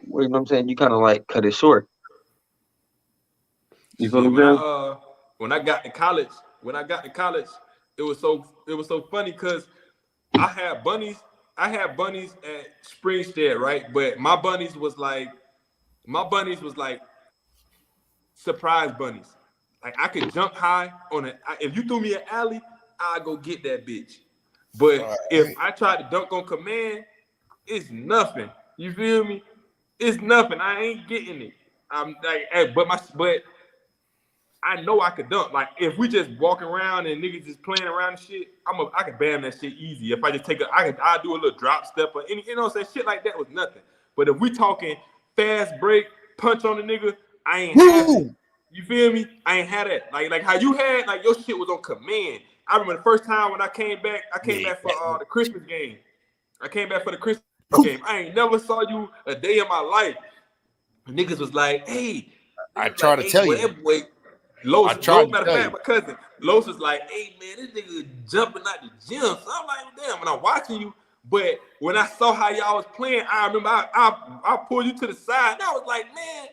you know what I'm saying, you kind of like cut it short. You feel Shit, what I'm saying? when I got to college, when I got to college, it was so funny because I had bunnies. I had bunnies at Springstead, right? But my bunnies was like surprise bunnies. Like I could jump high on it. If you threw me an alley, I'd go get that bitch. But All if right. I tried to dunk on command, it's nothing. You feel me? It's nothing. I ain't getting it. I'm like, but I know I could dunk. Like if we just walking around and niggas just playing around and shit, I could bam that shit easy. If I just I do a little drop step or any, you know what I'm saying? Shit like that was nothing. But if we talking fast break, punch on the nigga, I ain't have it. Woo! You feel me? I ain't had that. Like how you had, like your shit was on command. I remember the first time when I came Yeah. back for the Christmas game. I came back for the Christmas game. I ain't never saw you a day in my life. Niggas was like, hey, I niggas was try like, to hey, tell boy, you. that boy, I Los, tried to matter of tell fact, you. my cousin, Los was like, hey, man, this nigga jumping out the gym. So I'm like, damn, and I'm watching you. But when I saw how y'all was playing, I remember I pulled you to the side. And I was like, man,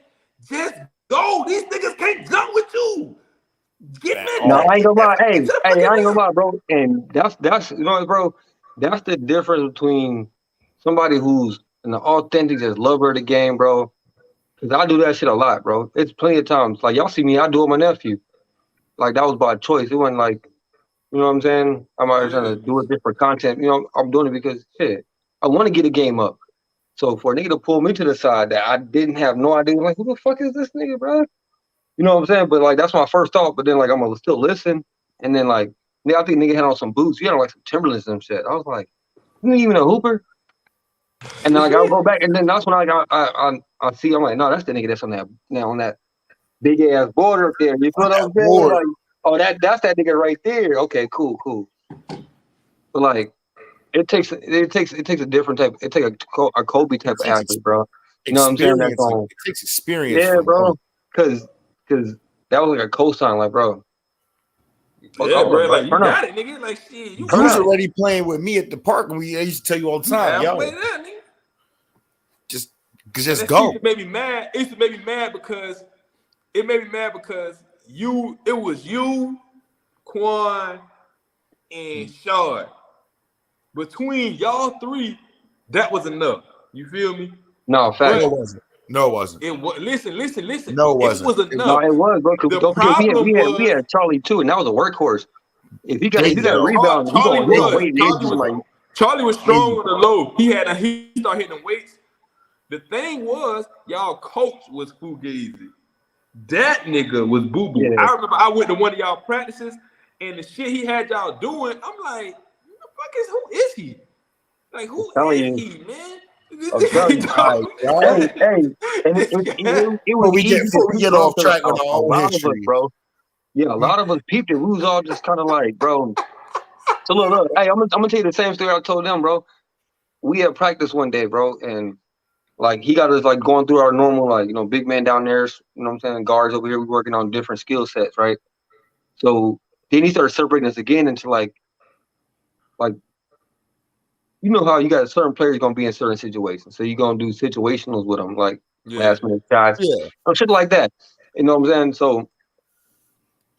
just go. These niggas can't jump with you. Get Man, that, No, oh, I ain't gonna lie. get Hey, to the hey, fucking I ain't gonna rim. lie, bro. And that's you know what, bro. That's the difference between somebody who's an authentic just lover of the game, bro. Because I do that shit a lot, bro. It's plenty of times. Like y'all see me, I do it with my nephew. Like that was by choice. It wasn't like, you know what I'm saying? I'm out here trying Yeah. to do it just for content. You know, I'm doing it because shit, I want to get a game up. So for a nigga to pull me to the side that I didn't have no idea, like who the fuck is this nigga, bro? You know what I'm saying? But like that's my first thought. But then like I'm gonna still listen. And then like I think nigga had on some boots. He had on like some Timberlands and shit. I was like, you ain't even a hooper. And then like I'll go back, and then that's when I see. I'm like, no, that's the nigga that's on that now on that big ass border up there. You feel on what that I'm saying? board. Like, oh, that's that nigga right there. Okay, cool, cool. But like, it takes a different type. It takes a Kobe type It of takes athlete, bro. You know what I'm saying? That's experience. on. It takes experience Yeah, from home. bro. Cause that was like a cosign. Like, bro, fuck Yeah, all of bro. us, bro. Like you Turn up, got it, nigga. Like shit, you You turn was got up. it. already playing with me at the park, and I used to tell you all the You time, halfway yo, there, nigga. just And just that shit used go. to make me mad. It used to make me mad because it made me mad because it was you, Quan, and Shard. Between y'all three, that was enough. You feel me? No, No, facts. it But wasn't. No, it wasn't. it was listen. No, it It wasn't. was No, enough. it was, bro. 'Cause The don't forget, we had problem we had we was had Charlie too, and that was a workhorse. If you got There if you you got a go. hard. rebound, he gonna wait. Charlie was There strong you on the go. low. He started hitting them weights. The thing was, y'all coach was Fugazi. That nigga was boo boo. Yeah, I remember I went to one of y'all practices and the shit he had y'all doing. I'm like, who is he? Like, I'm who telling is you, he, man? I'm telling you. All right, Hey, y'all. hey, and This guy. it was easy to Before we peep, get bro, off because track on a our own lot of us, history, bro. Yeah, a lot of us peeped it. We was all just kind of like, bro. So look. Hey, I'm gonna tell you the same story I told them, bro. We had practice one day, bro, and like he got us like going through our normal like big man down there. You know what I'm saying? Guards over here. We working on different skill sets, right? So then he started separating us again into like you know how you got certain players gonna be in certain situations, so you gonna do situationals with them, like Yeah. last minute shots yeah, or shit like that. You know what I'm saying? So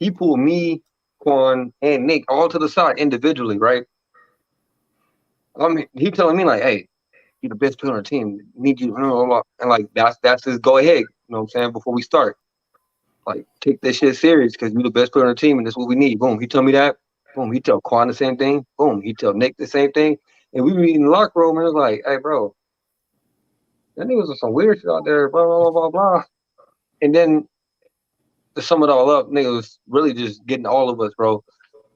he pulled me, Quan, and Nick all to the side individually, right? I mean, he telling me like, "Hey, you're the best player on the team. Need you," blah, blah, blah. And like that's his go ahead. You know what I'm saying? Before we start, like take this shit serious because you're the best player on the team, and that's what we need. Boom. He tell me that. Boom. He tell Quan the same thing. Boom. He tell Nick the same thing. And we be in the locker room and it was like, "Hey, bro, that niggas was some weird shit out there." Blah blah blah blah blah. And then to sum it all up, nigga was really just getting all of us, bro,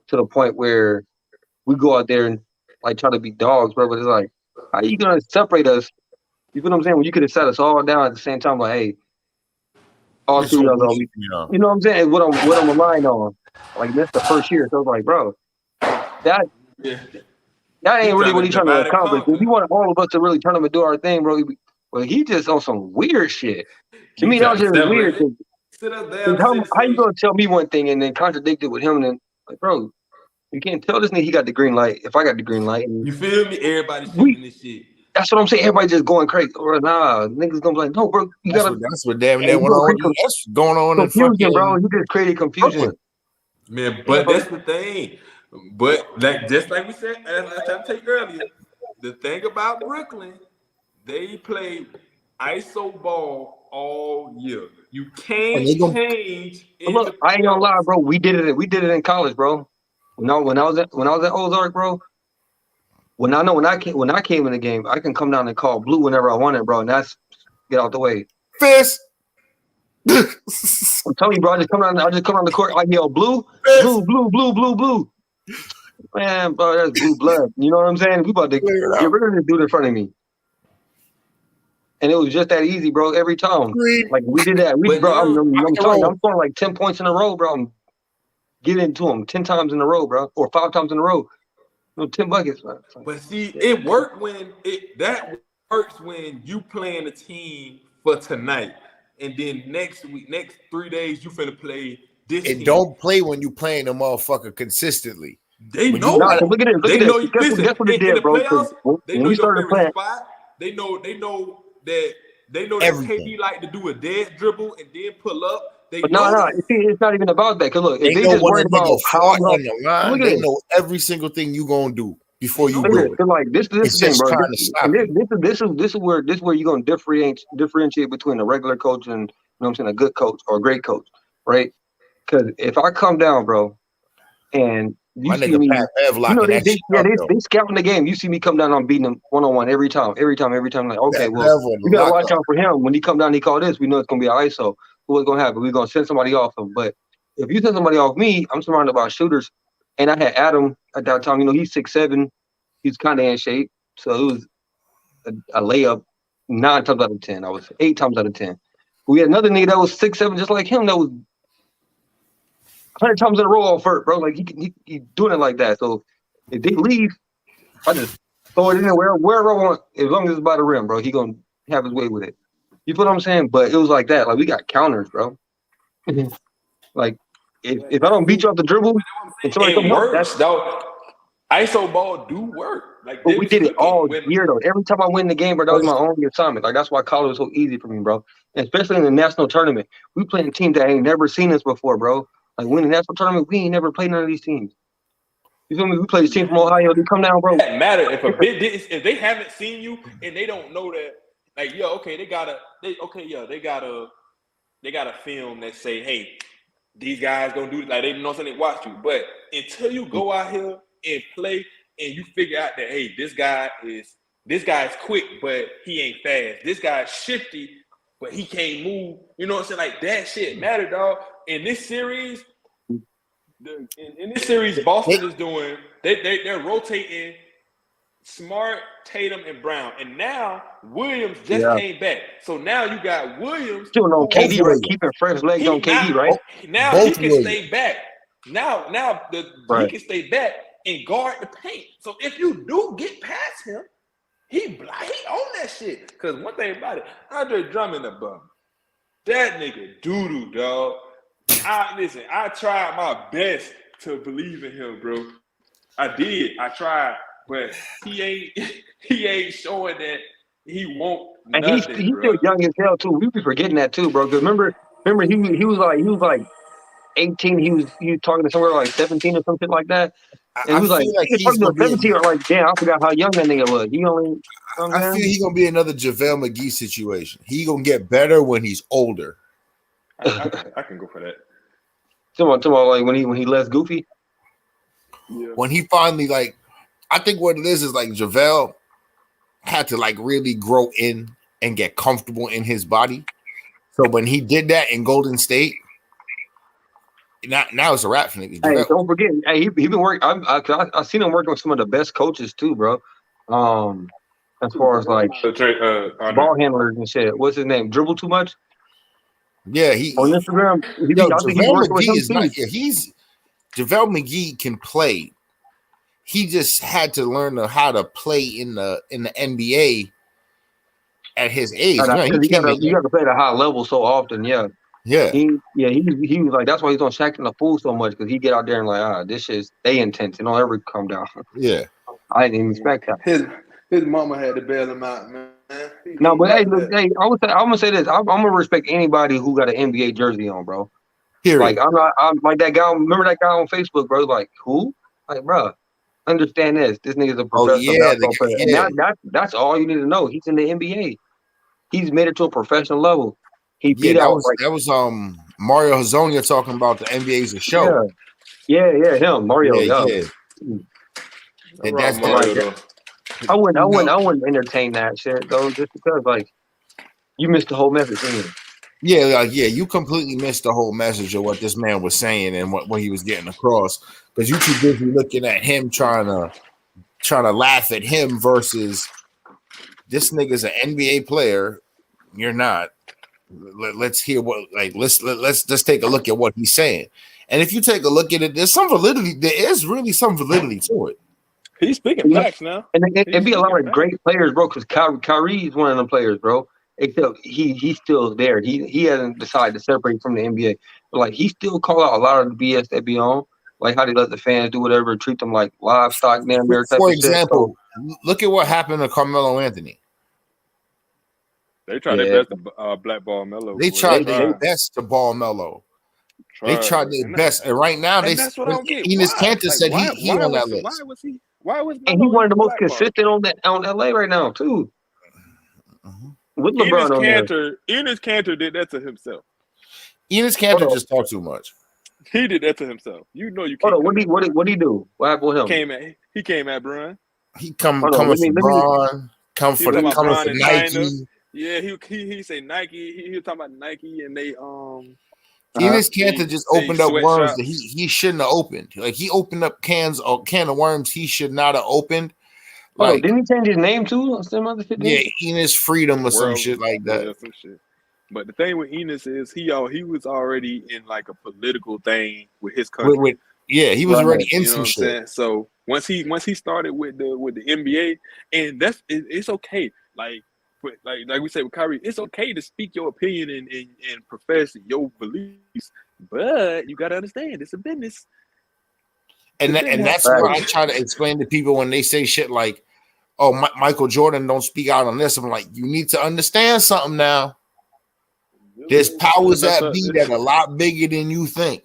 to the point where we go out there and like try to be dogs, bro. But it's like, how you gonna separate us? You feel what I'm saying? When you could have sat us all down at the same time, like, hey, all it's three so of us, weak, you know. you know what I'm saying? What I'm relying on. Like that's the first year. So I was like, bro, that Yeah. that He ain't really trying what to he's trying to divide and accomplish. If conquer. he wanted all of us to really turn him and do our thing, bro, well, he just on some weird shit. To He me, that trying was to just weird. separate it. Cause, Sit us 'cause down and say the how you same gonna shit. tell me one thing and then contradict it with him? And then, like, bro, you can't tell this nigga he got the green light if I got the green light. And You feel me? Everybody we shooting this shit. That's what I'm saying. Everybody just going crazy. Or nah, niggas gonna be like, no, bro, you gotta. That's what damn Hey, near you went gonna on. create That's going on in confusion, fucking bro. You just created confusion. Brooklyn. Man, but that's the thing. But like just like we said, as I tried to take earlier, the thing about Brooklyn, they play ISO ball all year. You can't change. But look, I ain't gonna lie, bro. We did it in college, bro. When I was at Ozark, bro. When I came in the game, I can come down and call blue whenever I want it, bro. And that's get out the way. Fist. I'm telling you, bro. I just come on the court. I yell blue, blue, blue, blue, blue, blue. Man, bro, that's blue blood. You know what I'm saying? We about to get rid of this dude in front of me. And it was just that easy, bro. Every time, like we did that. I'm telling you, I'm throwing like 10 points in a row, bro. I'm getting to him 10 times in a row, bro, or 5 times in a row. 10 buckets, man. But see, it worked when that works when you playing a team for tonight, and then next 3 days you finna play this. It team. Don't play when you playing a mother consistently. They know. Look at it. They know. Guess what they did, bro? They know your favorite spot. They know that KD like to do a dead dribble and then pull up. But no. It's not even about that. Cause look, if they just worried about how on the line, they know every single thing you gonna do before you do it. Like this is the thing, bro. This is where you're gonna differentiate between a regular coach and, you know what I'm saying, a good coach or a great coach, right? Because if I come down, bro, and you my see nigga me, Pat Bev locking they scouting the game. You see me come down, I'm beating them one-on-one every time. Like, okay, well, we gotta watch out for him. When he come down, he call this. We know it's gonna be an ISO. What's gonna happen? We're gonna send somebody off him. But if you send somebody off me, I'm surrounded by shooters. And I had Adam at that time. You know, he's 6'7". He's kind of in shape, so it was a layup 9 times out of 10. I was 8 times out of 10. We had another nigga that was 6'7", just like him. That was 100 times in a row off hurt, bro. Like he doing it like that. So if they leave, I just throw it in there wherever I want, as long as it's by the rim, bro. He gonna have his way with it. You feel what I'm saying? But it was like that. Like we got counters, bro. Like if I don't beat you off the dribble, and somebody come up, that's though. ISO ball do work. Like but we did it all year though. Every time I win the game, bro, that was my only assignment. Like that's why college was so easy for me, bro. And especially in the national tournament, we playing teams that ain't never seen us before, bro. Like winning the national tournament, we ain't never played none of these teams. You feel me? We played a team from Ohio. They come down, bro. It doesn't matter if they haven't seen you and they don't know that. Like, yo, okay, they got a film that say, hey, these guys gonna do it. Like, they know something, they watch you. But until you go out here and play and you figure out that, hey, this guy is quick, but he ain't fast. This guy's shifty, but he can't move. You know what I'm saying? Like, that shit matter, dog. In this series, Boston is doing, they're rotating Smart, Tatum, and Brown. And now Williams just came back. So now you got Williams. Still on KD, right? Keeping fresh legs on KD, right? Now both he can stay back. Now he can stay back and guard the paint. So if you do get past him, he own that shit. Because one thing about it, Andre Drummond the bum. That nigga doo-doo, dog. I tried my best to believe in him, bro. I did. I tried. But he ain't showing that he won't. And he's still young as hell too. We be forgetting that too, bro. Because remember he was like 18. He was talking to somewhere like 17 or something like that. And he was like he's talking to 17 or like, damn, I forgot how young that nigga was. I feel he's gonna be another JaVale McGee situation. He gonna get better when he's older. I can go for that. Tomorrow, like when he less goofy. Yeah. When he finally like. I think what it is like JaVale had to like really grow in and get comfortable in his body. So when he did that in Golden State, now it's a wrap for me. Hey, don't forget, hey, he been working. I've seen him working with some of the best coaches too, bro. As far as like ball handlers and shit. What's his name? Dribble Too Much? Yeah, he on Instagram. JaVale McGee is not. JaVale McGee can play. He just had to learn how to play in the NBA at his age. You got to play at a high level so often. Yeah. He was like, that's why he's on Shaq and the Fool so much, because he get out there and like, this shit's stay intense. It don't ever come down. Yeah. I didn't even expect that. His His mama had to bail him out, man. No, but hey, look, hey, I'm gonna say this. I'm gonna respect anybody who got an NBA jersey on, bro. Period. Like I'm like that guy. Remember that guy on Facebook, bro? Like who? Like, bro, understand this. This nigga's a professional basketball player. yeah. And that's all you need to know. He's in the NBA. He's made it to a professional level. He beat that out was Mario Hazonia talking about the NBA's a show. Yeah, him, Mario. Yeah. And that's Mario, I wouldn't entertain that shit though, just because like you missed the whole message. Yeah, you completely missed the whole message of what this man was saying and what he was getting across, because you too busy looking at him trying to laugh at him versus this nigga's an NBA player. You're not. Let's hear what let's just take a look at what he's saying. And if you take a look at it, there's some validity. There is really some validity to it. He's speaking facts now. And it'd be a lot of great players, bro, because Kyrie is one of them players, bro. Except he's still there. He hasn't decided to separate from the NBA. But like he still call out a lot of the BS that be on, like how they let the fans do whatever, treat them like livestock, damn near type For of example, shit. look at what happened to Carmelo Anthony. They tried their best to blackball Melo. They tried their best to ball Melo. They tried their best, and right now that's what I don't get. Enes Kanter said he on that list. Why was he? Why was and he one of the most consistent on LA right now too. With LeBron on there. Enes Kanter did that to himself. Enes Kanter just talked too much. He did that to himself. You know you can't. Hold on, what he do? What happened with him? He came at Brian. He coming for Brian. Coming for Nike. Yeah, he say Nike. He was talking about Nike, and they Enes Kanter just opened up worms that he shouldn't have opened. Like he opened up can of worms he should not have opened. Like, didn't he change his name too? Some other shit. Yeah, Enes Freedom or some shit like that. Yeah, some shit. But the thing with Enes is he was already in like a political thing with his country. He was already in some shit. So once he started with the NBA, and it's okay. Like we said with Kyrie, it's okay to speak your opinion and profess your beliefs, but you gotta understand it's a business. And that's what I try to explain to people when they say shit like, "Oh, Michael Jordan don't speak out on this." I'm like, you need to understand something now. There's powers that be that are a lot bigger than you think,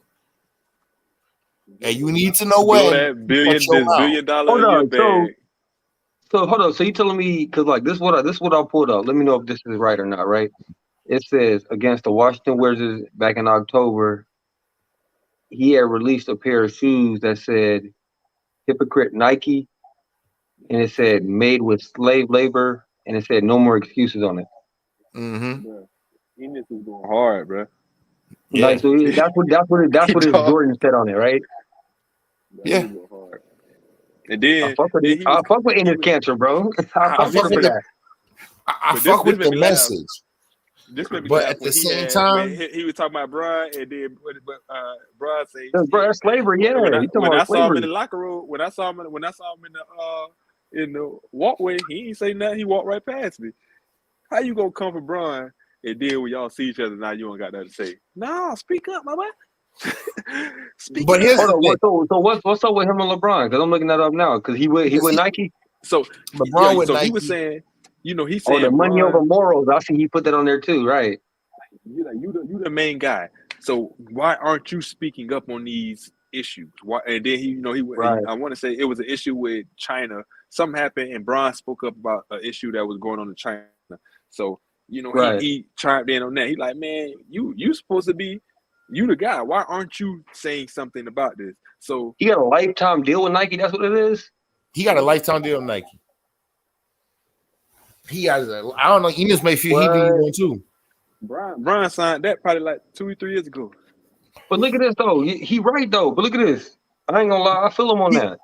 and you need to know when. That $1 billion in your bag. So hold on. So you telling me because like this is what I pulled up. Let me know if this is right or not. Right? It says against the Washington Wizards back in October, he had released a pair of shoes that said "Hypocrite Nike," and it said "Made with slave labor," and it said "No more excuses" on it. Mm-hmm. Enes is going hard, bro. Yeah. Like, so that's what his Jordan said on it, right? Yeah. And then I fuck with Enes Kanter, bro. I fuck with the message. But at the same time, he was talking about Brian, and then Brian say, "That's slavery." Yeah, when I saw him in the locker room, when I saw him in the walkway, he ain't say nothing. He walked right past me. How you gonna come for Brian, and then when y'all see each other, now you don't got nothing to say? No, speak up, my man. But here's so what's up with him and LeBron? Because I'm looking that up now. Because he with Nike. So LeBron with Nike. He was saying, he's saying, the money over morals. I see he put that on there too, right? You the main guy. So why aren't you speaking up on these issues? Why? And then he right. I want to say it was an issue with China. Something happened, and Brian spoke up about an issue that was going on in China. So he chimed in on that. He's like, man, you supposed to be. You the guy. Why aren't you saying something about this? So he got a lifetime deal with Nike. That's what it is. He got a lifetime deal with Nike. He has I don't know. Enes may feel he be one too. Brian signed that probably like 2 or 3 years ago. But look at this though. He right though. But look at this. I ain't gonna lie. I feel him on that.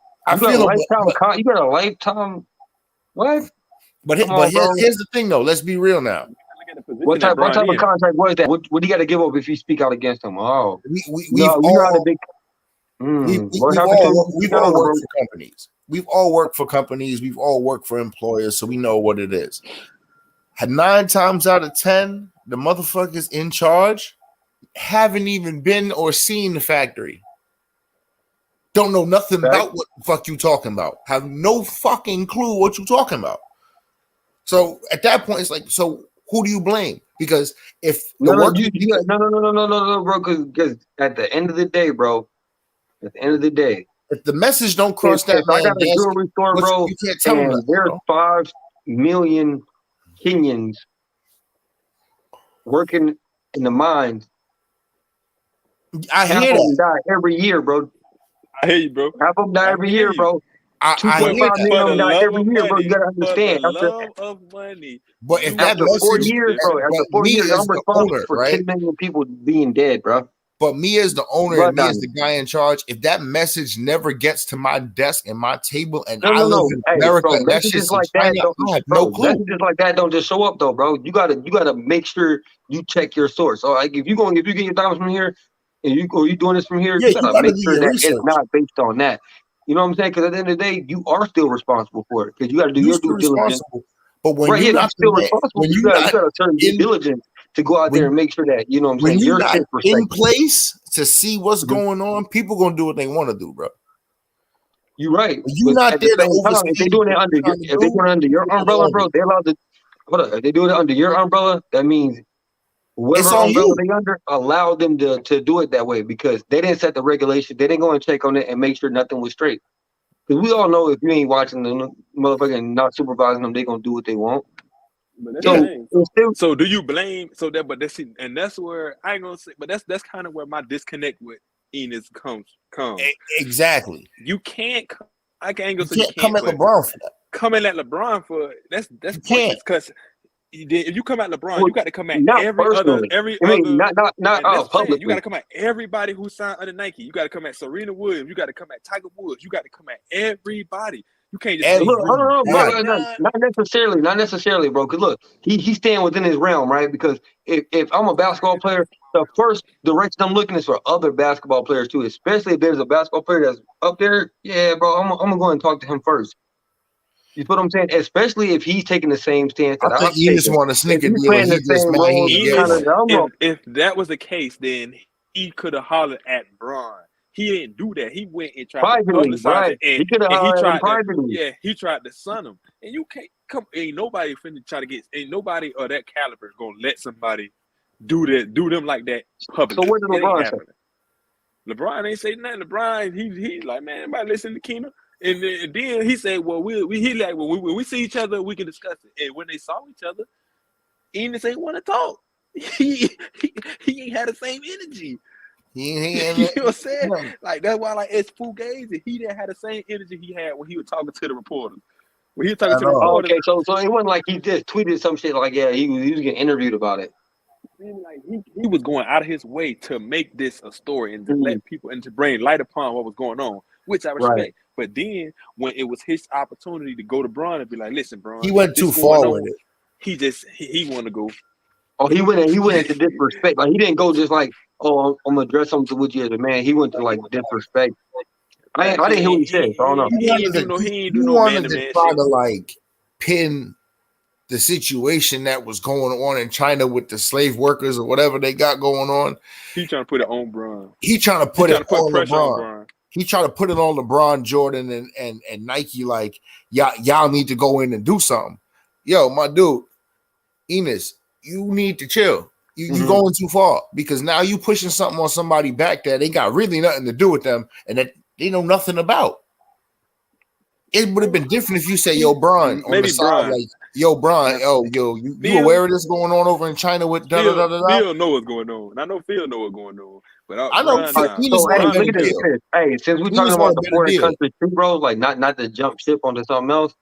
You got a lifetime. What? But here's the thing though. Let's be real now. What type of contract was that? What do you got to give up if you speak out against him? Oh, we've all worked for companies. We've all worked for companies. We've all worked for employers, so we know what it is. 9 times out of 10, the motherfuckers in charge haven't even been or seen the factory. Don't know nothing about what the fuck you talking about. Have no fucking clue what you talking about. So at that point, it's like, so who do you blame? Because if no, bro, because at the end of the day, bro, if the message don't cross that I got a jewelry store, bro, you can't tell them that, there's 5 million Kenyans working in the mines. I hear that. Die every year, bro. I hear you, bro. Half of them die every year, bro. I 2.5 million die every year, bro. You gotta understand. For the love of money. But if after that 4 years, bro, after 4 years, I'm responsible for 10 million people being dead, bro. But me as the owner and me as the guy in charge, if that message never gets to my desk and my table, and I live in America, and that shit's like that, I have no clue. Messages like that don't just show up though, bro. You gotta make sure you check your source. So like if you get your diamonds from here, and you doing this from here, you gotta make sure that it's not based on that. You know what I'm saying? Because at the end of the day, you are still responsible for it because you got to do your due diligence. But when you're not still responsible, you got to turn due diligence to go out there and make sure that you know what I'm saying. You're not in place to see what's going on. People gonna do what they want to do, bro. You're right. You're not there to oversee. If they're doing it under your umbrella, bro, they're allowed to. Hold up. If they do it under your umbrella, that means whatever umbrella they under, allow them to do it that way because they didn't set the regulation. They didn't go and check on it and make sure nothing was straight. Because we all know if you ain't watching the motherfucker and not supervising them, they gonna do what they want. So do you blame? And that's where I ain't gonna say. But that's kind of where my disconnect with Enos comes. Exactly. You can't. I can't go. You can't come at LeBron for that. Coming at LeBron for that's because. If you come at LeBron, you got to come at not publicly. You got to come at everybody who signed under Nike. You got to come at Serena Williams. You got to come at Tiger Woods. You got to come at everybody. You can't just not necessarily, bro. Because look, he's staying within his realm, right? Because if I'm a basketball player, the first direction I'm looking is for other basketball players too. Especially if there's a basketball player that's up there, yeah, bro. I'm gonna go and talk to him first. You know what I'm saying? Especially if he's taking the same stance that I'm taking. Just want to sneak a deal. If that was the case, then he could have hollered at Bron. He didn't do that. He went and tried to publicize it. He could have hollered privately. He tried to sun him. And you can't come. Ain't nobody finna try to get. Ain't nobody of that caliber gonna let somebody do them like that publicly. So what did LeBron say? LeBron ain't say nothing. LeBron, he like, man, everybody listen to Keenan. And then he said, "Well, when we see each other, we can discuss it." And when they saw each other, Enos ain't want to talk. He ain't had the same energy. You know what I'm saying? Yeah. Like that's why, like it's fugazi. He didn't have the same energy he had when he was talking to the reporters. When he was talking to the reporters, okay, so it wasn't like he just tweeted some shit like, yeah, he was getting interviewed about it. Like he was going out of his way to make this a story and to let people and to bring light upon what was going on, which I respect. Right. But then when it was his opportunity to go to Bron and be like, "Listen, Bron," he went too far with it. He wanted to go. Oh, he went into disrespect. Like he didn't go just like, "Oh, I'm gonna address something with you as a man." He went to like disrespect. I didn't hear what he said. I don't know. He wanted to try to like pin the situation that was going on in China with the slave workers or whatever they got going on. He trying to put it on Bron. He trying to put it on LeBron. He tried to put it on LeBron, Jordan, and Nike, like, y'all need to go in and do something. Yo, my dude, Enos, you need to chill. You're going too far because now you pushing something on somebody back that they got really nothing to do with them and that they know nothing about. It would have been different if you say, "Yo, Bron," on the side, like, "Yo, Bron, you aware of this going on over in China with da da da da?" Phil know what's going on, and I know Phil know what's going on. But I know. Look at this. Hey, since we're talking about the foreign countries too, bro, like not to jump ship onto something else,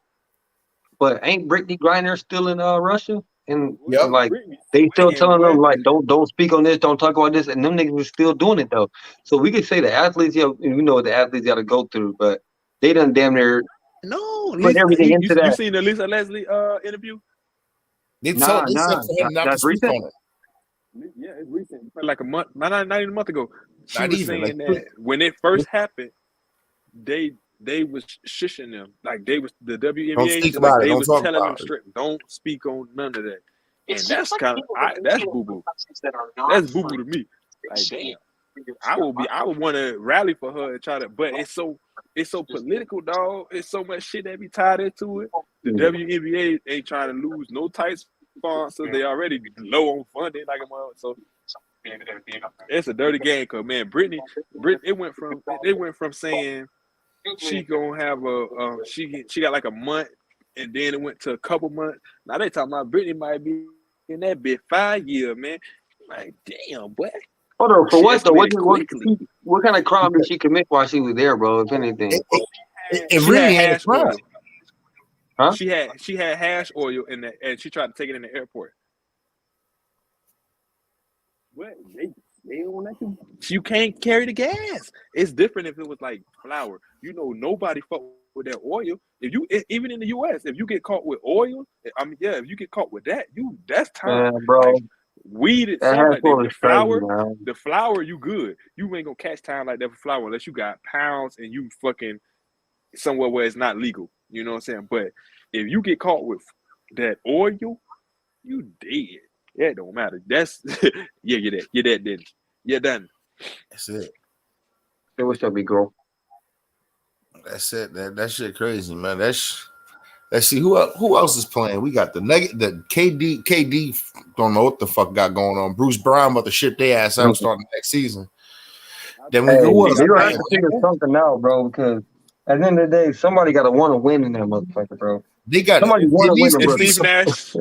but ain't Brittany Griner still in Russia? And like they still telling them like don't speak on this, don't talk about this, and them niggas are still doing it though. So we could say the athletes, we know what the athletes got to go through, but they done damn near put everything into that. You seen the Lisa Leslie interview? That's recent. Yeah, it's recent. Like a month, not even a month ago. She was saying that when it first happened, they was shushing them. Like they was the WNBA. They was telling them straight, don't speak on none of that. And that's kind of that's boo boo. That's boo boo to me. Like damn. I would want to rally for her and try to, but it's so political, dog. It's so much shit that be tied into it. The WNBA ain't trying to lose no tight sponsors. They already low on funding, like a mother. So it's a dirty game, cause man, Brittany, it went from saying she gonna have she got like a month, and then it went to a couple months. Now they talking about Brittany might be in that bit 5 years, man. Like, damn, boy. Hold on, for what though? What kind of crime did she commit while she was there, bro? If anything, it really had a crime. Huh? She had hash oil in that, and she tried to take it in the airport. What? They don't let you can't carry the gas. It's different if it was like flour. You know, nobody fuck with that oil. Even in the U.S., if you get caught with oil, if you get caught with that's time, bro. Like, weed, like the flour, you good. You ain't gonna catch time like that for flour unless you got pounds and you fucking somewhere where it's not legal. You know what I'm saying? But if you get caught with that oil, you dead. That don't matter. That's you're that then. You're done. That's it. Hey, what's up, big girl? That's it. That shit crazy, man. Let's see who else is playing. We got the KD don't know what the fuck got going on. Bruce Brown about to ship their ass out starting next season. Then we they're gonna have to figure something out, bro, because at the end of the day, somebody got to want to win in that motherfucker, bro. They got somebody want to win. Steve Nash.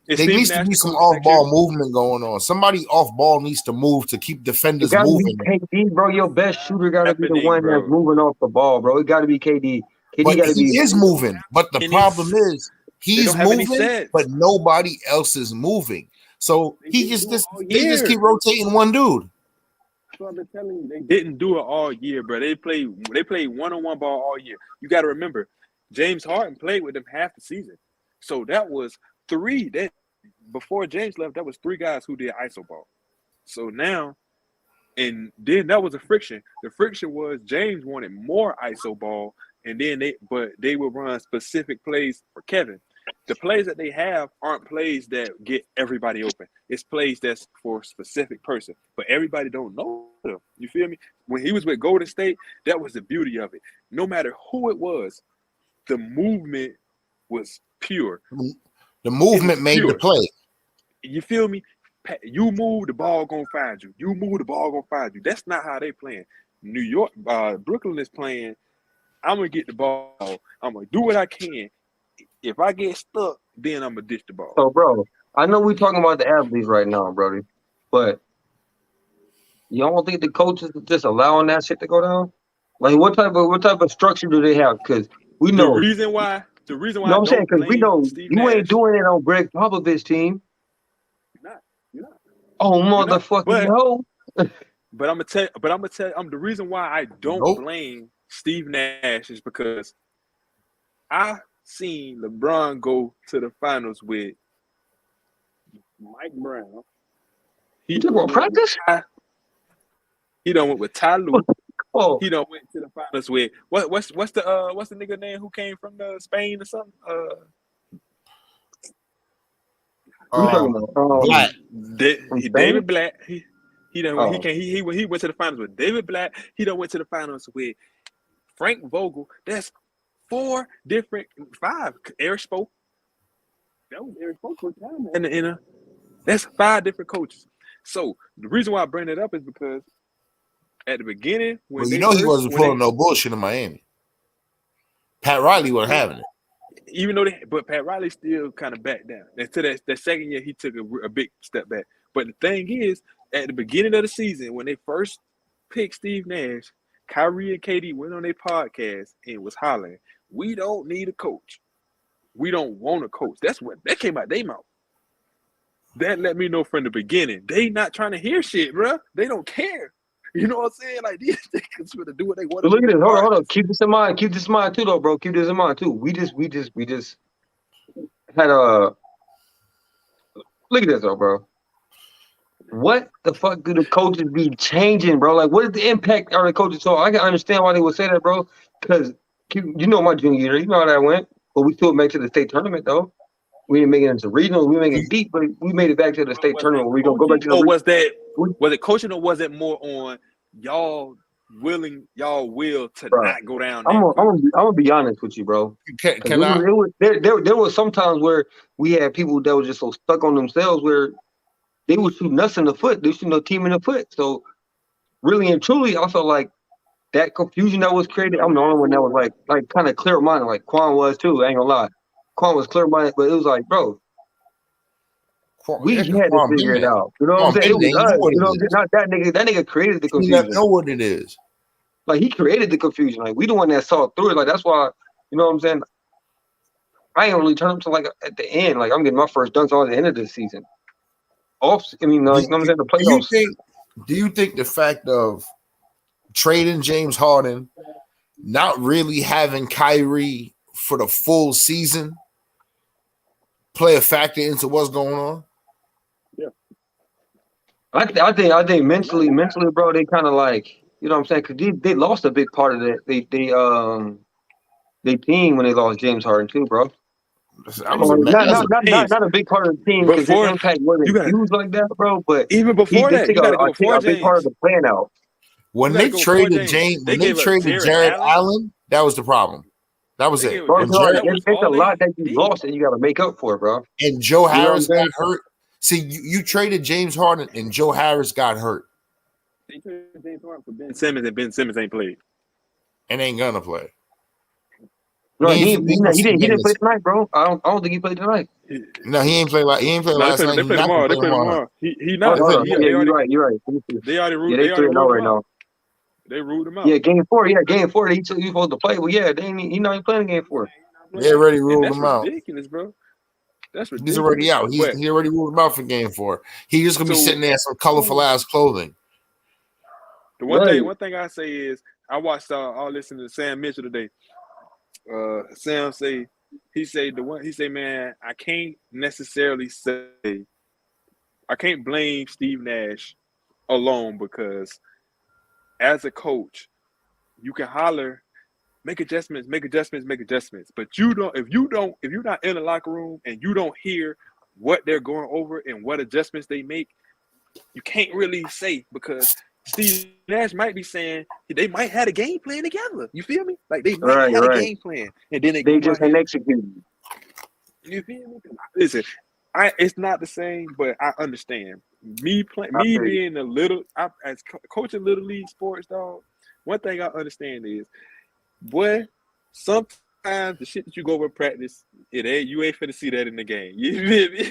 There needs to be some off-ball movement going on. Somebody off-ball needs to move to keep defenders moving. KD, bro, your best shooter got to be the one that's moving off the ball, bro. It got to be KD. But he is moving. But the problem is he's moving, but nobody else is moving. So they just keep rotating one dude. So I've been telling you, they didn't do it all year, bro. They played one-on-one ball all year. You got to remember, James Harden played with them half the season. So that was three. Before James left, that was three guys who did ISO ball. So now, and then that was a friction. The friction was James wanted more ISO ball, and then they would run specific plays for Kevin. The plays that they have aren't plays that get everybody open. It's plays that's for a specific person, but everybody don't know them. You feel me? When he was with Golden State, that was the beauty of it. No matter who it was, the movement was pure. The movement made the play. You feel me? You move, the ball gonna find you. You move, the ball gonna find you. That's not how they playing. New York, Brooklyn is playing. I'm gonna get the ball. I'm gonna do what I can. If I get stuck, then I'm gonna ditch the ball. So, bro, I know we're talking about the athletes right now, Brody, but you don't think the coaches are just allowing that shit to go down? Like, what type of structure do they have? Because we know the reason why. You know what I'm saying? Because we know you ain't doing it on Greg Popovich's team. You're not. Oh, motherfucker, no. But I'm gonna tell you, the reason why I don't blame Steve Nash is because I seen LeBron go to the finals with Mike Brown. He took on practice? He done went with Ty Lue. Oh. He done went to the finals with what's the nigga name who came from Spain or something? Black. David Black. He went to the finals with David Black. He done went to the finals with Frank Vogel. That's 5. Eric Spoke. That was Eric Spoke for time. And that's 5 different coaches. So the reason why I bring it up is because at the beginning, when he wasn't pulling no bullshit in Miami. Pat Riley wasn't having it. Even though but Pat Riley still kind of backed down. Until that second year, he took a big step back. But the thing is, at the beginning of the season, when they first picked Steve Nash, Kyrie and KD went on their podcast and was hollering, "We don't need a coach. We don't want a coach." That came out their mouth. That let me know from the beginning. They not trying to hear shit, bro. They don't care. You know what I'm saying? Like, these niggas gonna do what they want to do. Look at this. Hold on. Keep this in mind. Keep this in mind too, though, bro. Keep this in mind too. We just had a look at this, though, bro. What the fuck do the coaches be changing, bro? Like, what is the impact of the coaches? So I can understand why they would say that, bro. Because you know my junior year, you know how that went. But we still made it to the state tournament, though. We didn't make it into regional. We didn't make it deep, but we made it back to the state tournament. We don't go back to the. Was it coaching or was it more on y'all will to Bro, not go down I'm that quick. gonna be honest with you, bro. There was sometimes where we had people that were just so stuck on themselves where they would shoot us in the foot. They shoot the team in the foot. So really and truly, I felt like that confusion that was created. I'm the only one that was like kind of clear minded, like Quan was too. I ain't gonna lie, Quan was clear minded, but it was like, bro, we had to figure it out. You know what I'm saying? It was us. You know, not that nigga. That nigga created the confusion. You know what it is. Like, he created the confusion. Like, we the one that saw through it. Like, that's why, you know what I'm saying? I ain't really turned up to, like, at the end. Like, I'm getting my first dunks on at the end of the season. You know what I'm saying? The playoffs. Do you think the fact of trading James Harden, not really having Kyrie for the full season, play a factor into what's going on? Yeah. I think mentally, bro, they kind of like, you know what I'm saying? Because they lost a big part of that. They team when they lost James Harden too, bro. Not a big part of the team because the impact wasn't huge like that, bro. But even before that, you got to go before a big part of the plan out. When they traded Jared Allen, that was the problem. That was it. Bro, it's a lot that you lost and you got to make up for, bro. And Joe Harris got hurt. See, you traded James Harden and Joe Harris got hurt. They traded James Harden for Ben Simmons, and Ben Simmons ain't played. And ain't gonna play. No, he didn't play tonight, bro. I don't think he played tonight. No, he ain't played last night. They play tomorrow. He not. You're right. They already ruled. They 3-0 right now. They ruled him out. Yeah, game 4. He was supposed to play. Well, yeah, he not even playing game 4. They already ruled him out. That's ridiculous, bro. That's ridiculous. He's already out. He already ruled him out for game 4. He's just gonna be sitting there in some colorful ass clothing. The one thing I say is I watched I'll listen to Sam Mitchell today. Sam he say, man, I can't necessarily say I can't blame Steve Nash alone because as a coach, you can holler, make adjustments. But if you're not in the locker room and you don't hear what they're going over and what adjustments they make, you can't really say because Steve Nash might be saying they might have a game plan together. You feel me? Like they might have a game plan, and then they just ain't executing. You feel me? Listen, it's not the same, but I understand. Me being as coaching little league sports, dog. One thing I understand is, boy, sometimes the shit that you go over practice, you ain't finna see that in the game. You feel me?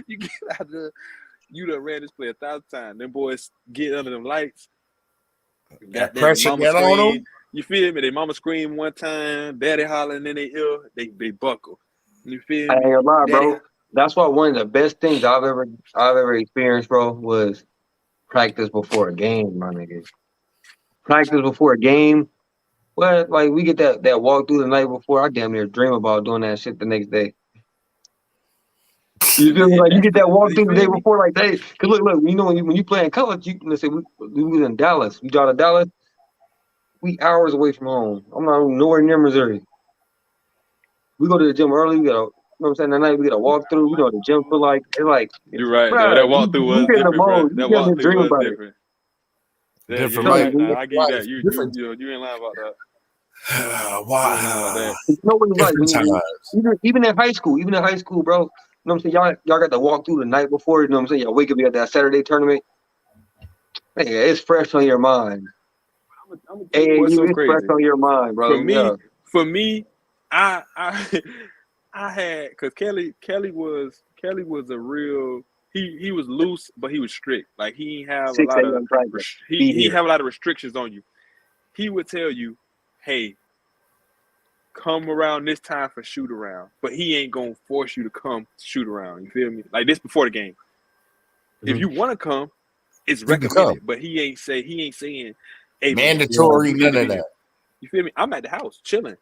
You get out there. You done ran this play 1,000 times. Them boys get under them lights. Got pressure get on them. You feel me? They mama scream one time, daddy hollering in their ear, they buckle. You feel me? I ain't gonna lie, bro. That's why one of the best things I've ever experienced, bro, was practice before a game, my nigga. Practice before a game. Well, like we get that walk through the night before. I damn near dream about doing that shit the next day. You feel me? Like you get that walk through the day before, like they. Cause look, you know when you play in college, let's say we was in Dallas. We got to Dallas. We hours away from home. I'm not nowhere near Missouri. We go to the gym early. We got, you know what I'm saying? That night we get a walk through. We know the gym feel like it's like. You're right. Bro, that walk through was different. That walk through was different. Different. I give you that. You ain't lying about that. Wow. You know what it's like? Even in high school, bro. You know what I'm saying? Y'all got to walk through the night before. You know what I'm saying? Y'all wake up, you got that Saturday tournament. Man, it's fresh on your mind. It's fresh on your mind, bro. For me, I had because Kelly was a real. He was loose, but he was strict. Like he didn't have a lot of he have a lot of restrictions on you. He would tell you, "Hey, come around this time for shoot around," but he ain't gonna force you to come shoot around. You feel me? Like this before the game. Mm-hmm. If you want to come, it's recommended, but he ain't saying hey, mandatory. None of that. You feel me? I'm at the house chilling.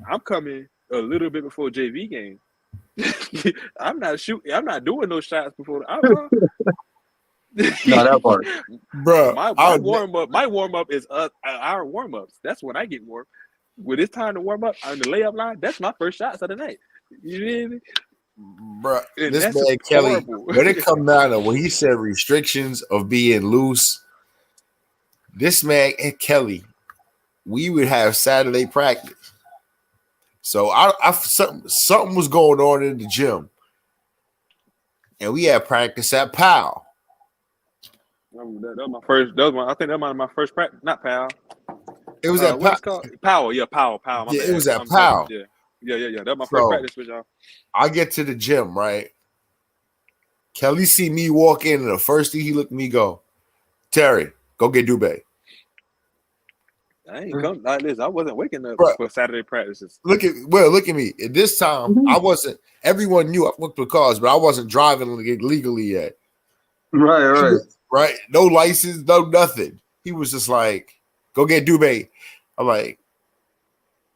I'm coming a little bit before JV game. I'm not shooting. I'm not doing no shots before. No, that part, bro. My warm up is our warm ups. That's when I get warm. When it's time to warm up on the layup line, that's my first shots of the night. You feel me? Bro, this man Kelly, when it come down to when he said restrictions of being loose, This man and Kelly, we would have Saturday practice. So something was going on in the gym, and we had practice at Powell. That was my first. I think that might be my first practice. Not Powell. It was at Powell. Yeah, Powell. My yeah, bad. It was at Powell. Yeah. That was my first practice with y'all. I get to the gym, right? Kelly see me walk in, and the first thing he looked at me go, Terry, go get Dubé. I ain't come like this. I wasn't waking up for Saturday practices. Look at me. At this time, I wasn't. Everyone knew I worked with cars, but I wasn't driving legally yet. Right. No license, no nothing. He was just like, go get Dubé. I'm like,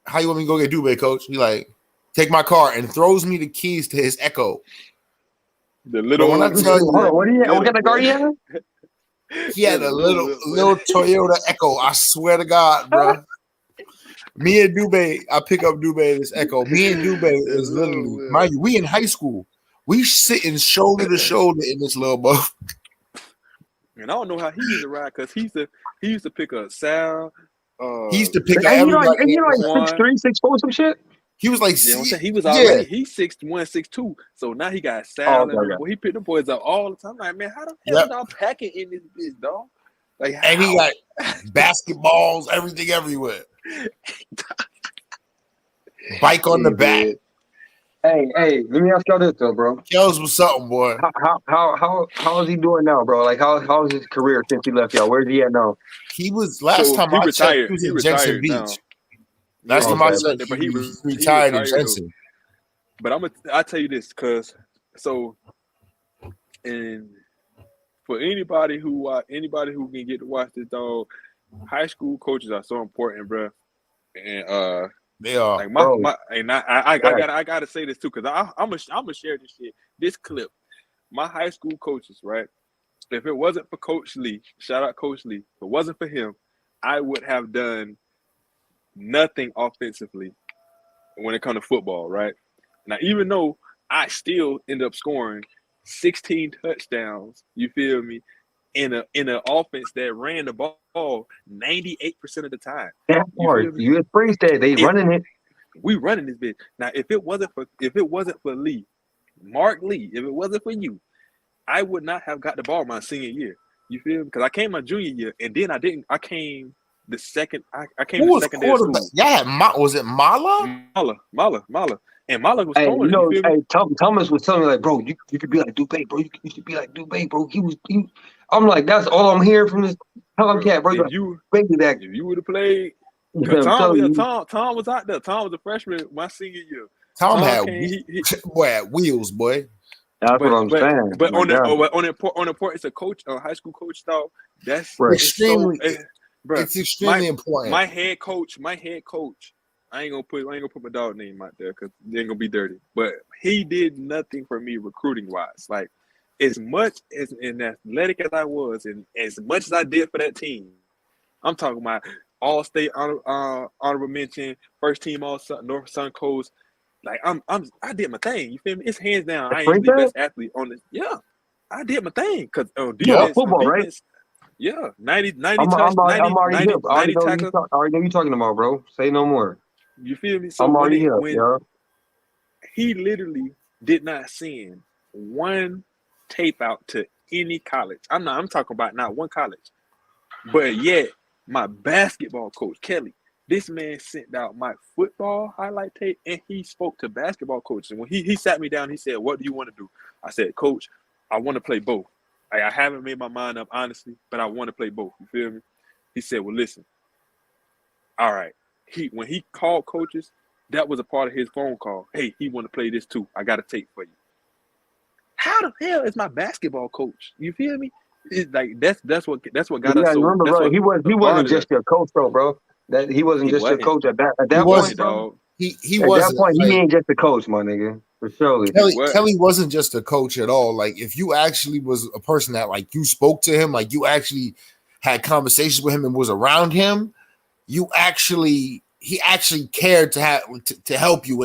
how you want me to go get Dubé, coach? He like, take my car, and throws me the keys to his Echo. The little one. What kind of car he had? He had a little Toyota Echo. I swear to God, bro. Me and Dubé, I pick up Dubé in this Echo. Me and Dubé is literally, mind you, we in high school. We sitting shoulder to shoulder in this little boat. And I don't know how he used to ride because he used to pick up Sal. He used to pick up everybody. And you like 6'3", 6'4", some shit. He was like, he was already he's 6'1", 6'2". So now he got Sal. He picked the boys up all the time. I'm like, man, how the hell y'all packing in this bitch, dog? Like, and he got basketballs, everything everywhere. Bike on the back. Hey, let me ask y'all this though, bro. Kells was something, boy. How is he doing now, bro? Like how is his career since he left y'all? Where's he at now? He was last time I checked, he was in Jensen Beach. Now. Last time I checked, but he retired in Jensen. But I'll tell you this, because and for anybody who can get to watch this, dog, high school coaches are so important, bro. And they are. Like I gotta say this too, because I'm gonna share this shit. This clip, my high school coaches, right? If it wasn't for Coach Lee, shout out Coach Lee. If it wasn't for him, I would have done nothing offensively when it comes to football, right? Now, even though I still end up scoring 16 touchdowns, you feel me, in an offense that ran the ball 98% of the time. That part, you embrace that. They running it. We running this bitch. Now, if it wasn't for Lee, Mark Lee, if it wasn't for you, I would not have got the ball my senior year. You feel me? Because I came my junior year, and then I came the second. I came the second day of school. Yeah, was it Mala? Mala. And Mala was throwing. Thomas was telling me like, bro, you could be like Dubé, bro. You should be like Dubé, bro. I'm like, that's all I'm hearing from this Tomcat, bro. If you would have played, Tom was out there. Tom was a freshman my senior year. Tom had wheels, boy. That's what I'm saying. But on importance of coach, high school coach style, that's extremely. It's extremely important. My head coach. I ain't gonna put my dog name out there because it ain't gonna be dirty. But he did nothing for me recruiting wise. Like, as much as athletic as I was, and as much as I did for that team, I'm talking about all-state honorable mention, first team all North Sun Coast. Like, I did my thing. You feel me? It's hands down. I ain't the best athlete on this. Yeah, I did my thing because football, right? Yeah, 90 I'm already hip. I already know you talking about, bro. Say no more. You feel me? So I'm already hip, yeah. He literally did not send one tape out to any college. I'm talking about not one college. But yet, my basketball coach, Kelly, this man sent out my football highlight tape, and he spoke to basketball coaches. And when he sat me down, he said, "What do you want to do?" I said, "Coach, I want to play both. I haven't made my mind up, honestly, but I want to play both." You feel me? He said, "Well, listen. All right." When he called coaches, that was a part of his phone call. "Hey, he want to play this too. I got a tape for you." How the hell is my basketball coach? You feel me? It's like that's what got us. Remember, bro, he wasn't just your coach, bro. That he wasn't just your coach at that point, bro. He wasn't. At that point, he ain't just a coach, my nigga. For sure. Kelly wasn't just a coach at all. Like, if you actually was a person that, like, you spoke to him, like, you actually had conversations with him and was around him, he actually cared to help you.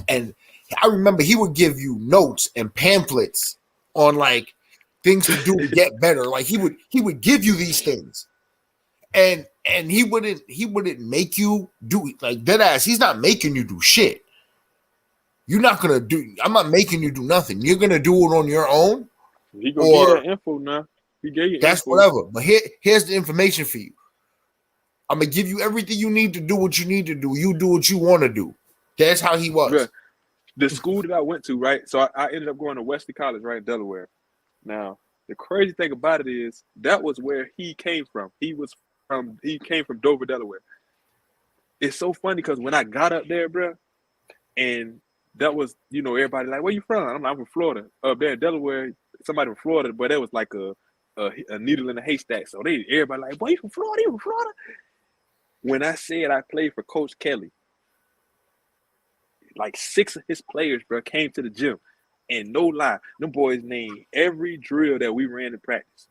And I remember he would give you notes and pamphlets on, like, things to do to get better. Like, he would give you these things. And he wouldn't make you do like dead ass. He's not making you do shit. You're not gonna do. I'm not making you do nothing. You're gonna do it on your own. He gonna give you that info now. He gave you that's info. Whatever. But here's the information for you. I'm gonna give you everything you need to do what you need to do. You do what you want to do. That's how he was. Bruh, the school that I went to, right? So I ended up going to Wesley College, right, in Delaware. Now, the crazy thing about it is that was where he came from. He came from Dover, Delaware. It's so funny because when I got up there, bruh, and that was, everybody like, where you from? I'm from Florida. Up there in Delaware, somebody from Florida, but that was like a needle in a haystack. So everybody like, boy, you from Florida? You from Florida? When I said I played for Coach Kelly, like 6 of his players, bro, came to the gym. And no lie, them boys named every drill that we ran in practice.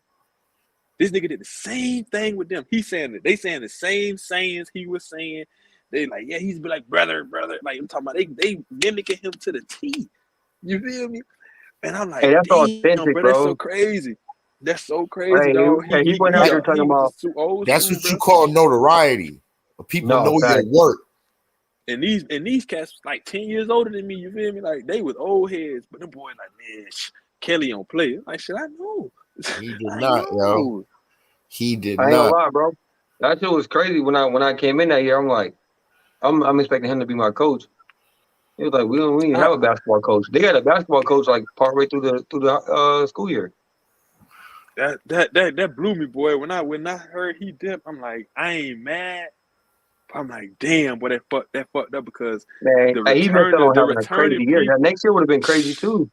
This nigga did the same thing with them. They saying the same sayings he was saying. They like, yeah, he's be like, brother. Like I'm talking about, they mimicking him to the T. You feel me? And I'm like, hey, that's damn, authentic, bro, bro. that's so crazy. That's so crazy, hey, dog. He went out there talking about. That's what you call notoriety. People know your work. And these cats was like 10 years older than me, you feel me? Like they was old heads, but them boys like, man, Kelly don't play. I'm like, shit, I know. He did not, yo. He did not. I ain't gonna lie, bro. That shit was crazy when I came in that year. I'm like, I'm expecting him to be my coach. He was like, we didn't have a basketball coach. They had a basketball coach like partway through the school year. That blew me, boy. When I heard he dipped, I'm like, I ain't mad. I'm like, damn, boy, that fucked up because man, he missed out on having a crazy year. That next year would have been crazy too.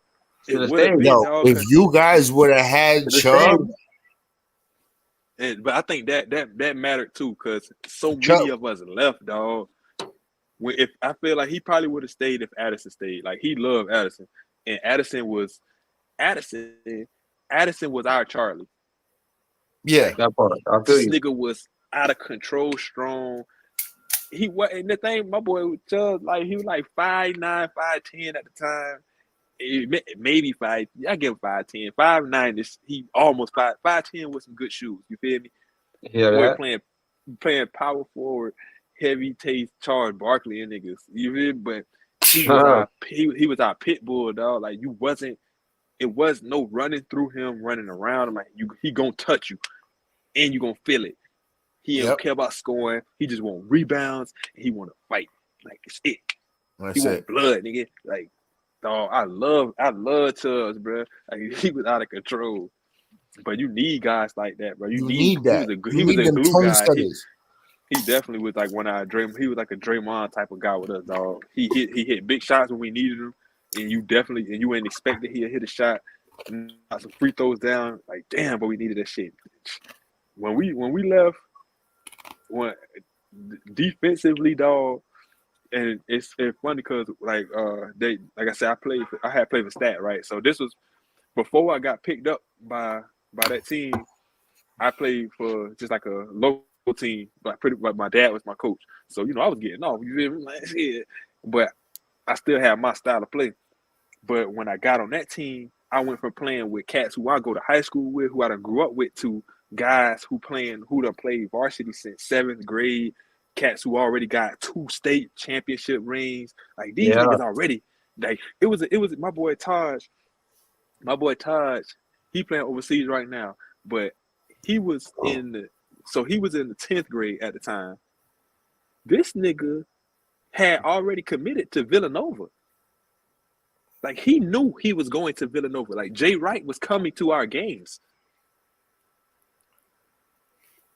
It would have been, yo, if you guys would have had Chubb. But I think that mattered too, because so many of us left, dog. If I feel like he probably would have stayed if Addison stayed. Like he loved Addison, and Addison was our Charlie. Yeah, that part. I feel this nigga was out of control, strong. He wasn't the thing. My boy was just like he was like 5'9", 5'10" at the time. Maybe 5. I give him 5'10". 5'9" he almost 5'10" with some good shoes. You feel me? Yeah, boy playing power forward, heavy taste, Charles Barkley and niggas. You feel me? But he was our pit bull, dog. Like it was no running through him, running around him. Like he gonna touch you, and you gonna feel it. He don't care about scoring. He just want rebounds. And he want to fight. Like it's it. He want blood, nigga. Like, dog, I love Chubbs, bro. Like he was out of control. But you need guys like that, bro. You need that. He was a glue guy. He definitely was like he was like a Draymond type of guy with us, dog. He hit big shots when we needed him, and you wouldn't expect that he'd hit a shot, got some free throws down. Like, damn, but we needed that shit. When we left. Defensively, dog, and it's funny because like I said, I had played for Stat, right? So this was before I got picked up by that team. I played for just like a local team, but my dad was my coach, so I was getting off. You feel me? Like, yeah. But I still had my style of play. But when I got on that team, I went from playing with cats who I go to high school with, who I done grew up with, to guys who done played varsity since 7th grade, cats who already got 2 state championship rings. Like these niggas already. Like it was my boy Taj. He playing overseas right now, but he was in the 10th grade at the time. This nigga had already committed to Villanova. Like he knew he was going to Villanova. Like Jay Wright was coming to our games.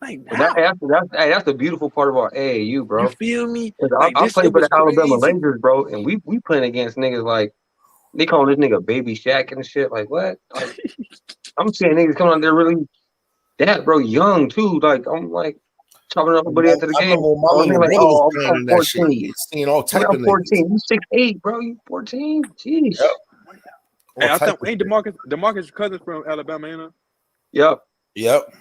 Like that's the beautiful part of our AAU, bro. You feel me? Like, I played for the Alabama Rangers, bro, and we playing against niggas like they calling this nigga Baby Shaq and shit. Like what? Like, I'm seeing niggas coming out there really that, bro, young too. Like I'm like chopping up everybody after the game. I'm 14. Seeing all type of 14. You 6'8", bro. You 14. Jeez. Yep. Hey, I think ain't DeMarcus Cousins from Alabama, you know? Yep.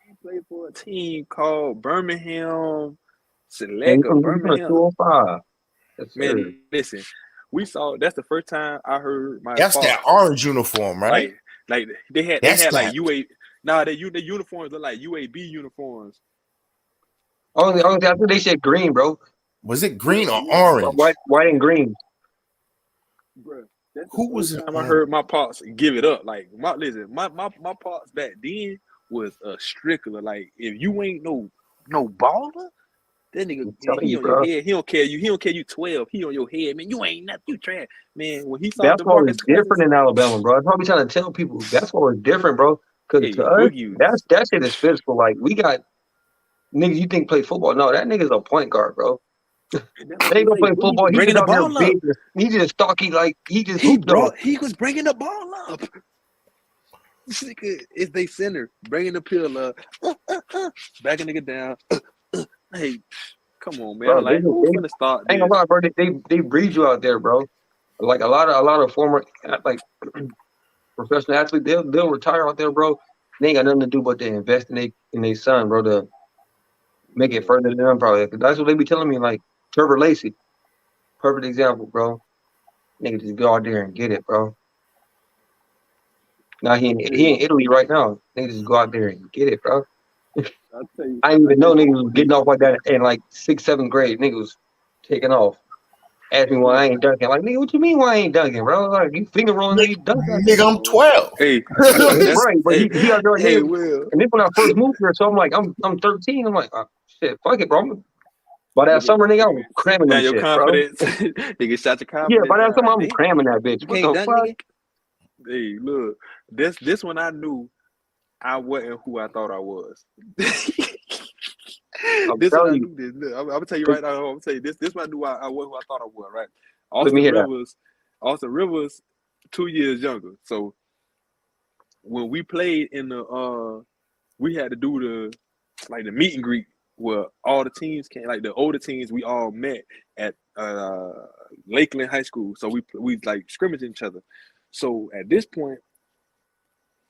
He played for a team called Birmingham Select. Birmingham 205. Man, listen, that's the first time I heard my. That's that orange uniform, right? Like they had like UA. Nah, the uniforms look like UAB uniforms. Only I think they said green, bro. Was it green or orange? White and green. Bro, that's Who was the it? time I heard my pops give it up. Like my pops back then was a strickler. Like if you ain't no baller, that nigga he on your head. He don't care you. He don't care you 12. He on your head, man. You ain't nothing. You trash, man. When he saw basketball is different in Alabama, bro. I'm probably trying to tell people basketball is different, bro. Because to us, that shit is physical. Like we got niggas you think play football. No, that nigga's a point guard, bro. They don't play football. He just out there big. He just stocky, like he was bringing the ball up. This nigga is they center, bringing the pill up, backing nigga down. Hey, come on, man. Bro, who's gonna start? Ain't a lot, bro. They breed you out there, bro. Like a lot of former like professional athletes, they'll retire out there, bro. They ain't got nothing to do but to invest in their son, bro, to make it further than them, probably. That's what they be telling me, like Trevor Lacey. Perfect example, bro. Nigga just go out there and get it, bro. Now he in Italy right now. Nigga just go out there and get it, bro. I didn't even know niggas was getting off like that in like 6th, 7th grade. Niggas was taking off. Ask me why I ain't dunking. Like, nigga, what you mean why I ain't dunking, bro? Like, you finger rolling, nigga, dunking. Nigga, I'm 12. Hey, right, but he out there. Hey, and then when I first moved here, so I'm like, I'm 13. I'm like, oh, shit, fuck it, bro. By that summer, nigga, I'm cramming that shit, confidence. Nigga, shot your confidence. Yeah, by that summer, I'm cramming that bitch. What the fuck? Hey, look, this one I knew I wasn't who I thought I was. I'm gonna tell you right now. I'm gonna tell you this one I knew I wasn't who I thought I was. Right, Austin Rivers, 2 years younger. So when we played in the we had to do the meet and greet where all the teams came, like the older teams, we all met at Lakeland High School. So we like scrimmaging each other. So at this point,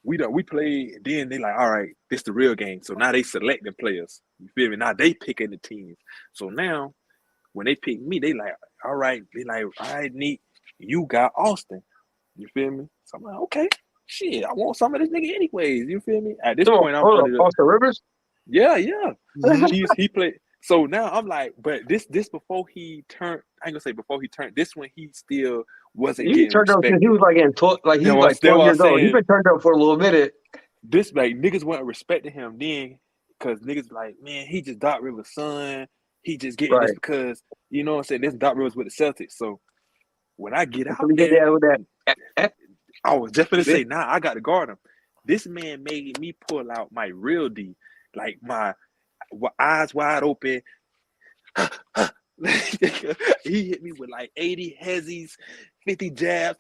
we played. Then they like, all right, this the real game. So now they selecting players. You feel me? Now they picking the teams. So now when they pick me, they like, all right. They like, all right, Nick, you got Austin. You feel me? So I'm like, okay, shit, I want some of this nigga anyways. You feel me? At this point, I'm Austin Rivers. Yeah. He played. So now I'm like, but this before he turned. I ain't gonna say before he turned. This when he still wasn't getting turned up respected. He was like he was like 12 years old. He been turned up for a little minute. This like niggas weren't respecting him then because niggas like, man, he just Doc Rivers' son. He just getting this because you know what I'm saying. This Doc Rivers with the Celtics. So when I get out there, I was just gonna say, nah, I got to guard him. This man made me pull out my real D, like my eyes wide open. He hit me with like 80 hezzies, 50 jabs,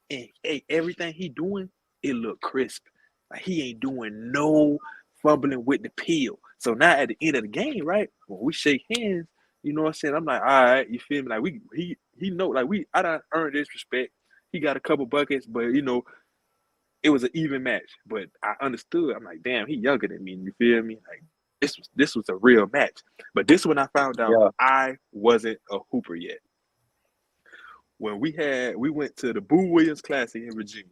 and hey, everything he doing, it look crisp. Like he ain't doing no fumbling with the peel. So now at the end of the game, right, when we shake hands, you know what I'm saying? I'm like, all right, you feel me? Like he know, like I done earned this respect. He got a couple buckets, but you know, it was an even match. But I understood. I'm like, damn, he younger than me. You feel me? Like this was a real match. But this when I found out I wasn't a hooper yet. When we went to the Boo Williams Classic in Virginia.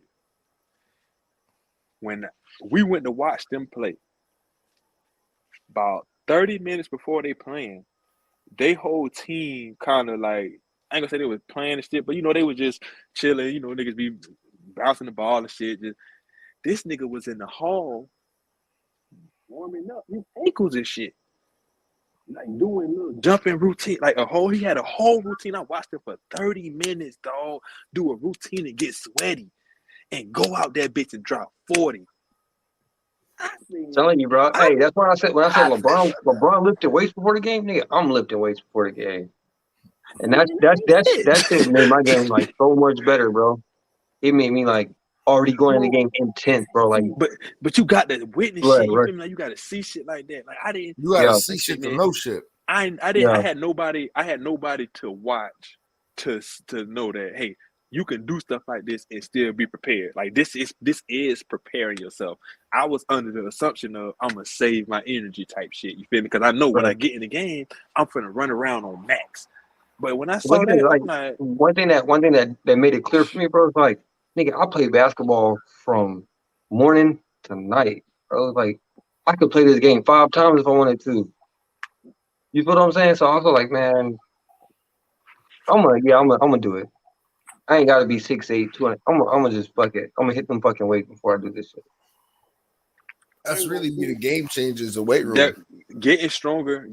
When we went to watch them play, about 30 minutes before they playing, they whole team kind of like, I ain't gonna say they was playing and shit, but you know, they was just chilling, you know, niggas be bouncing the ball and shit. This nigga was in the hall warming up his ankles and shit. Like doing little jumping routine, like he had a whole routine. I watched him for 30 minutes, dog, do a routine and get sweaty and go out that bitch and drop 40. I'm telling you, bro. Hey, that's why I said LeBron lifted weights before the game, nigga. I'm lifting weights before the game. And that shit made my game like so much better, bro. It made me like already going in the game intense, bro. Like, but you got to witness shit. You feel me? Like you got to see shit like that. Like I didn't. You got to see shit to know shit. I didn't. Yeah. I had nobody to watch to know that hey, you can do stuff like this and still be prepared. Like this is preparing yourself. I was under the assumption of I'm gonna save my energy type shit. You feel me? Because I know when I get in the game, I'm finna run around on max. But when I saw one thing that made it clear for me, bro, is like, nigga, I play basketball from morning to night, bro. Like, I could play this game 5 times if I wanted to. You feel what I'm saying? So I was like, man, I'm gonna do it. I ain't gotta be 6'8", 200. I'm gonna just fuck it. I'm gonna hit them fucking weight before I do this shit. That's really be the game changers, the weight room. That, getting stronger,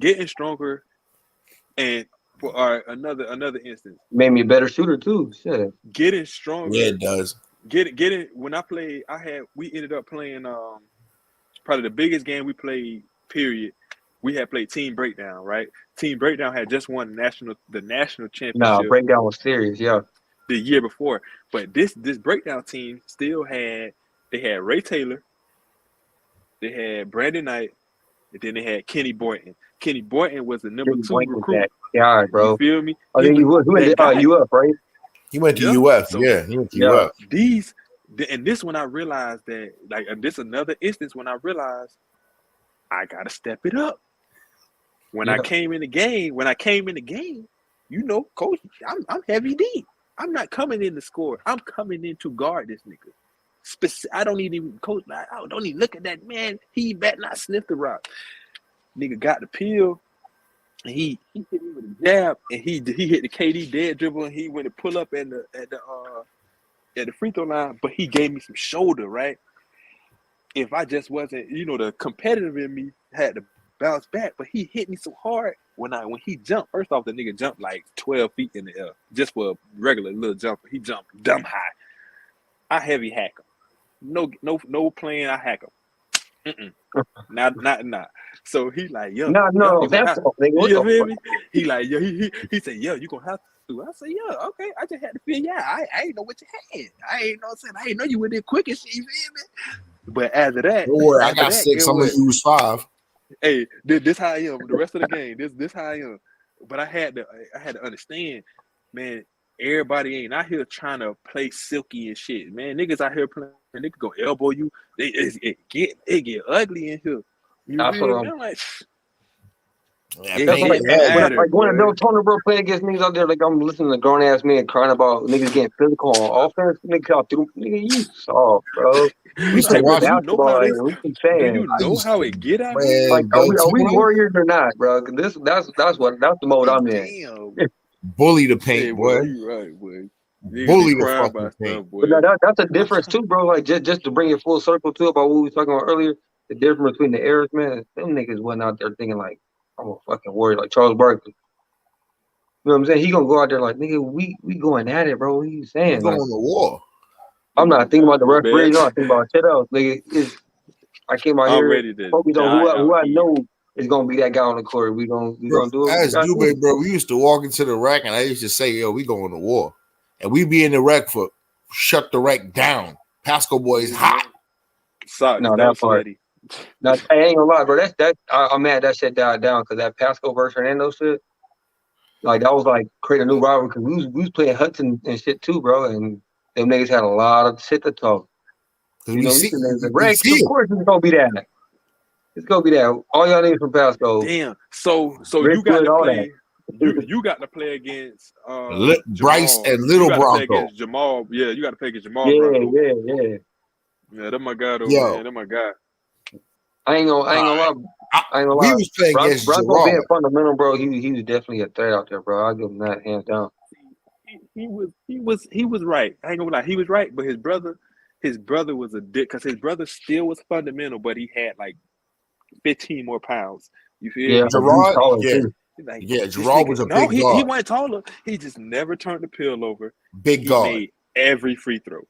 and for another instance, Made me a better shooter too. Shit. Getting stronger. Yeah, it does. Getting when I played, we ended up playing probably the biggest game we played, period. We had played Team Breakdown, right? Team Breakdown had just won the national championship. No, Breakdown was serious, yeah. The year before. But this Breakdown team still had Ray Taylor, they had Brandon Knight, and then they had Kenny Boynton. Kenny Boynton was the number 2 recruit. Yeah, bro. You feel me? Oh, then he went to UF, right? He went to UF. So, yeah, he went to UF. And this when I realized that, like, this another instance when I realized I gotta step it up. When I came in the game, you know, coach, I'm heavy D. I'm not coming in to score. I'm coming in to guard this nigga. I don't even coach. I don't even look at that man. He better not sniff the rock. Nigga got the peel, and he hit me with a jab, and he hit the KD dead dribble, and he went to pull up at the free throw line, but he gave me some shoulder, right? If I just wasn't, you know, the competitive in me had to bounce back, but he hit me so hard when he jumped. First off, the nigga jumped like 12 feet in the air just for a regular little jumper. He jumped dumb high. I heavy hack him. No playing. I hack him. Not. So he like, yo, no, that's all. You feel me? He like, yo, he said, yo, you gonna have to. I said, yeah, okay. I just had to feel, yeah. I ain't know what you had. I ain't know what I'm saying. I ain't know you were there quick and shit. You feel me? But after that, don't worry, I got 6. I'm gonna use 5. Hey, this how I am. The rest of the game, this how I am. But I had to understand, man. Everybody ain't out here trying to play silky and shit, man. Niggas out here playing, niggas go elbow you. It get ugly in here. You feel me? I'm like, like when a Bill Turner, bro, playing against niggas out there, like I'm listening to grown ass men crying about niggas getting physical on offense. Niggas out through, nigga, you soft, bro. We used to watch basketball. Do you know how it get out? Like, are we warriors or not, bro? That's the mode I'm in. Bully the paint, boy. You right, boy. Bully the fucking paint. But that's a difference too, bro. Like just to bring it full circle too about what we were talking about earlier. The difference between the eras, man. Them niggas wasn't out there thinking like, I'm a fucking warrior, like Charles Barkley. You know what I'm saying? He gonna go out there like, nigga, we going at it, bro. What are you saying? Going to war. I'm not thinking about the referees. I'm thinking about shit else, nigga. I came out here focused on who I know is gonna be that guy on the court. We gonna do it. As Dubé, bro, we used to walk into the rack and I used to say, yo, we going to war. And we be in the rack for shut the rack down. Pasco boys hot. No, that part. I ain't gonna lie, bro. I'm mad that shit died down because that Pasco versus Fernando shit, like that was like create a new rivalry because we was playing Hudson and shit too, bro. And them niggas had a lot of shit to talk. Of course, it's gonna be that. It's gonna be that. All y'all niggas from Pasco. Damn. So you got to play. You got to play against Bryce Jamal. and Little Bronco. Jamal. Yeah, you got to play against Jamal. Yeah. Yeah, that's my guy though. Man. That's my guy. I ain't gonna lie. We was playing against Bronco being fundamental, bro. He was definitely a threat out there, bro. I'll give him that hands down. He was right. I ain't gonna lie, he was right. But his brother was a dick because his brother still was fundamental, but he had like 15 more pounds. You feel me? Gerard? Like, Gerard was a big guard. He wasn't taller. He just never turned the pill over. Big guard. He made every free throw.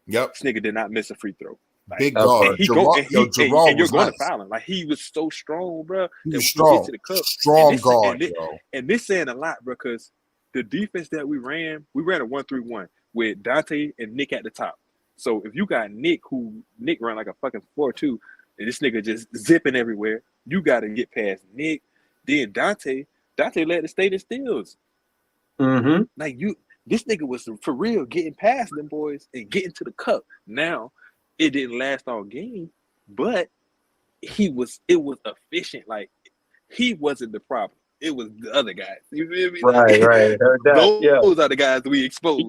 Yep. This nigga did not miss a free throw. Like, big guard. And you're going to foul him. Like he was so strong, bro. He was strong. Strong guard, and this saying a lot, bro, because the defense that we ran a 1-3-1 with Dante and Nick at the top. So if you got Nick ran like a fucking 4-2, and this nigga just zipping everywhere, you got to get past Nick. Then Dante led the state in steals. Mm-hmm. Like this nigga was for real getting past them boys and getting to the cup. Now it didn't last all game, but it was efficient. Like he wasn't the problem. It was the other guys. You feel me? Right. Heard that. Those are the guys we exposed.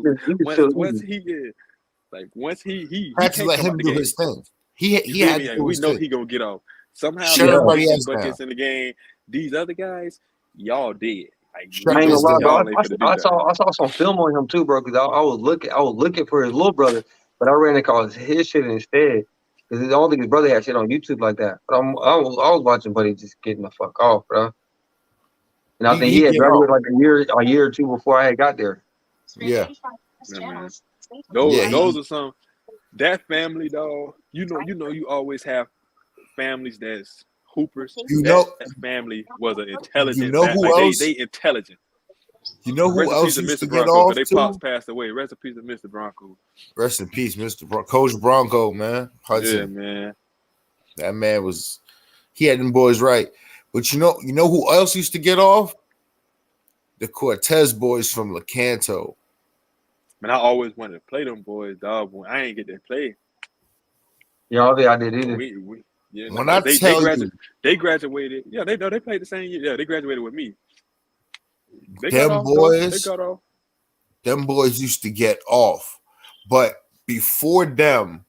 Once he had to let him do his thing. He had we know he gonna get off. Somehow everybody else buckets in the game. These other guys, y'all dead. Like, I ain't gonna lie, bro. y'all ain't finna do I that. saw some film on him too, bro. Because I was looking for his little brother, but I ran across his shit instead. Because I don't think his brother had shit on YouTube like that. But I was watching Buddy just getting the fuck off, bro. And I think he had graduated like a year or two before I had got there. Yeah. Man. Those are some that family, dog. You know, you always have families that's hoopers. That family was an intelligent. You know who else? They intelligent. You know who else used to get Bronco, off they too? pops passed away. Rest in peace to Mr. Bronco. Rest in peace, Coach Bronco, man. Hudson. Yeah, man. That man he had them boys right. But you know who else used to get off? The Cortez boys from Lecanto. Man, I always wanted to play them boys, dog. When I ain't get to play. Yeah, I don't think I did either. When I tell you, they graduated. Yeah, they played the same year. Yeah, they graduated with me. Them boys used to get off. But before them,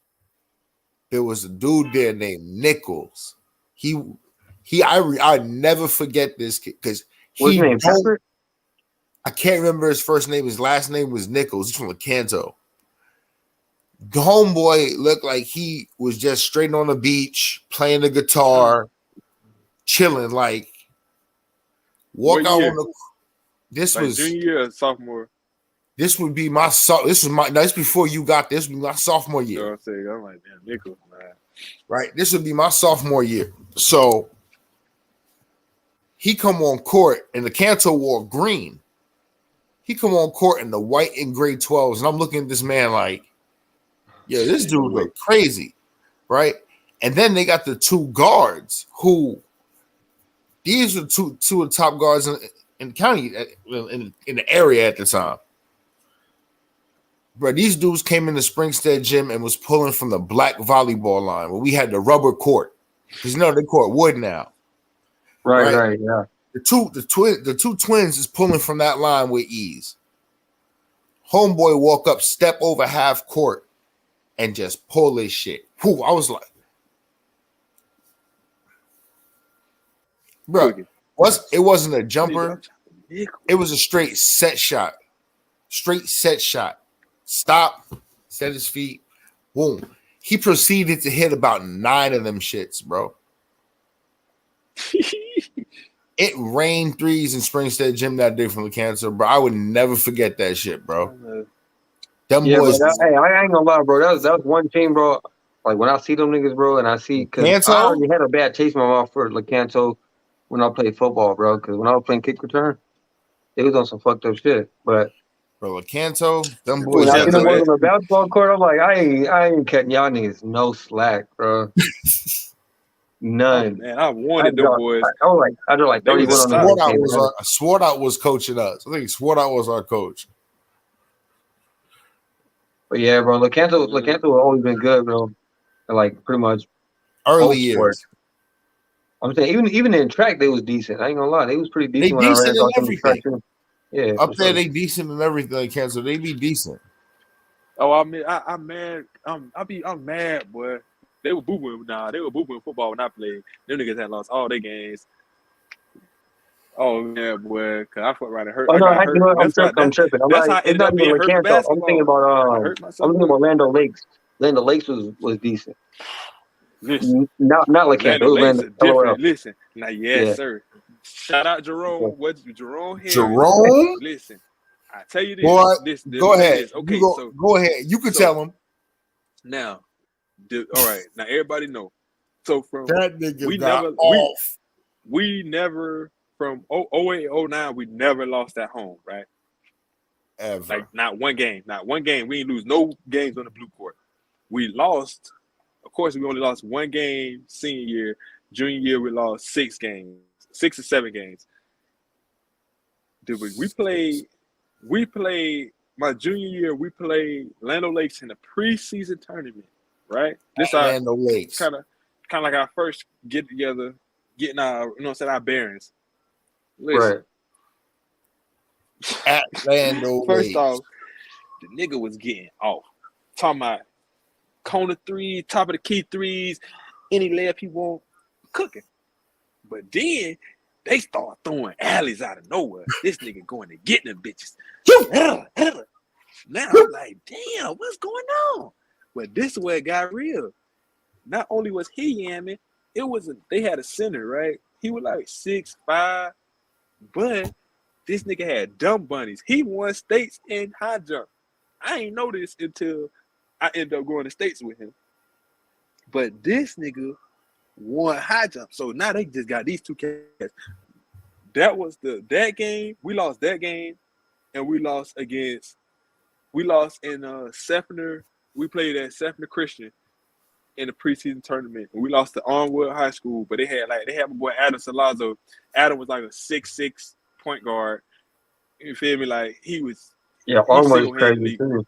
there was a dude there named Nichols. I never forget this kid because what's his name? I can't remember his first name. His last name was Nichols. He's from Lecanto. The homeboy looked like he was just straight on the beach playing the guitar, chilling. Like walk out on the. This was junior year, sophomore. This would be my That's before you got this. Would be my sophomore year. You know what I'm saying? I'm like, damn, Nichols, man. Right. This would be my sophomore year. So he come on court and the Canto wore green. He come on court in the white and gray 12s, and I'm looking at this man like, yeah, this dude look crazy, right? And then they got the two guards who these are two of the top guards in the county, in the area at the time. Bro, these dudes came in the Springstead gym and was pulling from the black volleyball line where we had the rubber court. Because they court wood now. Right, yeah. The two twins is pulling from that line with ease. Homeboy walk up, step over half court, and just pull this shit. Whew, I was like, bro, it wasn't a jumper. It was a straight set shot. Stop, set his feet, boom. He proceeded to hit about 9 of them shits, bro. It rained threes in Springstead Gym that day from the cancer, bro. I would never forget that shit, bro. Them boys. Hey, I ain't gonna lie, bro. That was one team, bro. Like when I see them niggas, bro, and I see because I already had a bad taste in my mouth for Lecanto when I played football, bro. Because when I was playing kick return, they was on some fucked up shit. But bro, Lecanto, them boys. When I see them boys on the basketball court, I'm like, I ain't cutting y'all niggas no slack, bro. None. Man, I wanted them boys. I was like 31 on the Swartout was coaching us. I think Swartout was our coach. But yeah, bro, Lecanto has always been good, bro. Like pretty much early years. I'm saying even in track they was decent. I ain't gonna lie, they was pretty decent. They decent in everything. Yeah, up there they decent in everything. Cancel. They be decent. Oh, I mean, I'm mad. I'm mad, boy. They were boo-booing. Nah, they were boo-booing football when I played. Them niggas had lost all their games. Oh, yeah, boy. Because I fought right and hurt. Oh, no, I'm tripping. It's not even Lecanto. I'm thinking about Lando Lakes. Lando Lakes was decent. Listen. Not Lecanto. It was Lando. Different. Listen. Now, yes, sir. Shout out Jerome. What's Jerome here? Jerome? Listen. I tell you this. Boy, this go ahead. Okay, go ahead. You can tell him. Now, all right. Now everybody know. So from that nigga got off. We never from 08, 09, we never lost at home, right? Ever. Like not one game. We didn't lose no games on the blue court. We lost. Of course, we only lost one game senior year. Junior year, we lost 6 games, 6 or 7 games. Dude, we played my junior year. We played Lando Lakes in the preseason tournament. Right, this Lando Lakes, kind of like our first get together, getting our, our bearings. Listen, right. At Lando First Lakes. off, the nigga was getting off. Talking about corner 3, top of the key 3s, any layup he want, cooking. But then They start throwing alleys out of nowhere. This nigga going to get them bitches. Now I'm like, damn, what's going on? But this is where it got real. Not only was he yamming, they had a center, right? He was like 6'5", but this nigga had dumb bunnies. He won states in high jump. I ain't know this until I ended up going to states with him. But this nigga won high jump. So now they just got these two cats. That game. We lost that game, and we lost in Seffner. We played at Seffner Christian in the preseason tournament. And we lost to Armwood High School, but they had my boy Adam Salazzo. Adam was like a 6'6" point guard. You feel me? Like he was. Yeah, Armwood is crazy too.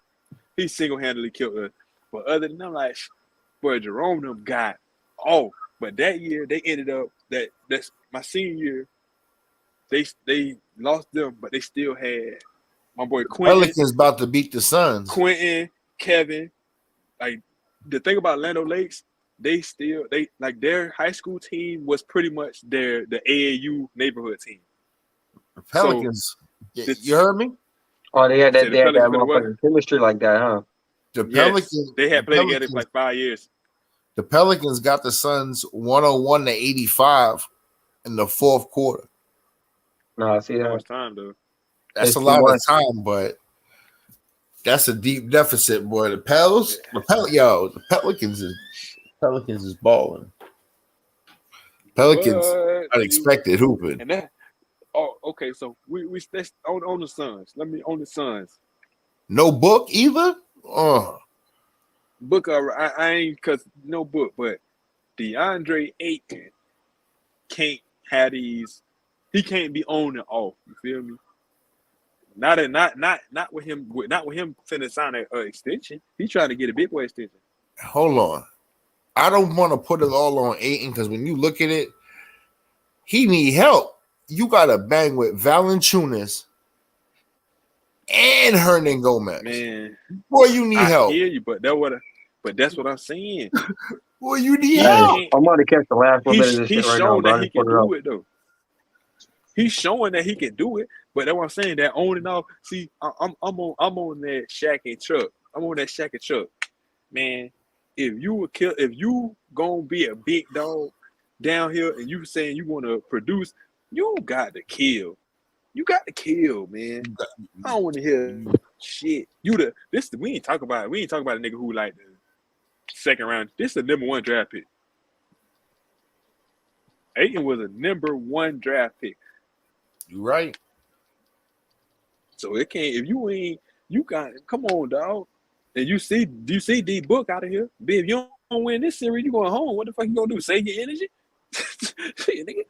He single-handedly killed us. But other than that, like, boy, Jerome them got off. But that year they ended up that's my senior year. They lost them, but they still had my boy Quentin. Pelicans about to beat the Suns. Quentin, Kevin. Like the thing about Lando Lakes, their high school team was pretty much the AAU neighborhood team. The Pelicans, so, you heard me? Oh, they had that motherfucking chemistry like that, huh? The Pelicans, they had played together for like 5 years. The Pelicans got the Suns 101-85 in the fourth quarter. No, I see that. Much time though. That's a lot of time, but that's a deep deficit, boy. The Pelicans is balling. Pelicans unexpected hooping. And that, okay. So we on the Suns. Let me on the Suns. No book either. Book. I ain't cause no book, but DeAndre Ayton can't have these. He can't be on and off. You feel me? Not with him. Not with him finna sign an extension. He trying to get a big boy extension. Hold on. I don't want to put it all on Ayton because when you look at it, he need help. You got to bang with Valanciunas and Hernan Gomez. Man, boy, you need help. I hear you, but that's what I'm saying. Boy, you need help. I'm about to catch the last one minute of this shit right now, bro. He can do it though. He's showing that he can do it, but that's what I'm saying. That on and off. See, I'm on that Shaq and Chuck. I'm on that Shaq and Chuck. Man, if you gonna be a big dog down here and you saying you want to produce, you got to kill. You got to kill, man. I don't want to hear shit. We ain't talk about a nigga who like the second round. This is the number 1 draft pick. Ayton was a number 1 draft pick. You right. So it can't. If you got. Come on, dog. And you see D Book out of here. If you don't win this series, you going home. What the fuck you gonna do? Save your energy? Nigga,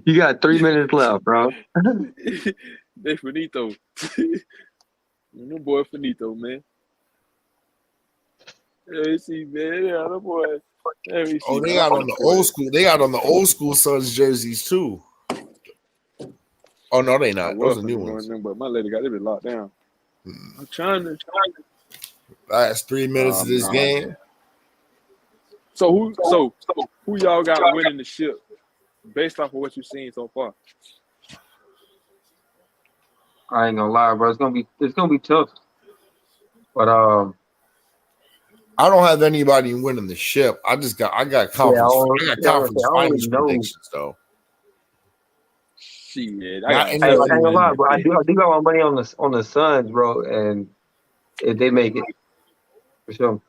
you got 3 minutes left, bro. They finito. No boy finito, man. Let me see, man. Yeah, no boy. They got on the old school. They got on the old school Suns jerseys too. Oh no, they not. Those are new ones. But my lady got it locked down. I'm trying to. Last 3 minutes of this game. So who y'all got winning the ship based off of what you've seen so far? I ain't gonna lie, bro. It's gonna be tough. But I don't have anybody winning the ship. I got confidence. I got conference finals predictions though. Shit, I ain't gonna lie, bro. I do got my money on the Suns, bro, and if they make it, for sure.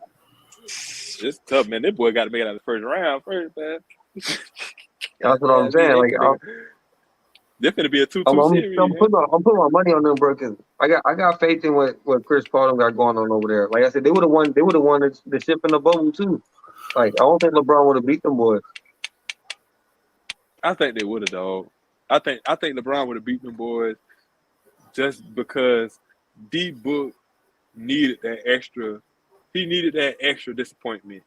It's tough, man. That boy got to make it out of the first round first, man. That's what I'm saying. Like, they're gonna be a 2-2 series. I'm putting my money on them, bro. Because I got faith in what Chris Paul got going on over there. Like I said, they would have won. They would have won the ship in the bubble too. Like I don't think LeBron would have beat them boys. I think they would have, dog. I think LeBron would have beat them boys just because D Book needed that extra. He needed that extra disappointment.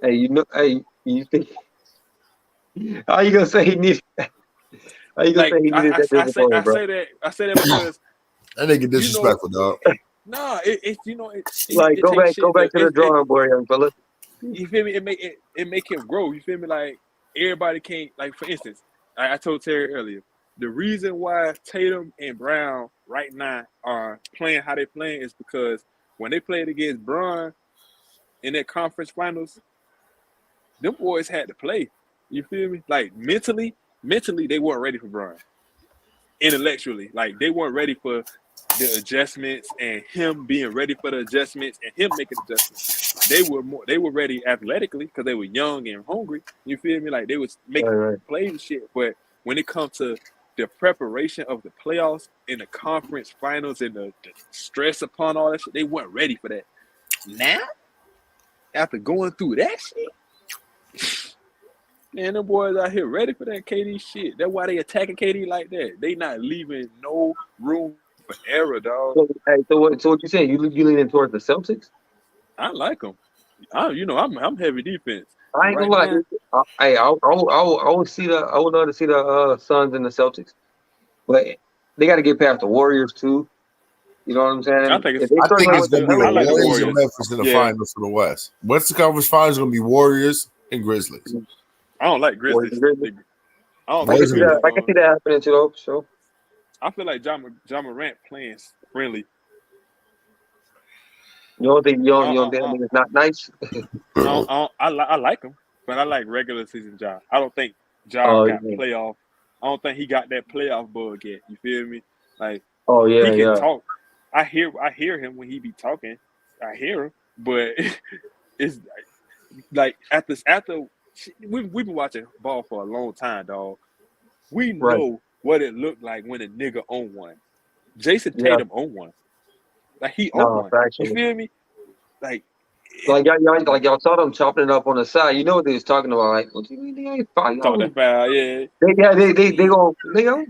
Hey, you think? How you gonna say he needed? How you gonna say he needed that disappointment, bro? I say that because that nigga disrespectful, dog. No, it's like go back to the drawing board, young fella. You feel me? It make him grow. You feel me? Like everybody can't, like, for instance, I told Terry earlier, the reason why Tatum and Brown right now are playing how they playing is because when they played against Bron in that conference finals, them boys had to play. You feel me? Like mentally they weren't ready for Bron. Intellectually, like they weren't ready for the adjustments and him being ready for the adjustments and him making adjustments. They were ready athletically because they were young and hungry. You feel me? Like they was making plays and shit. But when it comes to the preparation of the playoffs and the conference finals and the stress upon all that shit, they weren't ready for that. Now, after going through that shit, man, them boys out here ready for that KD shit. That's why they attacking KD like that. They not leaving no room for error, dog. So what you saying? You leaning towards the Celtics? I like them. I'm heavy defense. I ain't gonna lie. I would see I would love to see the Suns and the Celtics, but they got to get past the Warriors too. You know what I'm saying? I think it's going to be the Warriors and Memphis in the finals for the West. Western Conference Finals is going to be Warriors and Grizzlies. I don't like Grizzlies. I can see that happening too, though. Sure. I feel like John Morant playing friendly. You don't think it's not nice? I like him, but I like regular season Ja. I don't think Ja got playoff. I don't think he got that playoff bug yet. You feel me? Like, he can talk. I hear him when he be talking. I hear him, but it's like after we've been watching ball for a long time, dog. We know what it looked like when a nigga own one. Jason Tatum own one. Like he own one. You feel me? Like y'all saw them chopping it up on the side. You know what they was talking about? Like, what do you mean they ain't foul? Talk that foul, yeah. They go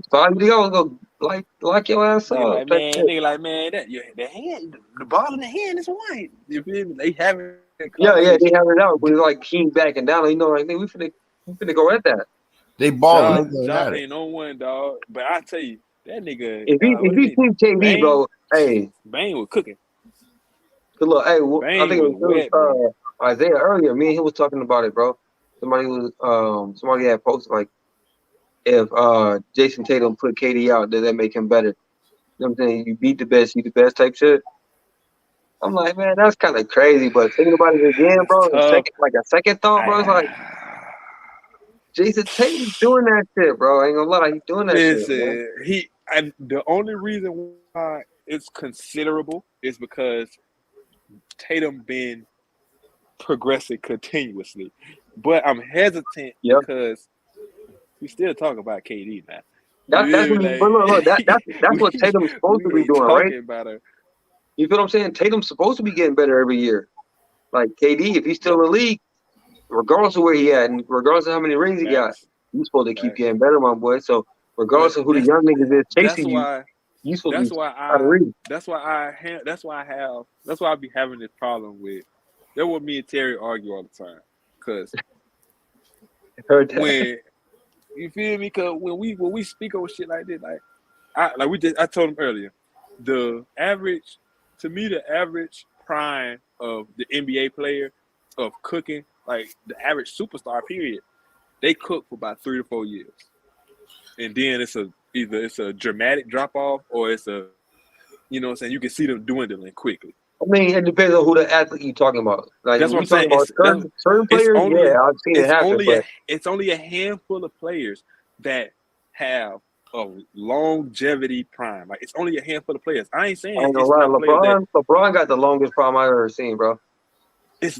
foul. They go like your ass up. Nigga like man, that the hand, the ball in the hand is white. You feel me? They having they have it out. But it's like King backing down. You know, like we finna go at that. They balling. Ja ain't on one, dog. But I tell you, that nigga. If he keep KD, bro, hey, Bane was cooking. Look, hey, I think it was Isaiah earlier. Me and him was talking about it, bro. Somebody had posted like, if Jason Tatum put KD out, does that make him better? You know what I'm saying? You beat the best, you the best type shit. I'm like, man, that's kind of crazy. But thinking about it again, bro, a second thought, bro, it's like Jason Tatum's doing that shit, bro. I ain't gonna lie, he's doing that shit. And the only reason why it's considerable is because Tatum been progressing continuously. But I'm hesitant because we still talk about KD, man. That's what Tatum's supposed to be doing, right? You feel what I'm saying? Tatum's supposed to be getting better every year. Like KD, if he's still in the league, regardless of where he at and regardless of how many rings he got, he's supposed to keep getting better, my boy. So regardless of who the young niggas is chasing you, that's why I be having this problem with. That's what me and Terry argue all the time. Cause when you feel me, cause when we speak on shit like this, I told him earlier, the average prime of the NBA player of cooking, like the average superstar period, they cook for about 3 to 4 years. And then either it's a dramatic drop off or it's a, you know what I'm saying, you can see them dwindling quickly. I mean, it depends on who the athlete you're talking about. Like, that's what I'm saying. Certain players, I've seen it happen. It's only a handful of players that have a longevity prime. Like, it's only a handful of players. I ain't saying LeBron got the longest prime I've ever seen, bro. It's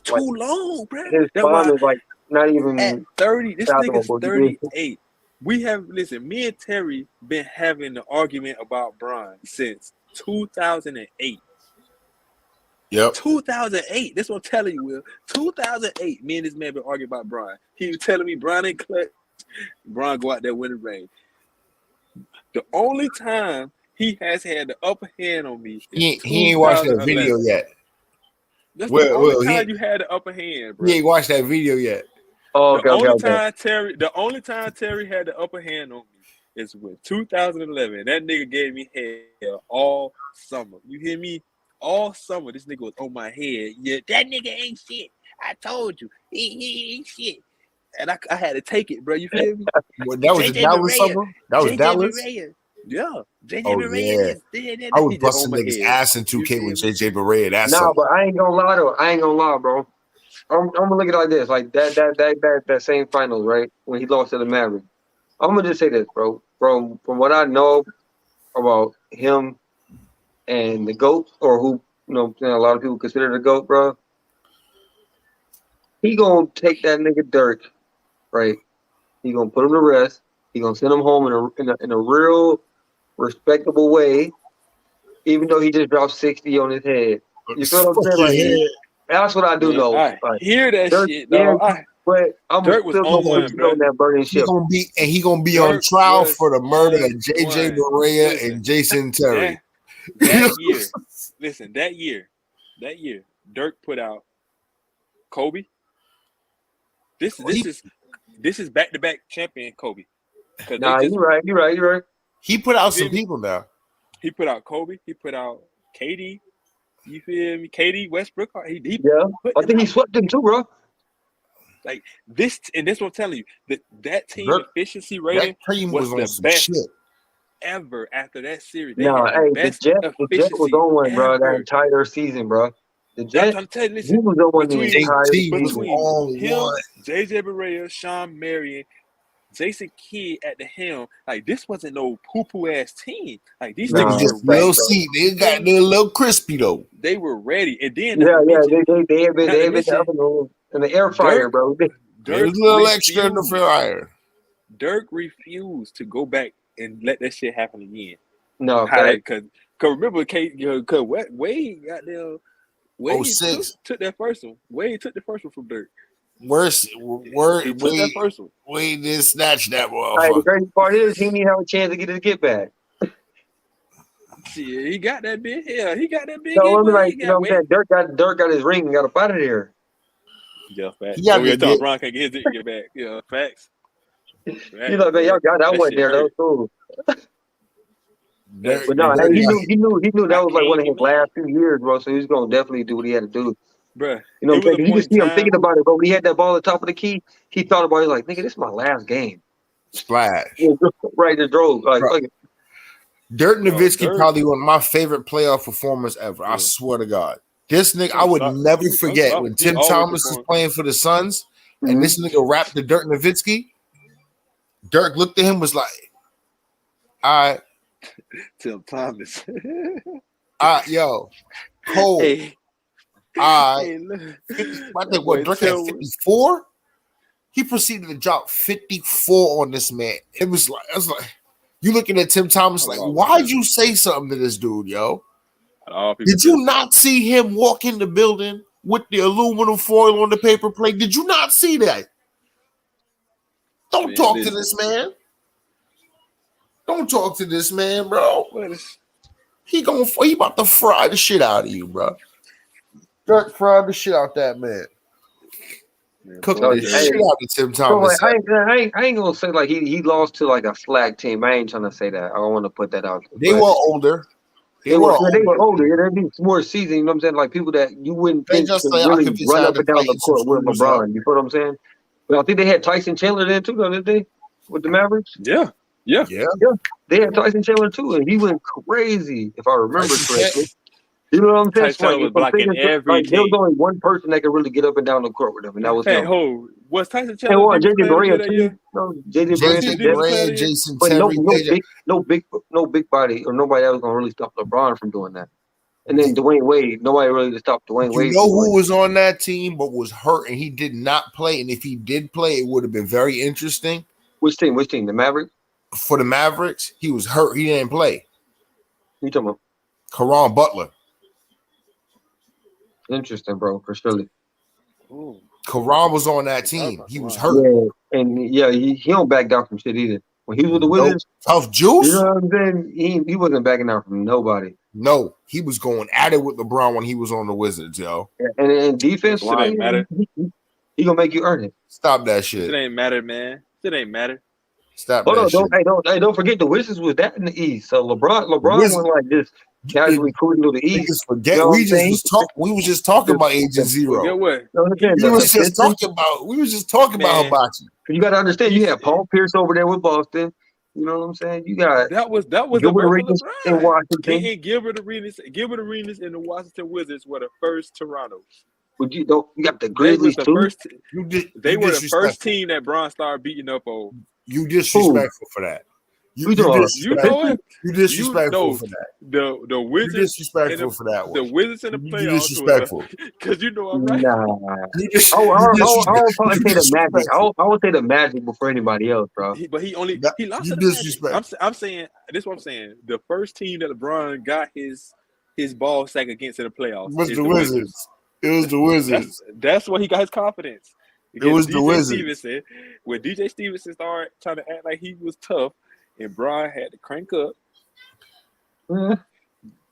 too long, bro. His prime is like not even at 30. This nigga's 38. Me and Terry been having the argument about Bron since 2008. Yep. 2008. That's what I'm telling you, Will. 2008. Me and this man been arguing about Bron. He was telling me Bron ain't clutch. Bron go out there winning rain. The only time he has had the upper hand on me. He ain't watched that video yet. That's the only time you had the upper hand, bro. He ain't watched that video yet. Oh, the only time Terry had the upper hand on me is with 2011. That nigga gave me hell all summer. You hear me? All summer, this nigga was on my head. Yeah, that nigga ain't shit. I told you. He ain't shit. and I had to take it, bro. You feel me? Well, that was Dallas summer. That was Dallas. Yeah, JJ Oh Barea. yeah, I was busting niggas' ass in 2K with JJ Barea. That's nah, but I ain't gonna lie though. I ain't gonna lie, bro. I'm gonna look at it like this, like that same finals, right? When he lost to the Mavericks. I'm gonna just say this, bro. From what I know about him and the GOAT, or who a lot of people consider the GOAT, bro. He gonna take that nigga Dirk, right? He gonna put him to rest. He gonna send him home in a real respectable way, even though he just dropped 60 on his head. You feel what I'm saying? Like, yeah, that's what I do know. I hear that Dirk, shit, dog. Yeah, but I'm Dirk was still on gonna one, bro. on that burning ship. He gonna be on trial for the murder of JJ Barea and Jason Terry. That year, listen, that year, Dirk put out Kobe. This is back-to-back champion Kobe. Nah, you're right. He put out some people now. He put out Kobe. He put out KD. You feel me? KD, Westbrook. I think he swept them too, bro. Like this, and this what I'm telling you. That team efficiency rating was the best ever after that series. The Jet was on one, bro. That entire season, bro. The Jet, I'm telling you, listen, he was on one the entire between season. Him, JJ Barea, Sean Marion, Jason Kidd at the helm. Like this wasn't no poo-poo ass team. Like these niggas just real seat. They got their little crispy though. They were ready, and then they have been in the air fryer, bro. There's a little extra in the fryer. Dirk refused to go back and let that shit happen again. No, because remember, because Wade got there. Wade took that first one. Wade took the first one from Dirk. Wade did snatch that motherfucker. The crazy part is he didn't have a chance to get his get back. Yeah, he got that big. Yeah, he got that big. So I'm saying? Dirk got his ring and got up out of there. Yeah, facts. LeBron can't get his get back. Yeah, facts. He's like, man, y'all got that one there. That was cool. But no, he knew that was like one of his last few years, bro. So he was gonna definitely do what he had to do. Bruh, you know what I'm saying? You just see him thinking about it, but when he had that ball at the top of the key, he thought about it like, nigga, this is my last game. Splash. Right, the drove. Like, Dirk Nowitzki probably one of my favorite playoff performers ever. I swear to God. This nigga, I would never forget when Tim Thomas was playing for the Suns and this nigga rapped to Dirk Nowitzki. Dirk looked at him, was like, all right. Tim Thomas. Yo, Cole. Hey. I think what Dirk had 54. He proceeded to drop 54 on this man. It was like you looking at Tim Thomas like, why'd you say something to this dude, yo? Did you not see him walk in the building with the aluminum foil on the paper plate? Did you not see that? Don't talk to this man. Don't talk to this man, bro. He about to fry the shit out of you, bro. Dirk fried the shit out that man. Cooked the shit out of Tim Thomas. So I ain't gonna say like he lost to like a slack team. I ain't trying to say that. I don't want to put that out there. They were older. They were older. Yeah, they'd be more seasoned. You know what I'm saying? Like people that you wouldn't think could really run up and down the court with LeBron. You feel what I'm saying? But I think they had Tyson Chandler then too, didn't they? With the Mavericks? Yeah. They had Tyson Chandler too, and he went crazy, if I remember correctly. You know what I'm saying? Tyson was blocking every there was only one person that could really get up and down the court with him, and that was him. Was Tyson Chandler? JJ Barea too. JJ Barea, Jason but Terry. no big body or nobody that was gonna really stop LeBron from doing that. And then Dwayne Wade, nobody really stopped Dwayne Wade. You know who was on that team but was hurt and he did not play, and if he did play, it would have been very interesting. Which team? The Mavericks? For the Mavericks, he was hurt. He didn't play. Who you talking about? Caron Butler. Interesting, bro, for surely. Karan was on that team. He was hurt. Yeah, and he don't back down from shit either. When he was with the Wizards, tough juice. You know what I'm saying? He wasn't backing down from nobody. No, he was going at it with LeBron when he was on the Wizards, yo. And defense, matter. He gonna make you earn it. Stop that shit. It ain't matter, man. It ain't matter. Stop Hold that on, shit. don't forget the Wizards was that in the East. So LeBron Wizards- went like just casually cruising to the East. Niggas forget You know what we I'm just saying? was just talking about Agent Zero. Well, get what? You know what I'm saying? We was just talking about Hibachi. You got to understand, you have Paul Pierce over there with Boston. You know what I'm saying? You got that was Gilbert the birth of Arenas in LeBron. Washington. And Gilbert Arenas and the Washington Wizards were the first Torontos. You got the Grizzlies too. They were the first team that Bron started beating up on. You disrespectful for that. You disrespectful for that. The Wizards. You disrespectful for that one. The Wizards in the playoffs. Disrespectful. Because you know I'm right. Nah. I would say the Magic. I would say the Magic before anybody else, bro. But he lost to the Magic. I'm saying this is what I'm saying. The first team that LeBron got his ball sack against in the playoffs was the Wizards. It was the Wizards. That's where he got his confidence. It was the Wizards. When DJ Stevenson started trying to act like he was tough, and Bron had to crank up.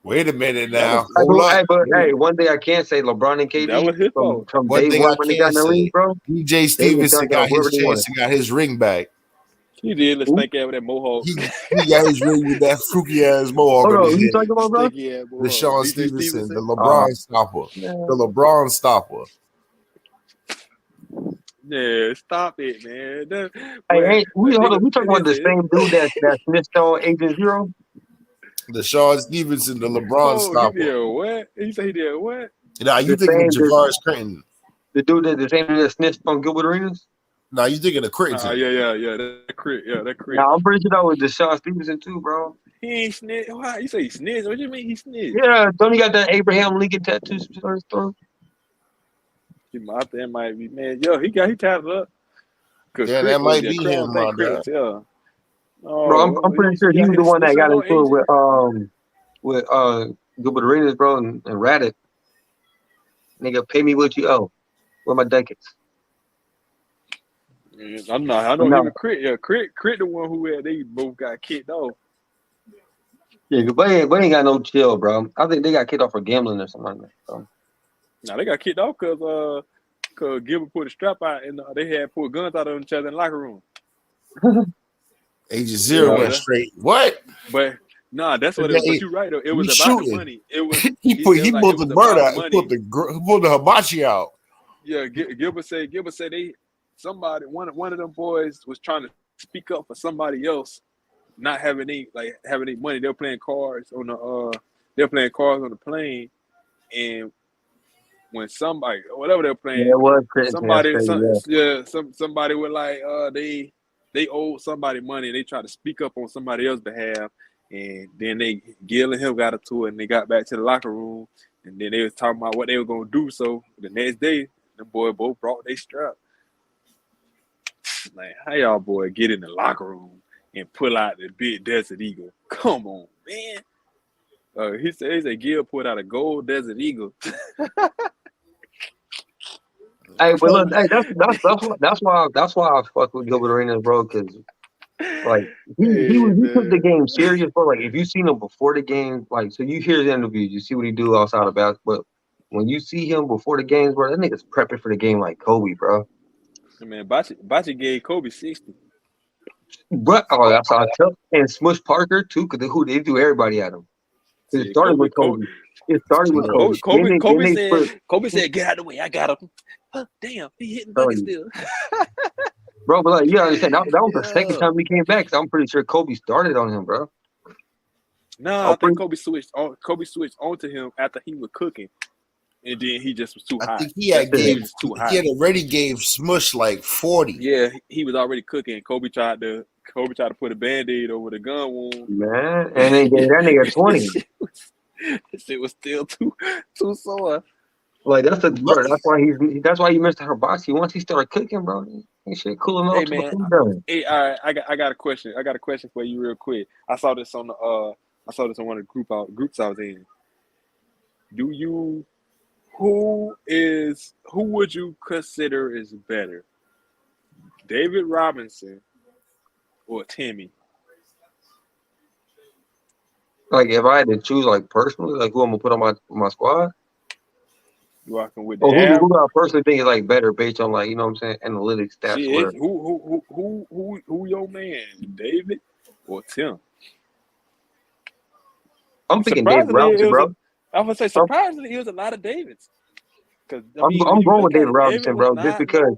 Wait a minute now. Hey, one day I can't say LeBron and KD. That was his fault. From day one when they got in the league, bro. DJ Stevenson got his chance and got his ring back. He did. Let's think out with that mohawk. He got his ring with that freaky ass mohawk. Hold on, who you talking about, bro? The Sean Stevenson, the LeBron stopper. The LeBron stopper. Yeah, stop it, man. We talking about the same dude that snitched on Agent Zero? The Sean Stevenson, the LeBron stopper. He did what? He said he did what? Nah, you thinking of Javaris Critton. The dude the same dude that snitched on Gilbert Arenas? Nah, you thinking of Critton. Yeah. That crit. Nah, I'm pretty sure that was the Sean Stevenson too, bro. He ain't snitched. Why? You say he snitched? What do you mean he snitched? Yeah, don't he got that Abraham Lincoln tattoo on his throat? That might be, man. Yo, he tatted up. Yeah, that might be him, yeah. Oh, bro, I'm pretty sure he was the one that got into it with Gilbert Arenas, bro, and Raddick. Nigga, pay me what you owe. Where my ducats? I know him and Crit. Yeah, Crit the one who they both got kicked off. Yeah, but they ain't got no chill, bro. I think they got kicked off for gambling or something like that. So. Now they got kicked off because Gilbert put a strap out and they had put guns out on each other in the locker room. Agent Zero went straight. What? But nah, that's what it was. But you're right though. It was about the money. It was he pulled the bird out. He pulled the hibachi out. Yeah, Gilbert said one of them boys was trying to speak up for somebody else, not having any money. They're playing cards on the plane, and when somebody whatever they're playing, it was somebody was like they owed somebody money and they tried to speak up on somebody else's behalf, and then Gil and him got into it and they got back to the locker room and then they was talking about what they were gonna do. So the next day the boy both brought their strap. Like, how y'all boy get in the locker room and pull out the big Desert Eagle? Come on, man. He said Gil put out a gold Desert Eagle. Hey, but look, hey, that's why I fuck with Gilbert Arenas, bro, because like he took the game serious, bro. Like if you seen him before the game, like so you hear his interviews, you see what he do outside of basketball. But when you see him before the games, bro, that nigga's prepping for the game like Kobe, bro. Man, Bachi gave Kobe 60. But that's how I tell. And Smush Parker too, because they do everybody at him. It started with Kobe. It started with Kobe. Kobe said, "Get out of the way, I got him." Oh, damn, he hitting buckets still. Bro, but like you understand, that was the second time he came back. So I'm pretty sure Kobe started on him, bro. No, I think Kobe switched onto him after he was cooking, and then he just was too high. I think he had already gave Smush like 40. Yeah, he was already cooking. Kobe tried to put a Band-Aid over the gun wound. Man, and they gave that nigga 20. It was still too sore. Like that's why he missed her box. Once he started cooking, bro, he should cool him off. Hey, all right, I got a question. I got a question for you real quick. I saw this on one of the groups I was in. Who would you consider is better? David Robinson or Timmy? Like if I had to choose like personally, like who I'm gonna put on my squad? You walking with the who do I personally think is like better based on like, you know what I'm saying, analytics stats? Shit, who your man, David or Tim? I'm thinking David Robinson, bro. I would say surprisingly, it was a lot of Davids. Because I'm going with David Robinson, bro, just because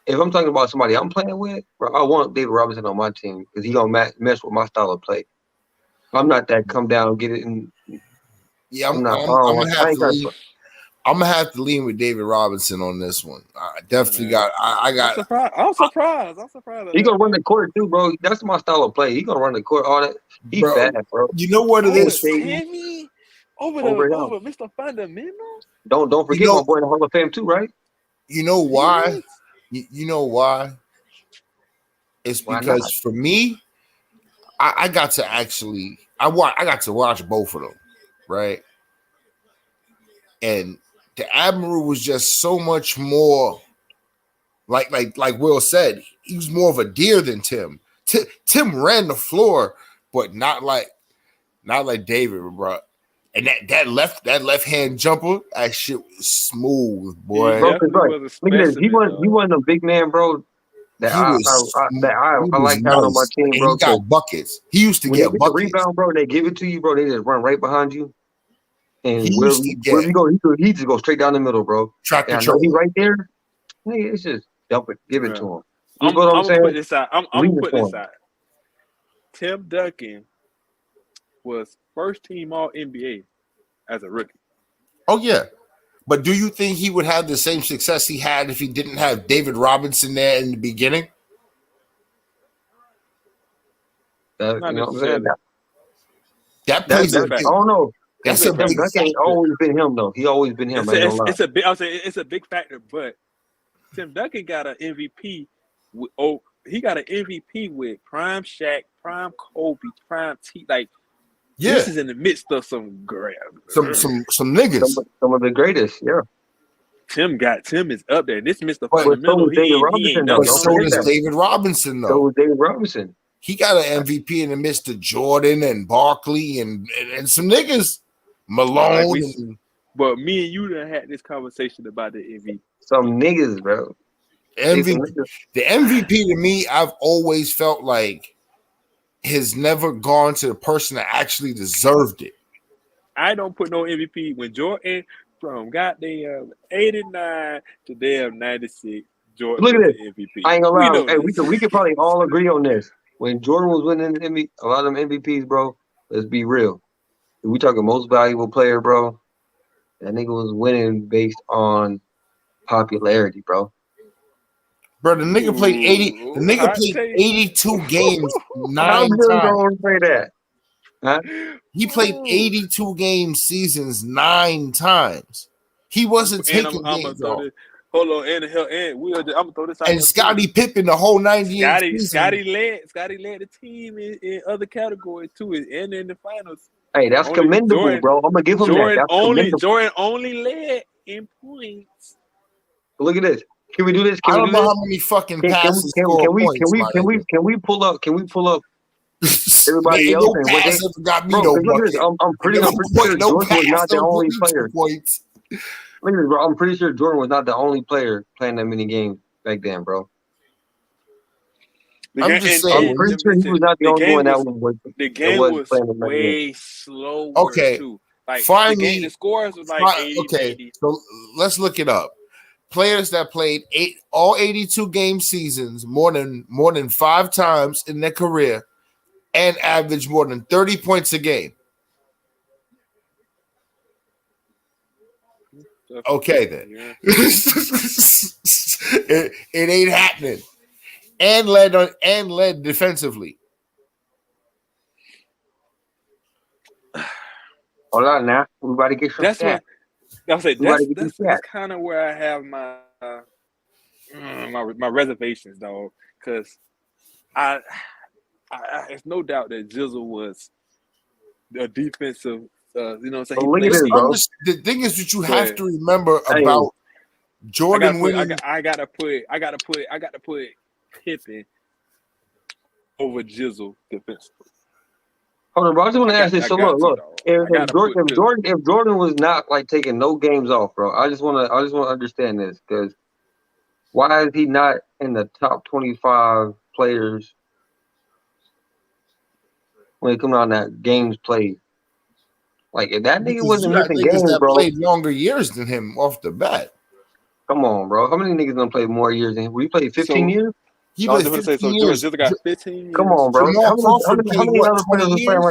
if I'm talking about somebody I'm playing with, bro, I want David Robinson on my team because he gonna mess with my style of play. I'm not that come down, get it, and I'm gonna have to lean with David Robinson on this one. I definitely got. I'm surprised. He gonna run the court too, bro. That's my style of play. He gonna run the court. All that. He fast, bro. You know what it is? Timmy over Mr. Fundamental. Don't forget my boy in the Hall of Fame too, right? You know why? You know why? It's because for me, I got to actually I got to watch both of them, right? And the Admiral was just so much more like Will said, he was more of a deer than Tim. Tim ran the floor, but not like David, bro. And that left hand jumper, that shit was smooth, boy. Bro, look at this. He wasn't a big man, bro. That I like having on my team, bro. He got buckets. He used to get buckets. The rebound, bro. They give it to you, bro. They just run right behind you. And where you go, he just go straight down the middle, bro. Track control. He right there. Nigga, it's just dump it, give it to him. I'm gonna put this out. I'm gonna put this out. Tim Duncan was first team All NBA as a rookie. Oh yeah, but do you think he would have the same success he had if he didn't have David Robinson there in the beginning? You know what I'm saying? That plays. I don't know. That ain't always been him though. He always been him. It's a big. I'll say it's a big factor, but Tim Duncan got an MVP. He got an MVP with prime Shaq, prime Kobe, prime T. Like, this is in the midst of some niggas, some of the greatest. Yeah. Tim is up there. This Mr. Fundamental. So does David Robinson though. So was David Robinson. He got an MVP in the midst of Jordan and Barkley and some niggas. Malone. But me and you done had this conversation about the MVP. Some niggas, bro. The MVP to me, I've always felt like has never gone to the person that actually deserved it. I don't put no MVP when Jordan from goddamn 89 to damn 96. Jordan look at this. MVP. I ain't gonna lie. Hey, we could probably all agree on this. When Jordan was winning a lot of them MVPs, bro, let's be real. If we talking most valuable player, bro, that nigga was winning based on popularity, bro. Bro, the nigga played 80. The nigga played 82 games 9 times. Don't say that. Huh? He played 82 game seasons 9 times. He wasn't taking games off. Hold on, and I'm gonna throw this out. And Scottie Pippen, the whole 98. Scottie led the team in other categories too, and in the finals. Hey, that's commendable, Jordan, bro. I'm gonna give him that. Jordan only led in points. Look at this. Can we do this? I don't know how many fucking passes. Can we pull up everybody else? And what they got me I'm pretty sure Jordan was not the only player. Look at this, bro. I'm pretty sure Jordan was not the only player playing that many games back then, bro. I'm pretty sure he was not the only one that was. The game was way slower. Okay, too. Like finally, the scores was like 80. Okay, 80. so let's look it up. Players that played all 82 game seasons more than 5 times in their career and averaged more than 30 points a game. Okay, then. Yeah. it ain't happening. And led defensively. Hold on now. Everybody get some stats. That's kind of where I have my reservations, though, because I it's no doubt that Jizzle was a defensive. You know what I'm saying? Look at this, bro. The thing is that you have to remember about Jordan winning. I gotta put Pippen over Jizzle defensively. Hold on, bro. I just want to ask this. So look. If Jordan was not like taking no games off, bro, I just want to understand this because why is he not in the top 25 players when it comes on that games played? Like if that nigga wasn't missing games, that bro, played longer years than him off the bat. Come on, bro. How many niggas gonna play more years than him? We played 15 years. He played 15 years. George got 15 years. Come on, bro. How many other players were playing?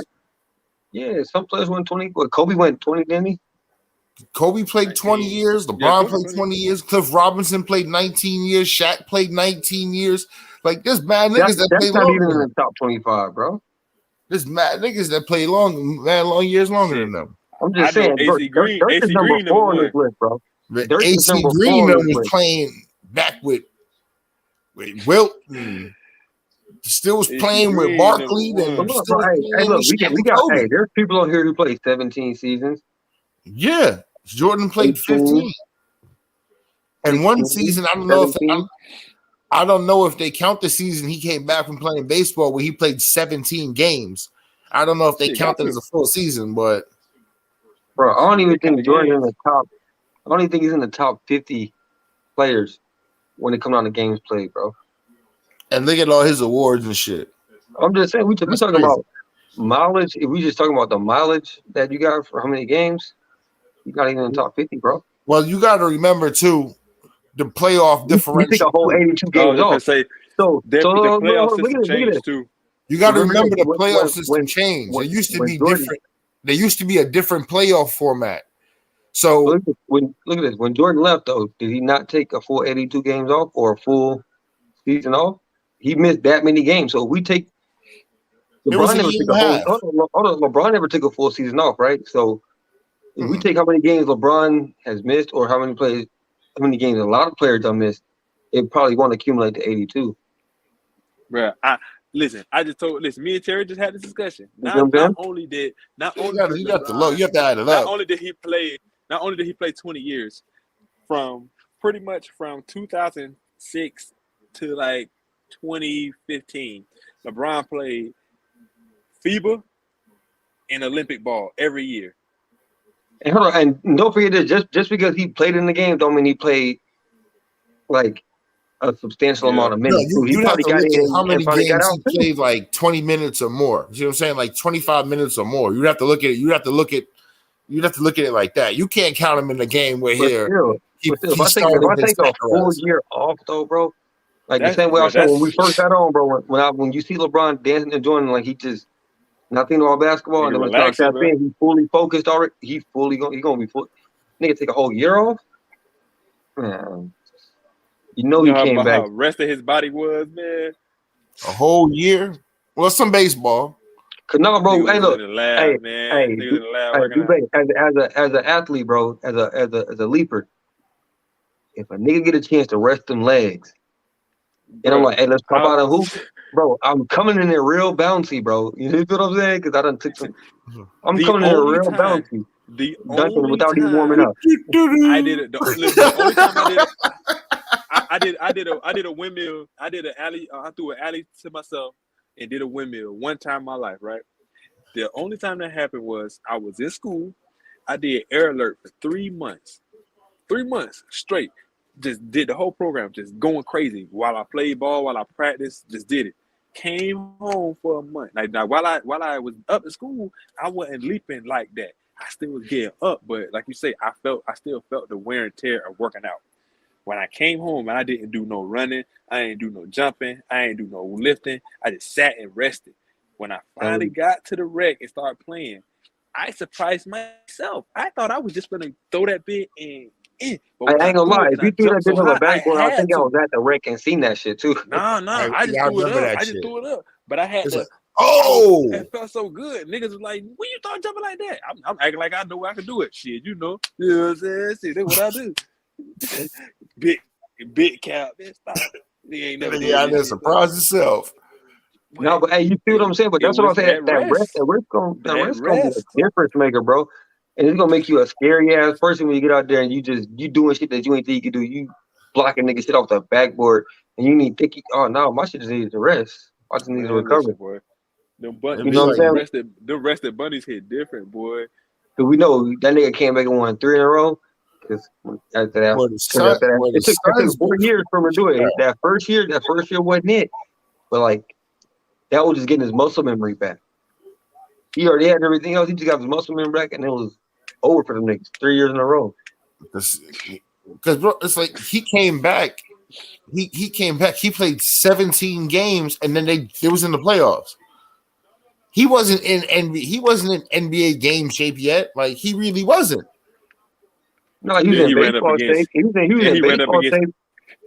Yeah, some players went 20. But Kobe went 20, didn't he? Kobe played 20 years. LeBron played 20 years. Cliff Robinson played 19 years. Shaq played 19 years. Like, there's mad niggas that play longer. That's not even in the top 25, bro. There's mad niggas that play long years longer than them. I'm just saying, bro, AC Green number 4 on this list, bro. AC Green was playing back with Wilt. Still was playing with Barkley. Look, there's people on here who played 17 seasons. Yeah, Jordan played 15. And one season, I don't know if they count the season he came back from playing baseball where he played 17 games. I don't know if they count it as a full season, but bro, I don't even think Jordan's in the top. I don't even think he's in the top 50 players when it comes on to games played, bro. And look at all his awards and shit. I'm just saying, we're talking about mileage. If we just talking about the mileage that you got for how many games, you got even in the top 50, bro. Well, you got to remember too, the playoff differential. You take a whole 82 games off. So the playoff system changed too. You got to remember the playoff system changed. It used to be different. There used to be a different playoff format. So look at this. When Jordan left, though, did he not take a full 82 games off or a full season off? He missed that many games. So if we take LeBron never took a full season off, right? So if we take how many games LeBron has missed or how many games a lot of players have missed, it probably won't accumulate to 82. Bro, listen, me and Terry just had this discussion. Not only did you have to add it up. Not only did he play 20 years from 2006 to like 2015. LeBron played FIBA and Olympic ball every year. And hold on, and don't forget that just because he played in the game don't mean he played like a substantial amount of minutes. No, you have to look at how many games he played, like 20 minutes or more. You know what I'm saying? Like 25 minutes or more. You have to look at it. You have to look at it like that. You can't count him in the game where if I take a full year off though, bro. Like the same way I said when we first got on, bro. When you see LeBron dancing and joining, like he just not thinking about basketball, and then when he starts in, he's fully focused already. He gonna be full. Nigga, take a whole year off. Man, you know he came back. How rest of his body was, man. A whole year. Well, some baseball. Cause no, bro. Hey, look. As an athlete, bro. As a leaper, if a nigga get a chance to rest them legs. And I'm like, hey, let's pop out a hoop. Bro, I'm coming in there real bouncy, bro. You know what I'm saying? Because I done took some. I'm coming in there real bouncy. Without even warming up. I did it. The only time I did a windmill. I did an alley. I threw an alley to myself and did a windmill one time in my life, right? The only time that happened was I was in school. I did Air Alert for 3 months. 3 months straight. Just did the whole program, just going crazy while I played ball, while I practiced, just did it. Came home for a month. Like now, while I was up in school, I wasn't leaping like that. I still was getting up, but like you say, I still felt the wear and tear of working out. When I came home, I didn't do no running, I didn't do no jumping, I didn't do no lifting. I just sat and rested. When I finally got to the rec and started playing, I surprised myself. I thought I was just gonna throw that bit in. I ain't gonna lie. If you threw that bitch on the backboard, I think I was at the rec and seen that shit too. No, I just threw it up. I just threw it up. But I had to. It felt so good. Niggas was like, when you start jumping like that? I'm acting like I know I can do it. Shit, you know. You know what I'm saying? See, that's what I do. big cap. Man, stop. He ain't never done surprise himself. No, but hey, you see what I'm saying? But that's what I'm saying. That rest gonna be a difference maker, bro. And it's gonna make you a scary ass person when you get out there and you doing shit that you ain't think you could do. You blocking nigga shit off the backboard and you need thicky. Oh no, my shit just needs to rest. I just need to recover. Them You know what I'm saying? Them rested bunnies hit different, boy. Because we know that nigga came back and won 3 in a row. Because after that, it took 4 years for him to do it. That first year wasn't it. But like, that was just getting his muscle memory back. He already had everything else. He just got his muscle memory back, and it was over for the niggas 3 years in a row. Because bro, it's like he came back. He came back. He played 17 games, and then they was in the playoffs. He wasn't in NBA game shape yet. Like he really wasn't. No, he was in baseball shape. He was in baseball shape.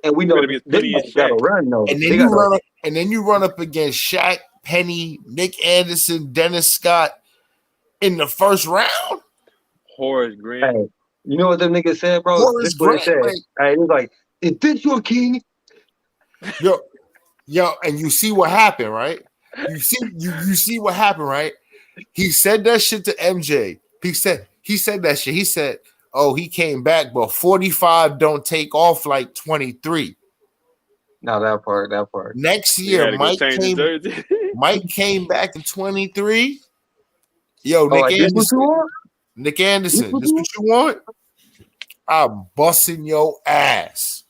And we know they got to run though. And then you run up against Shaq, Penny, Nick Anderson, Dennis Scott in the first round. Horace Grant. Hey, you know what them niggas said, bro? Horace Grant. Hey, it was like, "Is this your king?" Yo, and you see what happened, right? You see what happened, right? He said that shit to MJ. He said that shit. He said, "Oh, he came back, but 45 don't take off like 23." No, that part. Next year, Mike came back in 23. Yo, Nick Anderson, this what you want? I'm busting your ass.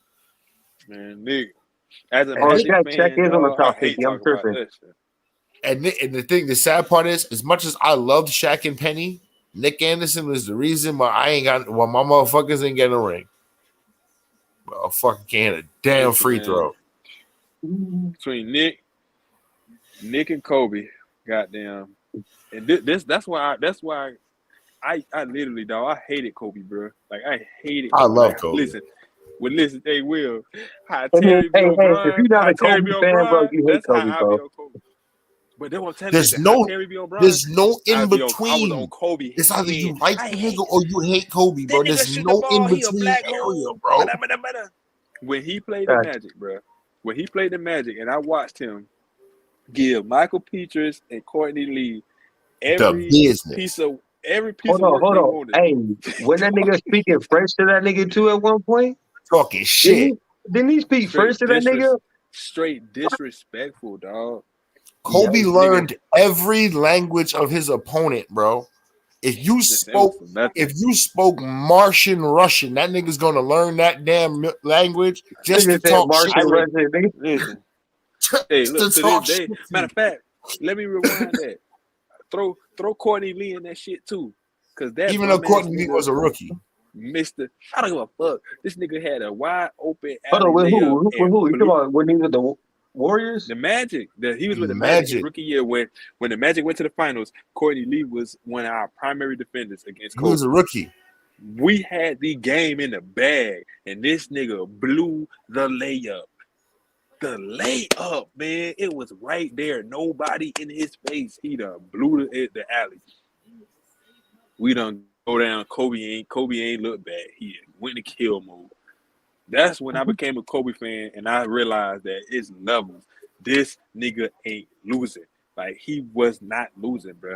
Man, Nick. As a Shaq is on the top 50. I'm tripping. And the sad part is, as much as I loved Shaq and Penny, Nick Anderson was the reason why my motherfuckers ain't getting a ring. Well, fucking can't hit a damn free throw. Between Nick and Kobe, goddamn. And that's why I literally, dog, I hated Kobe, bro. Like I hated Kobe. I love Kobe. Listen, hey, Will. If you're not a Kobe fan, bro, you hate Kobe, bro. But then I'm telling there's no in between. I was on Kobe. It's either you like the nigga or you hate Kobe, bro. There's no in between area, bro. When he played the Magic, bro. When he played the Magic, and I watched him give Michael Petras and Courtney Lee every piece of work Hold on. Hey, when that nigga speaking French to that nigga too at one point? Talking shit. Didn't he speak French to that nigga? Straight disrespectful, dog. Kobe learned every language of his opponent, bro. If you spoke Martian Russian, that nigga's gonna learn that damn language just to talk shit. Listen. Hey, look, to this day. Matter of fact, let me rewind that. Throw Courtney Lee in that shit too. Cause that even though Courtney Lee was a rookie. I don't give a fuck. This nigga had a wide open. Hold on, with who? You talking about when he was with the Warriors? The Magic. He was with the Magic rookie year when the Magic went to the finals. Courtney Lee was one of our primary defenders against Kobe. He was a rookie. We had the game in the bag, and this nigga blew the layup. The layup, man. It was right there. Nobody in his face. He done blew the alley. We done go down. Kobe ain't look bad. He went to kill mode. That's when I became a Kobe fan, and I realized that it's levels. This nigga ain't losing. Like, he was not losing, bro.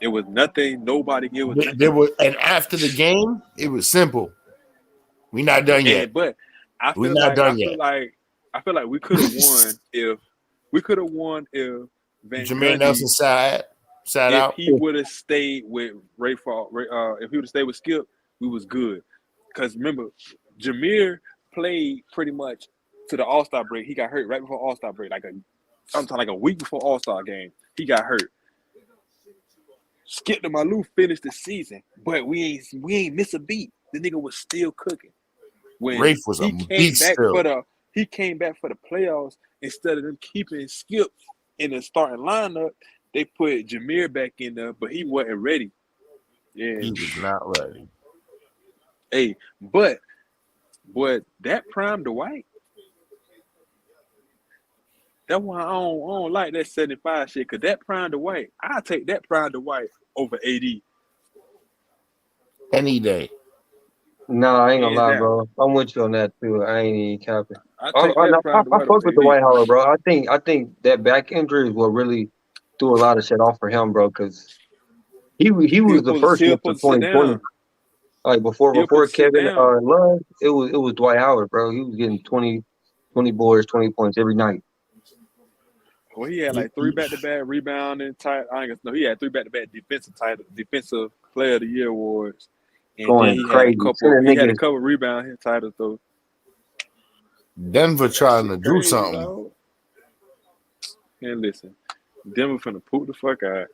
It was nothing. Nobody gave us nothing. And after the game, it was simple. We not done yet. But I feel like we could have won if Van Jermaine Nelson sat out. If he would have stayed with Ray Fall, if he would have stayed with Skip, we was good. Because remember, Jameer played pretty much to the All-Star break. He got hurt right before All-Star break, sometime like a week before All-Star game. He got hurt. Skip to Malou finished the season, but we ain't miss a beat. The nigga was still cooking. When Rafe was a beast still. He came back for the playoffs. Instead of them keeping Skip in the starting lineup, they put Jameer back in there, but he wasn't ready. Yeah, he was not ready. Hey, but that prime Dwight, that's why I don't like that 75 shit. Cause that prime Dwight, I'll take that prime Dwight over AD any day. No, I ain't gonna lie, bro. I'm with you on that too. I ain't even capping. I fuck with the Dwight Howard, bro. I think that back injury is what really threw a lot of shit off for him, bro. Cause he was the first one to 2020. Like before Kevin Love, it was Dwight Howard, bro. He was getting 20 boards, 20 points every night. Well, he had like 3 back-to-back rebounding title. He had 3 back-to-back defensive player of the year awards, and Going then he crazy. had a couple rebound titles though. Denver trying to do something. Dog. And listen, Denver finna poop the fuck out,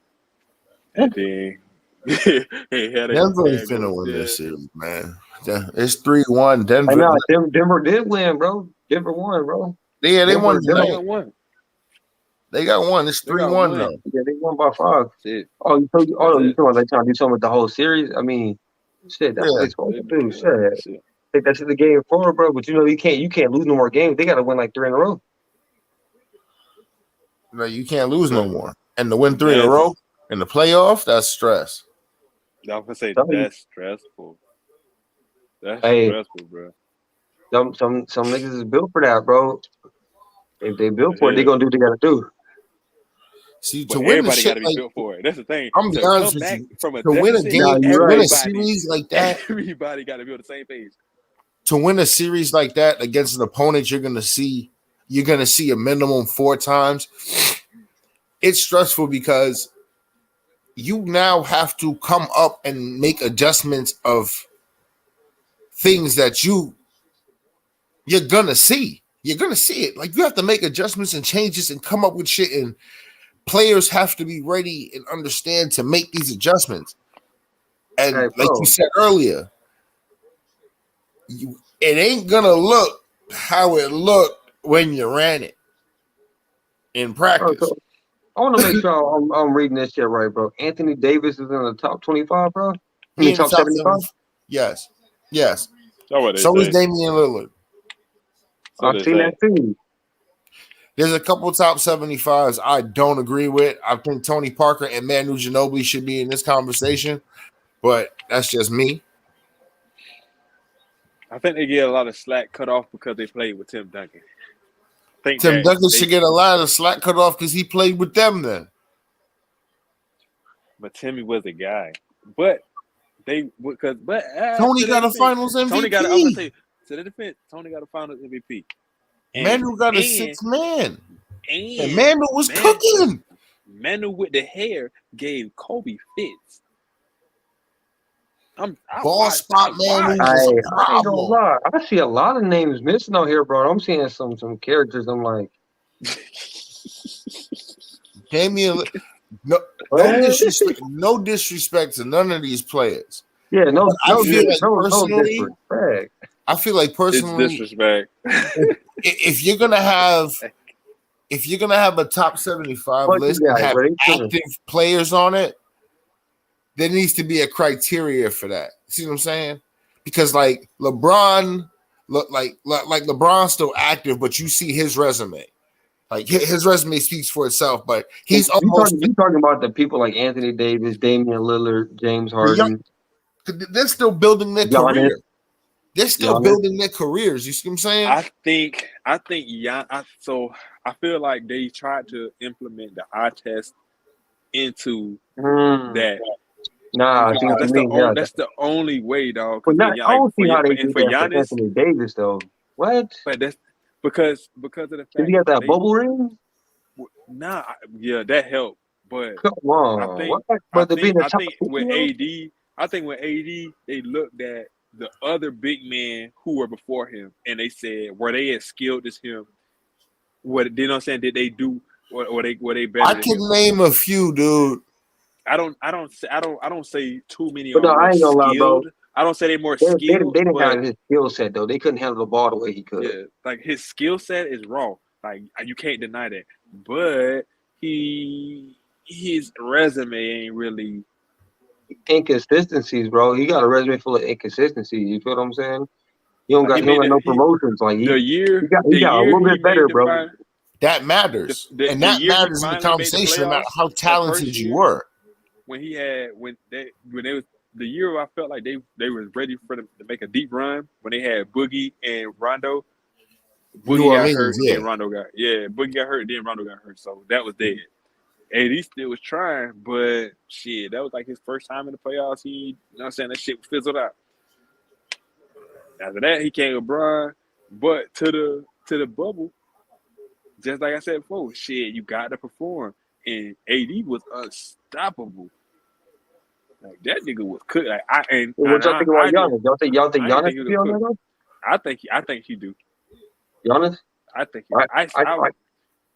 and then Denver is finna win this series, man. It's 3-1. Denver. I know Denver did win, bro. Denver won, bro. Yeah, they won. They got one. They got one. It's 3-1 though. Yeah, they won by 5. Shit. Oh, you talking about they trying to do something with the whole series? I mean, shit, that's what they supposed to do. Shit. Take that to the game forward, bro. But you can't lose no more games. They gotta win like 3 in a row. No, you can't lose no more. And to win 3 in a row in the playoff, that's stress. I was gonna say that's stressful. That's stressful, bro. Some niggas is built for that, bro. If they built for it, they gonna do what they gotta do. See, to win everybody got to be built for it. That's the thing. I'm be honest with you. From a to win a game, win a series like that, everybody got to be on the same page. To win a series like that against an opponent, you're gonna see a minimum 4 times. It's stressful because you now have to come up and make adjustments of things that you're gonna see. You're gonna see it. Like you have to make adjustments and changes and come up with shit, and players have to be ready and understand to make these adjustments. And like you said earlier, it ain't gonna look how it looked when you ran it in practice. I want to make sure I'm reading this shit right, bro. Anthony Davis is in the top 25, bro. In the top 75. Yes. So is Damian Lillard. I've seen that too. There's a couple top 75s I don't agree with. I think Tony Parker and Manu Ginobili should be in this conversation, but that's just me. I think they get a lot of slack cut off because they played with Tim Duncan. Tim Duncan should get a lot of slack cut off because he played with them then. But Timmy was a guy. But Tony got a Finals MVP. Tony got. I would say to the defense, Tony got a Finals MVP. Manu got a 6th man. And Manu was cooking. Manu with the hair gave Kobe fits. Ball spot Manu. I ain't gonna lie. I see a lot of names missing out here, bro. I'm seeing some characters. I'm like, Damian. No disrespect to none of these players. Yeah, no disrespect. I feel like personally, it's disrespect. if you're gonna have a top 75 list and have active players on it, there needs to be a criteria for that. See what I'm saying? Because like LeBron, like LeBron's still active, but you see his resume. Like his resume speaks for itself, but he's almost. You talking about the people like Anthony Davis, Damian Lillard, James Harden. They're still building their career. They're still building their careers. You see what I'm saying? I think so I feel like they tried to implement the eye test into that. Nah, that's the only way, dog. But I don't see how they do that for Anthony Davis, though. What? But that's because of the fact did he have that bubble ring? Nah, yeah, that helped. But come on, I think with AD, they looked at the other big men who were before him, and they said, were they as skilled as him? What you know what I'm saying? Did they do? Were they better? I can name a few, dude. I don't say too many. But no, I ain't gonna lie, bro. I don't say they're more skilled. They didn't have his skill set though. They couldn't handle the ball the way he could. Yeah, like his skill set is raw. Like you can't deny that. But his resume ain't really inconsistencies, bro. He got a resume full of inconsistencies. You feel what I'm saying? You don't got no promotions. Like he got a little bit better, bro. That matters, and that matters in the conversation about how talented you were. When they was the year, I felt like they was ready for them to make a deep run. When they had Boogie and Rondo, Boogie got hurt, then Rondo Boogie got hurt, then Rondo got hurt. So that was dead. AD still was trying, but shit, that was like his first time in the playoffs. You know what I'm saying? That shit fizzled out. After that, he came with Bron, but to the bubble, just like I said before, shit, you got to perform. And AD was unstoppable. Like that nigga was cooked. Like, what y'all think about Giannis? Y'all think Giannis should be on there though? I think he do. Giannis? I think he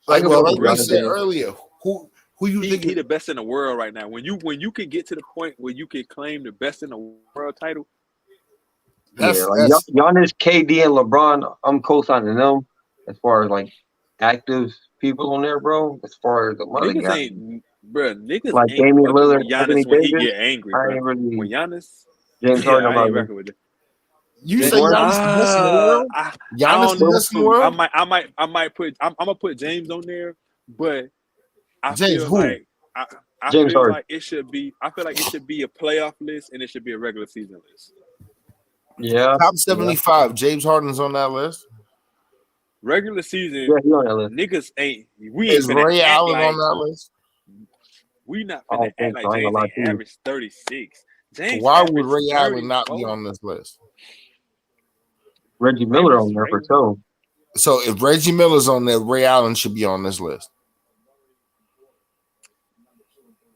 like we said earlier, who you think he the best in the world right now? When you can get to the point where you can claim the best in the world title. Giannis, KD, and LeBron, I'm co-signing them as far as like active people on there, bro. As far as the money niggas ain't, bro. Niggas like ain't Damian Lillard, Giannis when he get angry, bro. Really, when Giannis, James Harden, I ain't record with it. You say Giannis the best in the world? Giannis the best in the world? I might put. I'm gonna put James on there, but I James feel who? like James Harden. like it should be. I feel like it should be a playoff list and it should be a regular season list. Yeah, top 75. Yeah. James Harden's on that list. Regular season, he on that list. Niggas ain't. Is Ray Allen on that list? We not gonna act like James ain't average 36. James, why would Ray Allen not be on this list? Reggie Miller on there for sure. So if Reggie Miller's on there, Ray Allen should be on this list.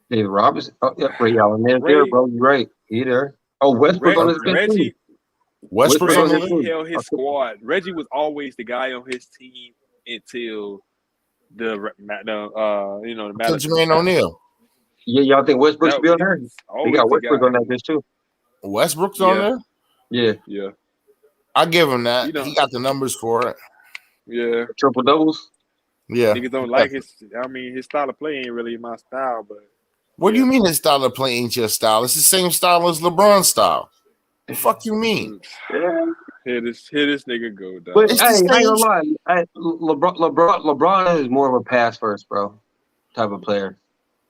David Robinson, Ray Allen, there, bro. You're right. He there. Oh, Westbrook on his Reggie. Westbrook on the Reggie held his squad. Reggie was always the guy on his team until the Jermaine O'Neal. Yeah, y'all think Westbrook should be on there? They got Westbrook on that list too. Westbrook's on there? Yeah. I give him that. He got the numbers for it. Yeah. Triple doubles. Yeah. Niggas don't like his style of play ain't really my style, but what do you mean his style of play ain't your style? It's the same style as LeBron's style. The fuck you mean? Yeah. Here this nigga go, dog. But I ain't gonna lie. LeBron is more of a pass first, bro, type of player.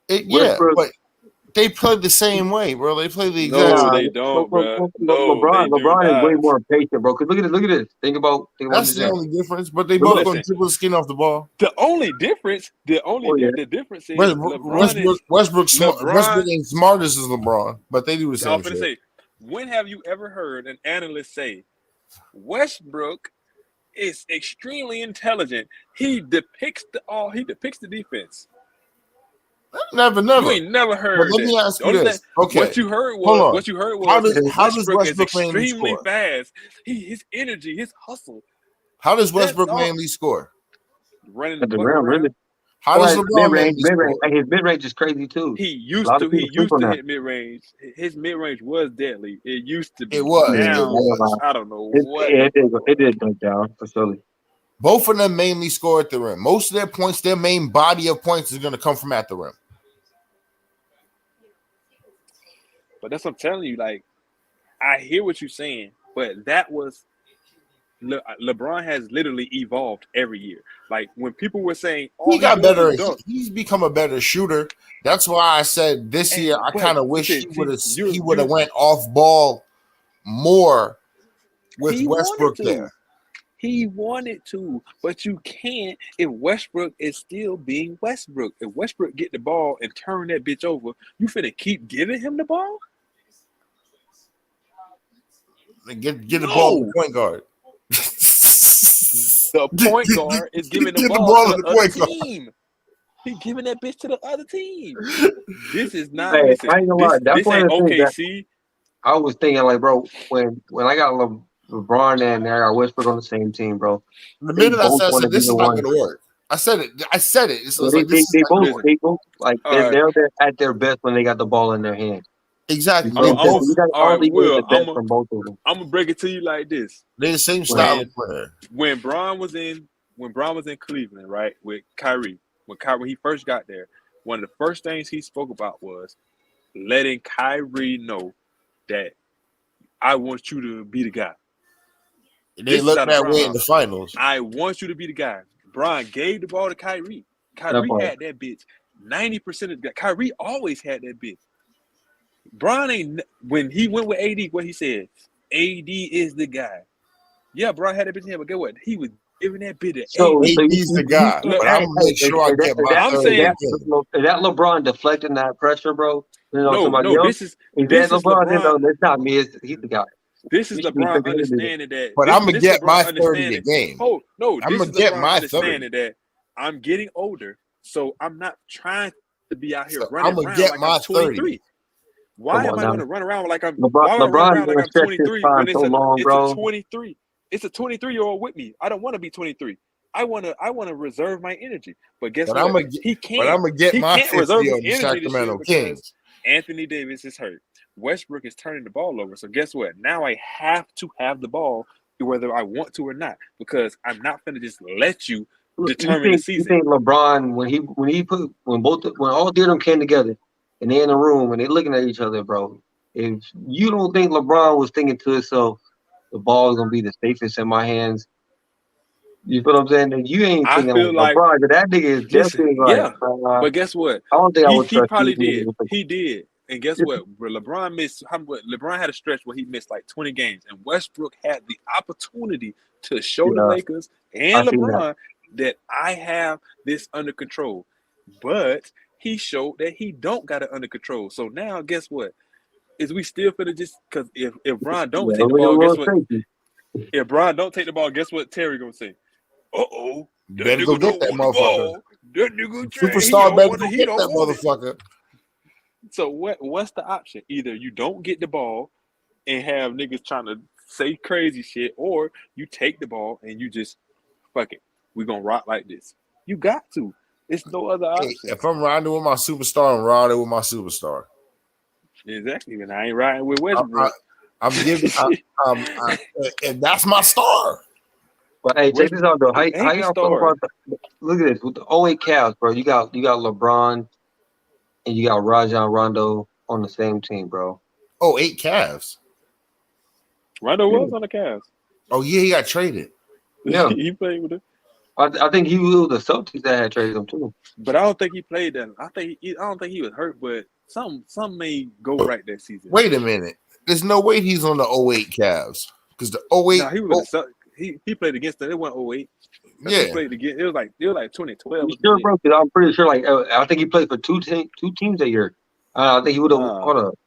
But they play the same way, bro. They play the exact. No, they don't, bro. LeBron is way more patient, bro. Cause look at this. Think about that's the only difference. But they both gonna dribble the skin off the ball. The only difference, the difference is Westbrook ain't smart as LeBron, but they do the same shit. Say, when have you ever heard an analyst say Westbrook is extremely intelligent? He depicts the defense. Never. You ain't never heard. But let me ask you this. Okay. What you heard was how does Westbrook is extremely fast. His energy, his hustle. How does Westbrook mainly score? Running the ground, really. How does LeBron mainly score? His mid range is crazy too. He used to hit mid range. His mid range was deadly. It used to be. It was. I don't know what. It did go down for sure. Both of them mainly score at the rim. Most of their points, their main body of points is going to come from at the rim. But that's what I'm telling you. Like, I hear what you're saying, but that was LeBron has literally evolved every year. Like when people were saying, he got better. He's become a better shooter. That's why I said this year I kind of wish he would have went off ball more with Westbrook there. He wanted to, but you can't if Westbrook is still being Westbrook. If Westbrook get the ball and turn that bitch over, you finna keep giving him the ball? Get the ball to the point guard. The point guard is giving the ball to the other team. He's giving that bitch to the other team. This is not. Hey, I ain't gonna lie. This ain't OKC. I was thinking like, bro, when I got LeBron and I got Westbrook on the same team, bro. The minute I said this is not gonna work, I said it. So they both like they're at their best when they got the ball in their hand. Exactly. I'm gonna break it to you like this. They're the same style of player. When Bron was in Cleveland, right, with Kyrie, when he first got there, one of the first things he spoke about was letting Kyrie know that I want you to be the guy. They looked that way in the finals. I want you to be the guy. Bron gave the ball to Kyrie. Kyrie had that bitch 90% of the guy. Kyrie always had that bitch. Bron ain't, when he went with AD, what he said, AD is the guy. Yeah, Bron had that bitch in him, but guess what? He was giving that bitch to AD. He's the guy. But I'm gonna make sure I get my I'm saying that LeBron deflecting that pressure, bro. This is LeBron. That's not me. He's the guy. This is LeBron understanding that. But I'm gonna get my 30 a game. Oh no, I'm gonna get my 30. That I'm getting older, so I'm not trying to be out here So running I'm gonna around get like my I'm 23. 30. Why Come am on I now. going to run around like I'm? LeBron, Why am I run LeBron's around like gonna I'm stretch his 23 prime when so long, it's a bro. 23? It's a 23-year-old with me. I don't want to be 23. I wanna reserve my energy. But guess But I'm what? gonna get, He but I'm can't. gonna get He my can't reserve 50 his on the energy this year Sacramento because Kings. Anthony Davis is hurt. Westbrook is turning the ball over. So guess what? Now I have to have the ball whether I want to or not because I'm not gonna just let you determine the You season. think LeBron when all three of them came together and they're in the room and they're looking at each other, bro? If you don't think LeBron was thinking to himself, the ball is gonna be the safest in my hands, you feel what I'm saying? Then you ain't I thinking like feel like LeBron, 'cause that nigga is listen, definitely like, yeah. But guess what? I don't think I would He trust these probably did. niggas. He did. And guess what? LeBron missed. LeBron had a stretch where he missed like 20 games, and Westbrook had the opportunity to show the Yeah, Lakers I and seen that. LeBron that I have this under control. But he showed that he don't got it under control. So now, guess what? Is we still finna just because if Bron don't Yeah, take the look at ball, guess Lil what? Safety. If Bron don't take the ball, guess what Terry gonna say? Uh-oh, that Better go nigga get don't that want the motherfucker. ball. That nigga he Superstar don't better want go it. He get don't that want it. motherfucker. So what's the option? Either you don't get the ball and have niggas trying to say crazy shit, or you take the ball and you just fuck it. We gonna rock like this. You got to. It's no other Hey, option. if I'm riding with my superstar, I'm riding with my superstar. Exactly. And I ain't riding with Westbrook. I'm giving, and that's my star. But hey, check this out though. How Ain't the y'all feel star. about look at this with the 08 Cavs, bro? You got LeBron and you got Rajon Rondo on the same team, bro. Oh, 8 Cavs. Rondo was on the Cavs. Oh yeah, he got traded. Yeah, He played with it. I think he was the Celtics that had traded him too. But I don't think he played that. I don't think he was hurt, but some may go right that season. Wait a minute. There's no way he's on the 08 Cavs because the 08. No, he was he played against them. It wasn't 08. Yeah, he played against. It was like 2012. You sure, bro? 'Cause I'm pretty sure. Like, I think he played for two teams that year. I think he would have. Hold up.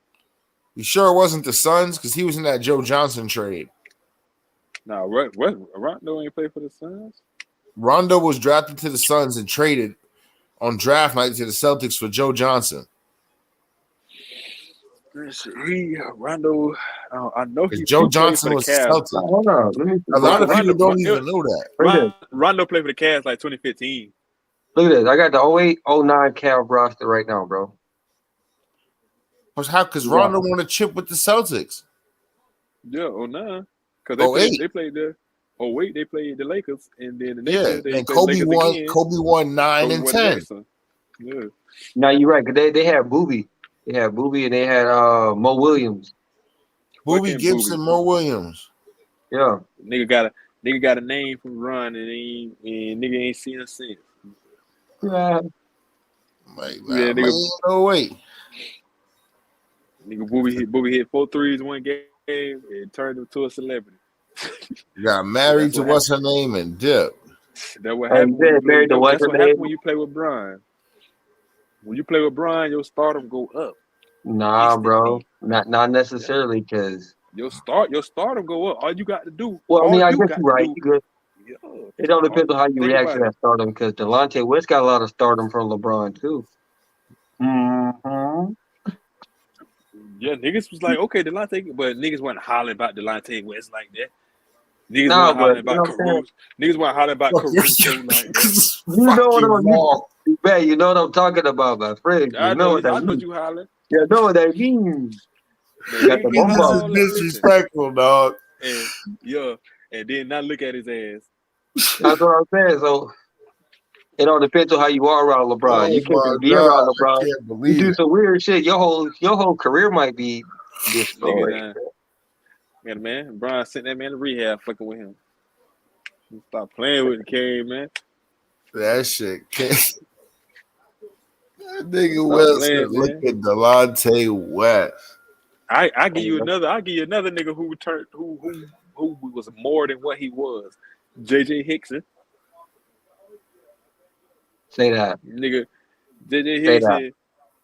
You sure it wasn't the Suns because he was in that Joe Johnson trade? No, Rondo ain't played for the Suns. Rondo was drafted to the Suns and traded on draft night to the Celtics for Joe Johnson. Rondo, I know Joe Johnson was Celtics. Hold on, let me see. A lot of people don't even know that. Rondo played for the Cavs like 2015. Look at this. I got the 08, 09 Cavs roster right now, bro. Because Rondo won a chip with the Celtics. Yeah, 09. Because they played the 08, they played the Lakers, and then the next year they and played Kobe Lakers won. again. Kobe won 9 and 10. Yeah. Now you're right. 'Cause they had Boobie. They had Boobie and they had Mo Williams. Boobie Gibson, Mo Williams. Yeah. Nigga got a name from Ron and nigga ain't seen him since. Yeah. No way. Nigga Boobie hit 4 threes one game and turned him to a celebrity. Got married to what's her name and dip. That's what happened. That's what happened when you play with Brian. When you play with Brian, your stardom go up. Nah, bro. Not necessarily because your stardom go up. All you got to do. Well, I mean, I guess you're right. You good. Yeah. It all depends on how you react to that stardom because Delonte West got a lot of stardom from LeBron too. Mm-hmm. Yeah, niggas was like, okay, Delonte, but niggas wasn't hollering about Delonte West like that. Niggas wasn't hollering about Caruso. Niggas wasn't hollering about Caruso like that. You know what I'm talking about, my friend. I know you hollering. You know what that means. They got the bump. This is disrespectful, dog. And then not look at his ass. That's what I'm saying. So it all depends on how you are around LeBron. You can't be around LeBron. You do some weird shit. Your whole career might be destroyed. Yeah, man. Brian sent that man to rehab fucking with him. Stop playing with the kid, man. That shit can't. That nigga West look at Delonte West. I give you another nigga who was more than what he was. JJ Hickson. Say that. Nigga, JJ Hickson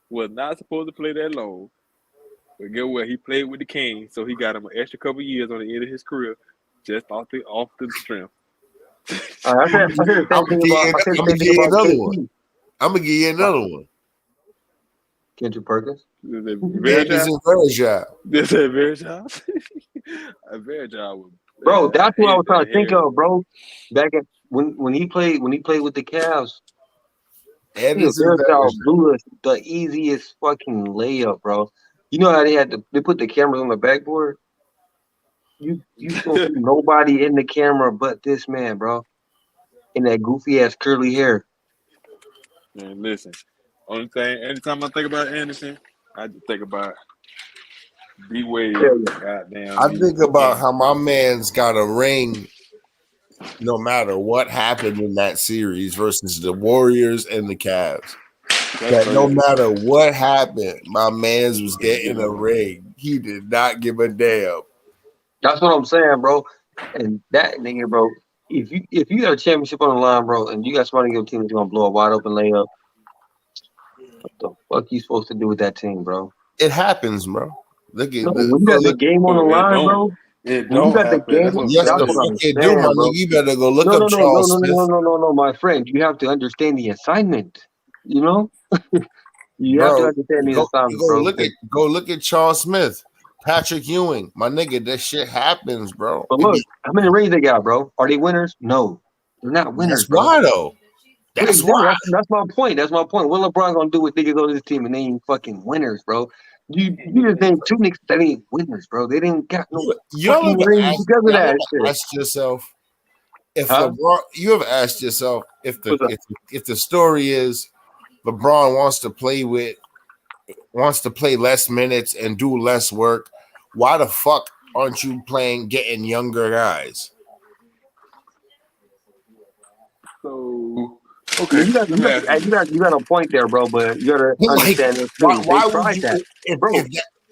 was not supposed to play that long. But guess what? He played with the Kings, so he got him an extra couple years on the end of his career, just off the strength. I said the same thing about. I said the same thing about KP. I'm gonna give you another one. Kendrick Perkins. Anderson Varejao. This is Varejao. A Varejao. Bro, that's what I was trying to think of, bro. Back at when he played with the Cavs. Anderson blew us the easiest fucking layup, bro. You know how they put the cameras on the backboard? You don't see nobody in the camera but this man, bro. In that goofy ass curly hair. Man, listen. Only thing, anytime I think about Anderson, I just think about D-Wade. Goddamn. I think about how my man's got a ring no matter what happened in that series versus the Warriors and the Cavs. That no matter what happened, my man's was getting a ring. He did not give a damn. That's what I'm saying, bro. And that nigga, bro, if you got a championship on the line, bro, and you got somebody in your team that's gonna blow a wide open layup, what the fuck you supposed to do with that team, bro? It happens, bro. Look at when you got the game on the line, bro. It don't happen. Yes, the fuck it do, my nigga. You better go look up Charles Smith. No, my friend. You have to understand the assignment. You know, you have to understand the assignment, bro. Go look at Charles Smith, Patrick Ewing, my nigga. That shit happens, bro. But look, how many rings they got, bro? Are they winners? No, they're not winners. That's why, though. That's why. That's my point. That's my point. What LeBron gonna do with niggas on this team and they ain't fucking winners, bro? You just named two niggas that ain't winners, bro. They didn't got no fucking rings because of that shit. Ask yourself if LeBron. You ever asked yourself if the story is LeBron wants to play less minutes and do less work? Why the fuck aren't you getting younger guys? So okay, you got a point there, bro. But you gotta understand this too. Why would you? That.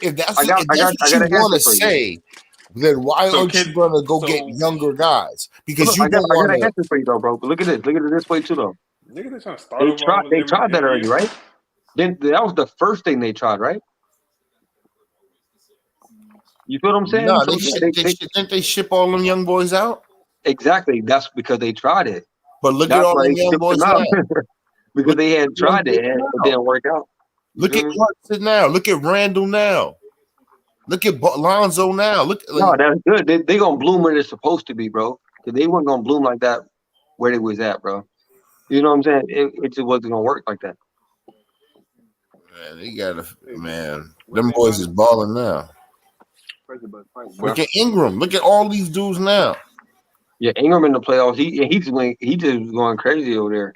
If that's what you want to say, then why aren't you gonna go get younger guys? Because you don't want to. I got an answer for you though, bro. But look at it this way too, though. They tried that already, right? Then that was the first thing they tried, right? You feel what I'm saying? No, didn't they ship all them young boys out? Exactly. That's because they tried it. But look at all the young boys now. Because they had tried it and it didn't work out. Look at Clarkson now. Look at Randall now. Look at Lonzo now. No, that's good. They gonna bloom where they're supposed to be, bro. Because they weren't gonna bloom like that where they was at, bro. You know what I'm saying? It just wasn't gonna work like that. Man, they gotta them boys is balling now. Look at Ingram. Look at all these dudes now. Yeah, Ingram in the playoffs. He's going crazy over there.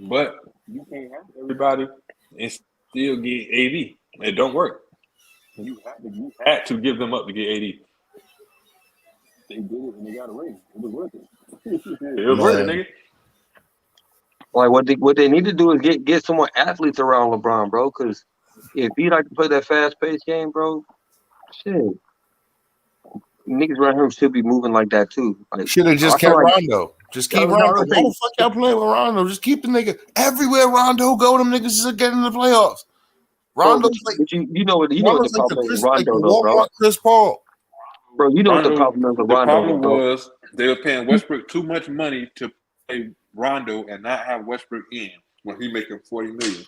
But you can't have everybody and still get AD. It don't work. You had to give them up to get AD. They did it and they got a ring. It was worth it. It was worth it, nigga. Like what they need to do is get some more athletes around LeBron, bro. Because if he like to play that fast-paced game, bro, shit. Niggas around here should be moving like that too. Like, should have just kept Rondo. Just keep Rondo. Why the fuck y'all playing with Rondo? Just keep the nigga everywhere Rondo go. Them niggas is getting in the playoffs. Rondo's you know what the problem is with Rondo, though, bro. Chris Paul. Bro, you know what the problem is with Rondo. The problem was they were paying Westbrook too much money to pay Rondo and not have Westbrook in when he making $40 million.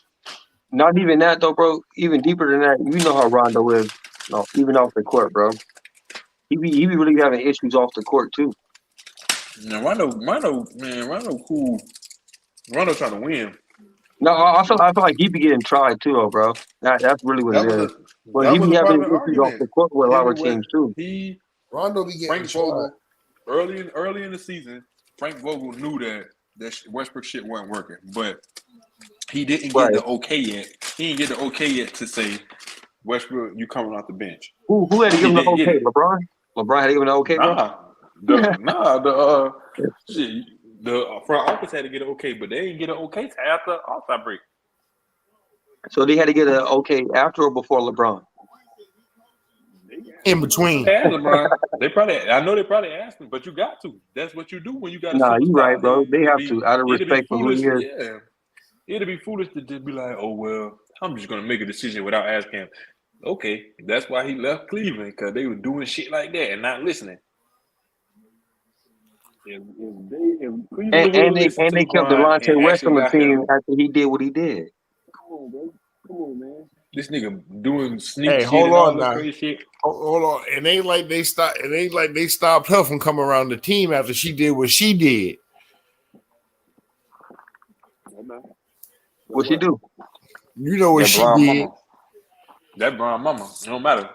Not even that though, bro. Even deeper than that, you know how Rondo is. No, even off the court, bro. He be really having issues off the court too. Now Rondo cool. Rondo trying to win. No, I feel like he be getting tried too, though, bro. That's really what it is. But he be having issues off the court with a lot of teams too. Rondo be getting tried. Early in the season, Frank Vogel knew that Westbrook shit wasn't working, but he didn't get the okay yet. He didn't get the okay yet to say, Westbrook, you coming off the bench. Who had to give him the okay? LeBron? LeBron had to give him the okay, bro? The front office had to get an okay, but they didn't get an okay after All-Star break. So they had to get an okay after or before LeBron? In between. I know they probably asked him, but you got to. That's what you do when you got. Nah, you right, bro. They have to, out of respect for who he is. Yeah, it'd be foolish to just be like, oh well, I'm just gonna make a decision without asking him. Okay, that's why he left Cleveland, because they were doing shit like that and not listening. And they kept Delonte West on the team after he did what he did. Come on, bro. Come on, man. This nigga doing sneak shit hold and on all now. that crazy shit. Hold on. It ain't like they stopped her from coming around the team after she did what she did. What she do? You know what That she Brian did. Mama. That Brian Mama. It don't matter.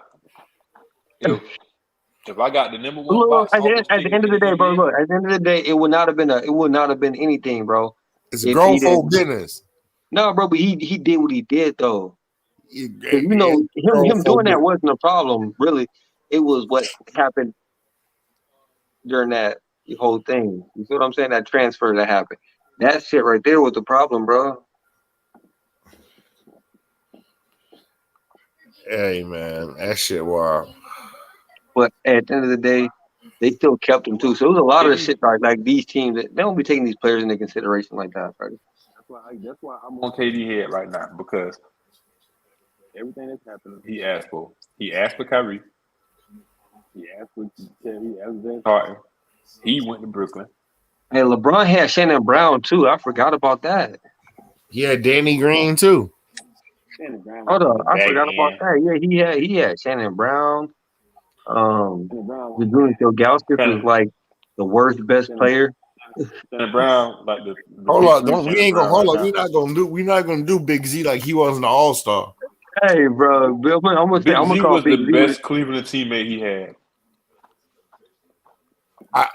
If I got the number one box at the end of the day, bro. Look, at the end of the day, it would not have been anything, bro. It's a grown folk business. No, bro, but he did what he did though. You know, him doing that wasn't a problem, really. It was what happened during that whole thing. You see what I'm saying? That transfer that happened. That shit right there was the problem, bro. Hey man, that shit wild. But at the end of the day, they still kept him too. So it was a lot of shit like these teams that they don't be taking these players into consideration like that, right? That's why I'm on KD head right now, because everything that's happening, he asked for. He asked for Kyrie. He asked for James Harden. He went to Brooklyn. Hey, LeBron had Shannon Brown too. I forgot about that. He had Danny Green too. Hold on, I forgot about that. Yeah, he had Shannon Brown. The Ilgauskas was like the worst best player. Shannon Brown, like the hold on, we're not gonna do Big Z like he wasn't an all-star. Hey, bro, I'm gonna call Big Z the best Cleveland teammate he had.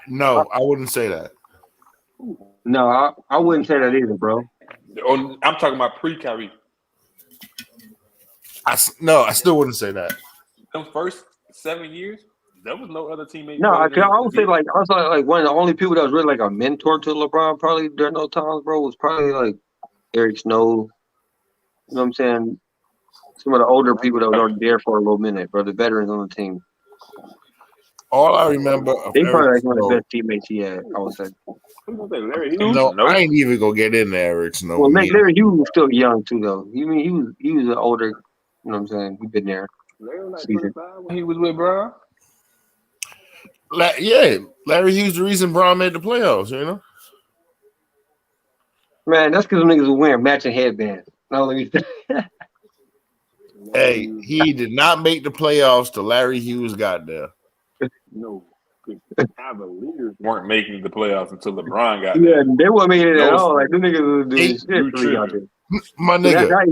No, I wouldn't say that. No, I wouldn't say that either, bro. I'm talking about pre-Kyrie. I still wouldn't say that. The first 7 years, there was no other teammate. No, I would say like I was like one of the only people that was really like a mentor to LeBron probably during those times, bro, was probably like Eric Snow. You know what I'm saying? Some of the older people that were already there for a little minute, bro, the veterans on the team. All I remember they probably like one of the best teammates he had, I would say. No, I ain't even gonna get in there, Eric Snow. Well, Larry Hughes was still young too, though. You mean he was an older, you know what I'm saying? He'd been there. Larry was like 25 when he was with Bron. Larry Hughes the reason Bron made the playoffs, you know? Man, that's because them niggas were wearing matching headbands. No, let me Hey, he did not make the playoffs till Larry Hughes got there. No. Cavaliers weren't making the playoffs until LeBron got there. Yeah, they weren't making it at all. Like, the niggas was doing shit till he got there. My nigga,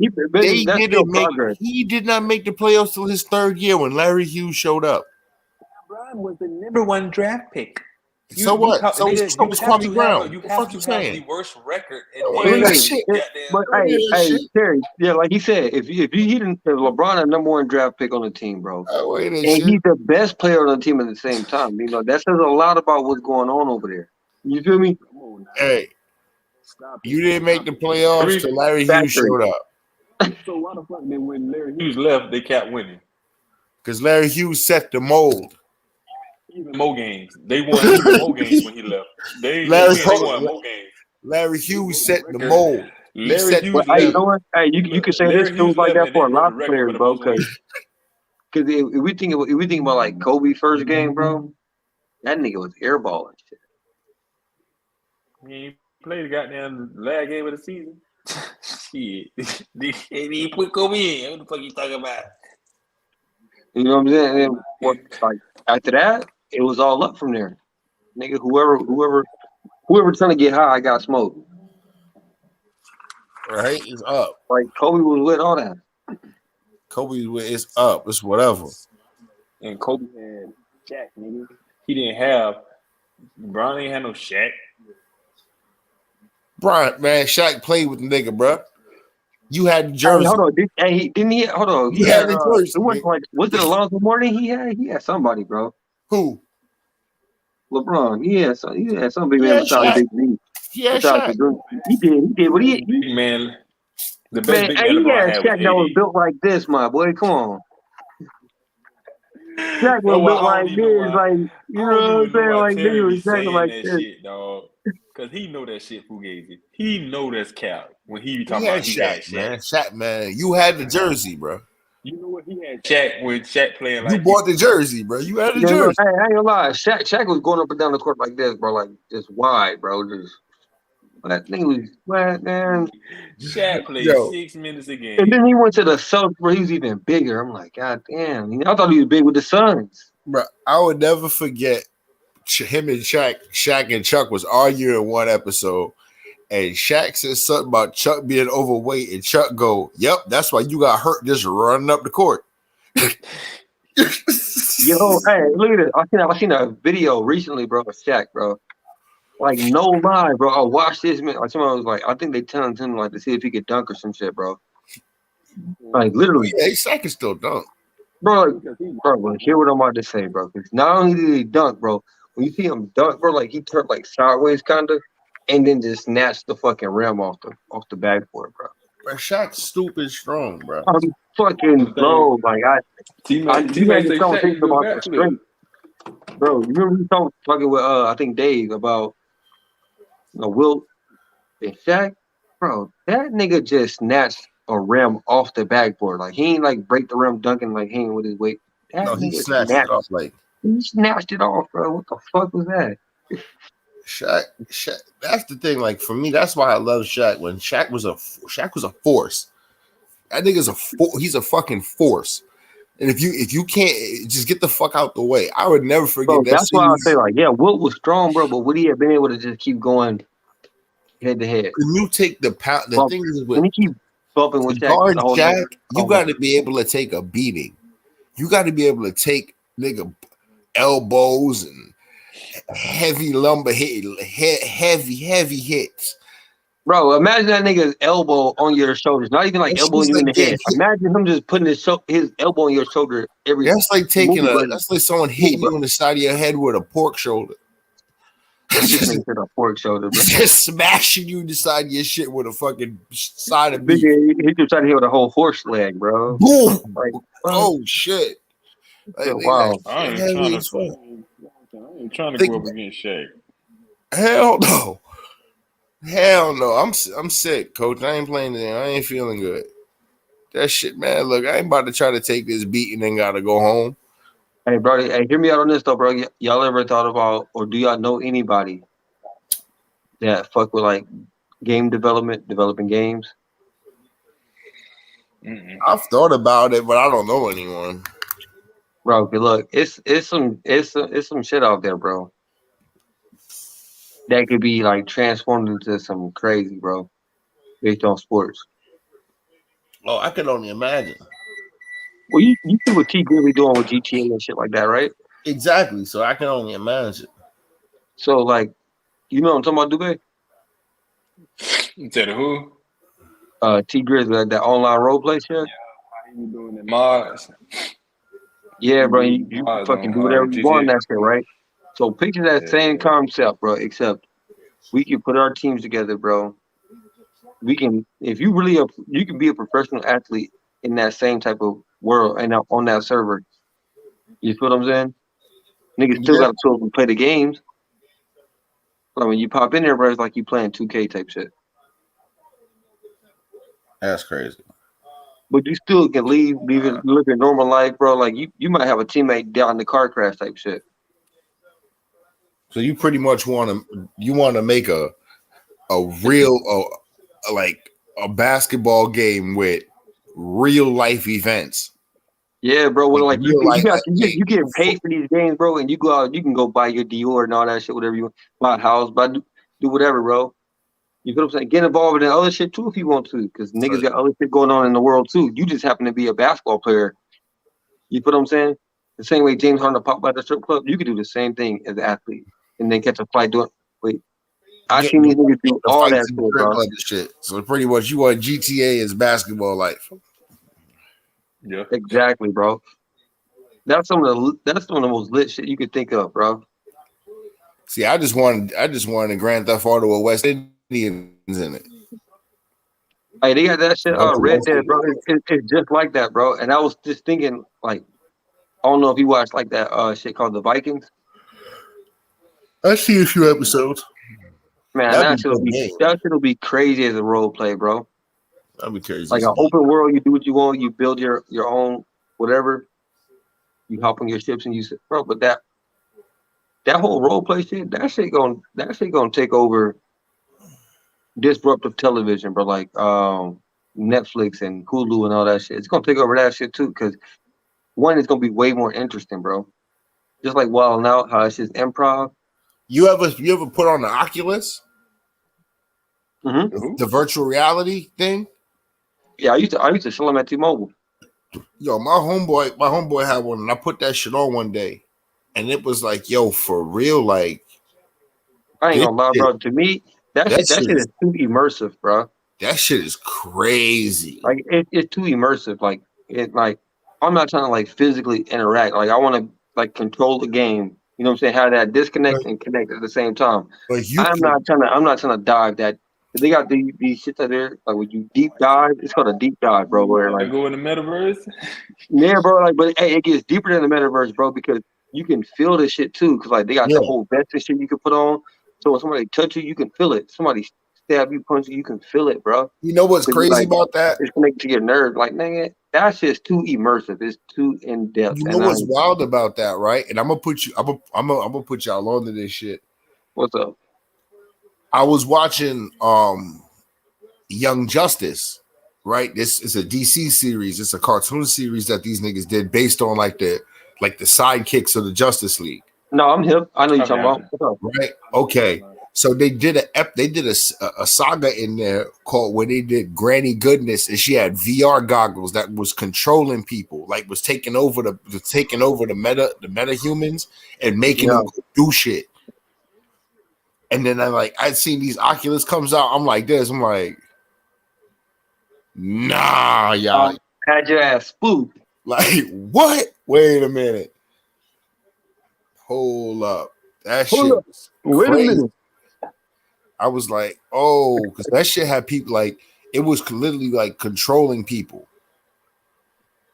he did not make the playoffs till his third year when Larry Hughes showed up. LeBron was the number one draft pick. So what? So was Kwame Brown. You have to have the worst record. But hey, Terry, like he said, if LeBron a number one draft pick on the team, bro, and he's the best player on the team at the same time, you know, that says a lot about what's going on over there. You feel me? Hey, you didn't make the playoffs till Larry Hughes showed up. So why the fuck then when Larry Hughes left, they kept winning? Because Larry Hughes set the mold. Even more games. They won even more games when he left. They won more games. Larry Hughes set the mold. You can say this feels like that for a lot of players, bro. Because if we think about like Kobe first game, bro, that nigga was airballing shit. He played the goddamn last game of the season. Shit, he put Kobe in. What the fuck you talking about? You know what I'm saying? And like after that, it was all up from there. Nigga, whoever trying to get high got smoked. Right? It's up. Like Kobe was with all that. Kobe with it's up. It's whatever. And Kobe had Shaq, nigga. He didn't have Bron ain't had no Shaq. Bron, man, Shaq played with the nigga, bro. You had the jersey. Hey, hold on. Didn't he? Hold on. He had the jersey. Was it Alonzo Mourning? He had somebody, bro. Who? LeBron. He had some big man besides Big Z. Yeah, Shaq. He did. What he big man. The best big man he LeBron had Shaq that was built like this, my boy. Come on. Shaq was built like this, like you know what I'm saying? Like he was exactly like this. Shit, dog. Cause he know that shit fugazi. He know that's cap when he be talking about he got Shaq. Man, Shaq, man, you had the jersey, bro. You know what? He had Shaq when Shaq playing like You bought the jersey, bro. You had the Yeah, jersey. I ain't gonna lie. Shaq was going up and down the court like this, bro, like just wide, bro. Just that thing was flat, man. Shaq played Yo. 6 minutes a game. And then he went to the Celtics where he was even bigger. I'm like, God damn. I thought he was big with the Suns. Bro, I would never forget him and Shaq and Chuck was arguing in one episode. And Shaq said something about Chuck being overweight, and Chuck go, "Yep, that's why you got hurt just running up the court." Yo, hey, look at this. I seen a video recently, bro, of Shaq, bro. Like, no lie, bro. I watched this, man. Like, someone was like, I think they telling him like to see if he could dunk or some shit, bro. Like, literally. Yeah, Shaq can still dunk. Bro, hear what I'm about to say, bro. Because not only did he dunk, bro, when you see him dunk, bro, like he turned like sideways kind of, and then just snatched the fucking rim off the backboard, bro. Bro, Shaq's stupid strong, bro. I'm fucking low, like Teammates you say don't Shaq think is about a the strength, bro. You remember we talking with I think Dave about Wilt and Shaq, bro. That nigga just snatched a rim off the backboard. Like he ain't like break the rim dunking like he ain't with his weight. That He nigga snatched it off like he snatched it off, bro. What the fuck was that? Shaq. That's the thing. Like for me, that's why I love Shaq. When Shaq was a force. That nigga's he's a fucking force. And if you can't just get the fuck out the way, I would never forget Bro, that. that's why I say like, yeah, Wilt was strong, bro, but would he have been able to just keep going head to head? When you take the pound, the thing is with when he keep bumping with guard Shaq, you got to night. be able to take a beating. You got to be able to take nigga elbows and heavy lumber heavy hits. Bro, imagine that nigga's elbow on your shoulders. Not even like elbowing you in the head. Imagine him just putting his elbow on your shoulder every. That's like taking that's like someone hitting you in the side of your head with a pork shoulder. Just a pork shoulder, bro. Just smashing you in the side of your shit with a fucking side of meat. He just tried to hit with a whole horse leg, bro. Boom! Like, oh shit! Like, wow! I ain't trying to go up against Shaq. Hell no! Hell no! I'm sick, coach. I ain't playing today. I ain't feeling good. That shit, man. Look, I ain't about to try to take this beat and then gotta go home. Hey, bro. Hey, hear me out on this though, bro. Y'all ever thought about, or do y'all know anybody that fuck with like game developing games? Mm-mm. I've thought about it, but I don't know anyone. Bro, look, it's some shit out there, bro. That could be like transformed into some crazy, bro, based on sports. Oh, I can only imagine. Well, you see what T Grizzly doing with GTA and shit like that, right? Exactly. So I can only imagine. So, like, you know what I'm talking about, Dube? You said who? T Grizzly, like that online role play shit. Yeah, how you doing it, Mars? Yeah, bro, you fucking do whatever you want in that shit, right? So picture that same concept, bro, except we can put our teams together, bro. We can, if you really, you can be a professional athlete in that same type of world and on that server. You feel what I'm saying? Niggas still got to show up and play the games. But when you pop in there, bro, it's like you playing 2K type shit. That's crazy. But you still can live a normal life, bro. Like you might have a teammate down in the car crash type shit. So you pretty much want to make a real like a basketball game with real life events. Yeah, bro. Well, like you get paid for these games, bro, and you go out, you can go buy your Dior and all that shit, whatever you want, buy a house, do whatever, bro. You feel what I'm saying? Get involved in other shit too if you want to, because niggas got other shit going on in the world too. You just happen to be a basketball player. You feel what I'm saying? The same way James Harden pop by the strip club, you could do the same thing as an athlete and then catch a flight doing. Wait, I seen these niggas do all that shit, bro. Shit. So pretty much, you want GTA as basketball life. Yeah, exactly, bro. That's some of the most lit shit you could think of, bro. See, I just wanted a Grand Theft Auto with West Indians in it. Hey, they got that shit. Red Dead, bro. It's just like that, bro. And I was just thinking, like, I don't know if you watched like that shit called The Vikings. I see a few episodes. Man, that shit'll be crazy as a role play, bro. That'd be crazy. Like an open world, you do what you want. You build your own whatever. You hop on your ships and you say, bro, but that whole role play shit, that shit gonna take over disruptive television, bro. Like Netflix and Hulu and all that shit. It's gonna take over that shit too, because one, it's gonna be way more interesting, bro. Just like Wild 'N Out, how it's just improv. You ever put on the Oculus? Mm-hmm. The virtual reality thing? Yeah, I used to sell them at T-Mobile. Yo, my homeboy had one, and I put that shit on one day, and it was like, yo, for real, like, I ain't gonna lie, bro. To me, that shit is too immersive, bro. That shit is crazy. Like it's too immersive. Like I'm not trying to like physically interact. Like I want to like control the game. You know what I'm saying? Have that disconnect and connect at the same time. But I'm not trying to dive that. They got these shits out there. Like when you deep dive, it's called a deep dive, bro. Where like go in the metaverse. Yeah, bro. Like, but hey, it gets deeper than the metaverse, bro, because you can feel this shit too. Because like they got the whole vest and shit you can put on. So when somebody touch you can feel it. Somebody stab you, punch you can feel it, bro. You know what's crazy about that? It's connected to your nerve. Like, man, that shit's too immersive. It's too in depth. You know what's wild about that, right? And I'm gonna put put y'all on to this shit. What's up? I was watching Young Justice, right? This is a DC series. It's a cartoon series that these niggas did based on like the sidekicks of the Justice League. No, I'm hip. I know you're talking about. What's up? Right? Okay. So they did a saga in there called where they did Granny Goodness, and she had VR goggles that was controlling people, like was taking over the meta humans and making them do shit. And then I'd seen these Oculus comes out. I'm like this. I'm like, nah, y'all had your ass spooked. Like what? Wait a minute. Hold up. That shit was crazy. Wait a minute. I was like, oh, because that shit had people like it was literally like controlling people.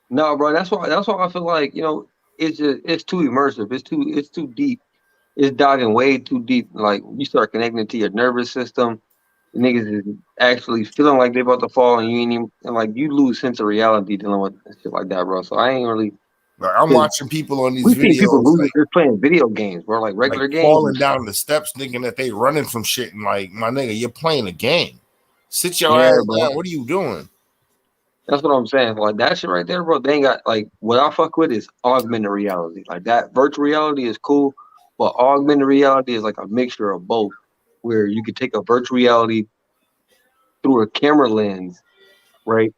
No, bro, that's why I feel like, you know, it's too immersive. It's too deep. It's diving way too deep. Like you start connecting it to your nervous system. The niggas is actually feeling like they about to fall, and you ain't even, and like you lose sense of reality dealing with shit like that, bro. So I ain't really. Like, I'm watching people on these videos. People losing, they're playing video games, bro, like regular games. Falling down the steps thinking that they running from shit, and like, my nigga, you're playing a game. Sit your ass down. What are you doing? That's what I'm saying. Like that shit right there, bro. They ain't got like what I fuck with is augmented reality. Like that virtual reality is cool, but augmented reality is like a mixture of both, where you could take a virtual reality through a camera lens, right?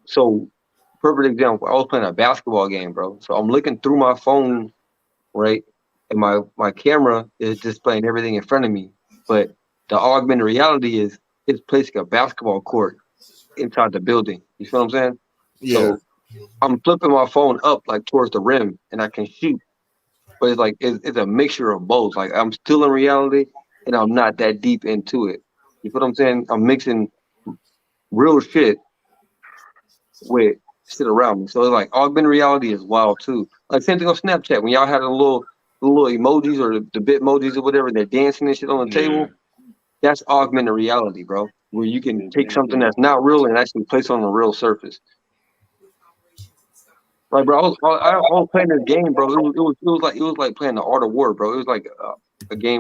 So, perfect example. I was playing a basketball game, bro. So I'm looking through my phone, right, and my camera is displaying everything in front of me. But the augmented reality is it's placing a basketball court inside the building. You feel what I'm saying? Yeah. So I'm flipping my phone up like towards the rim, and I can shoot. But it's like it's a mixture of both. Like I'm still in reality, and I'm not that deep into it. You feel what I'm saying? I'm mixing real shit with shit around me. So it's like augmented reality is wild too. Like same thing on Snapchat when y'all had the little emojis or the Bitmojis or whatever, they're dancing and shit on the table. That's augmented reality, bro. Where you can take something that's not real and actually place it on a real surface. Like, bro, I was playing this game, bro. It was like playing the Art of War, bro. It was like a game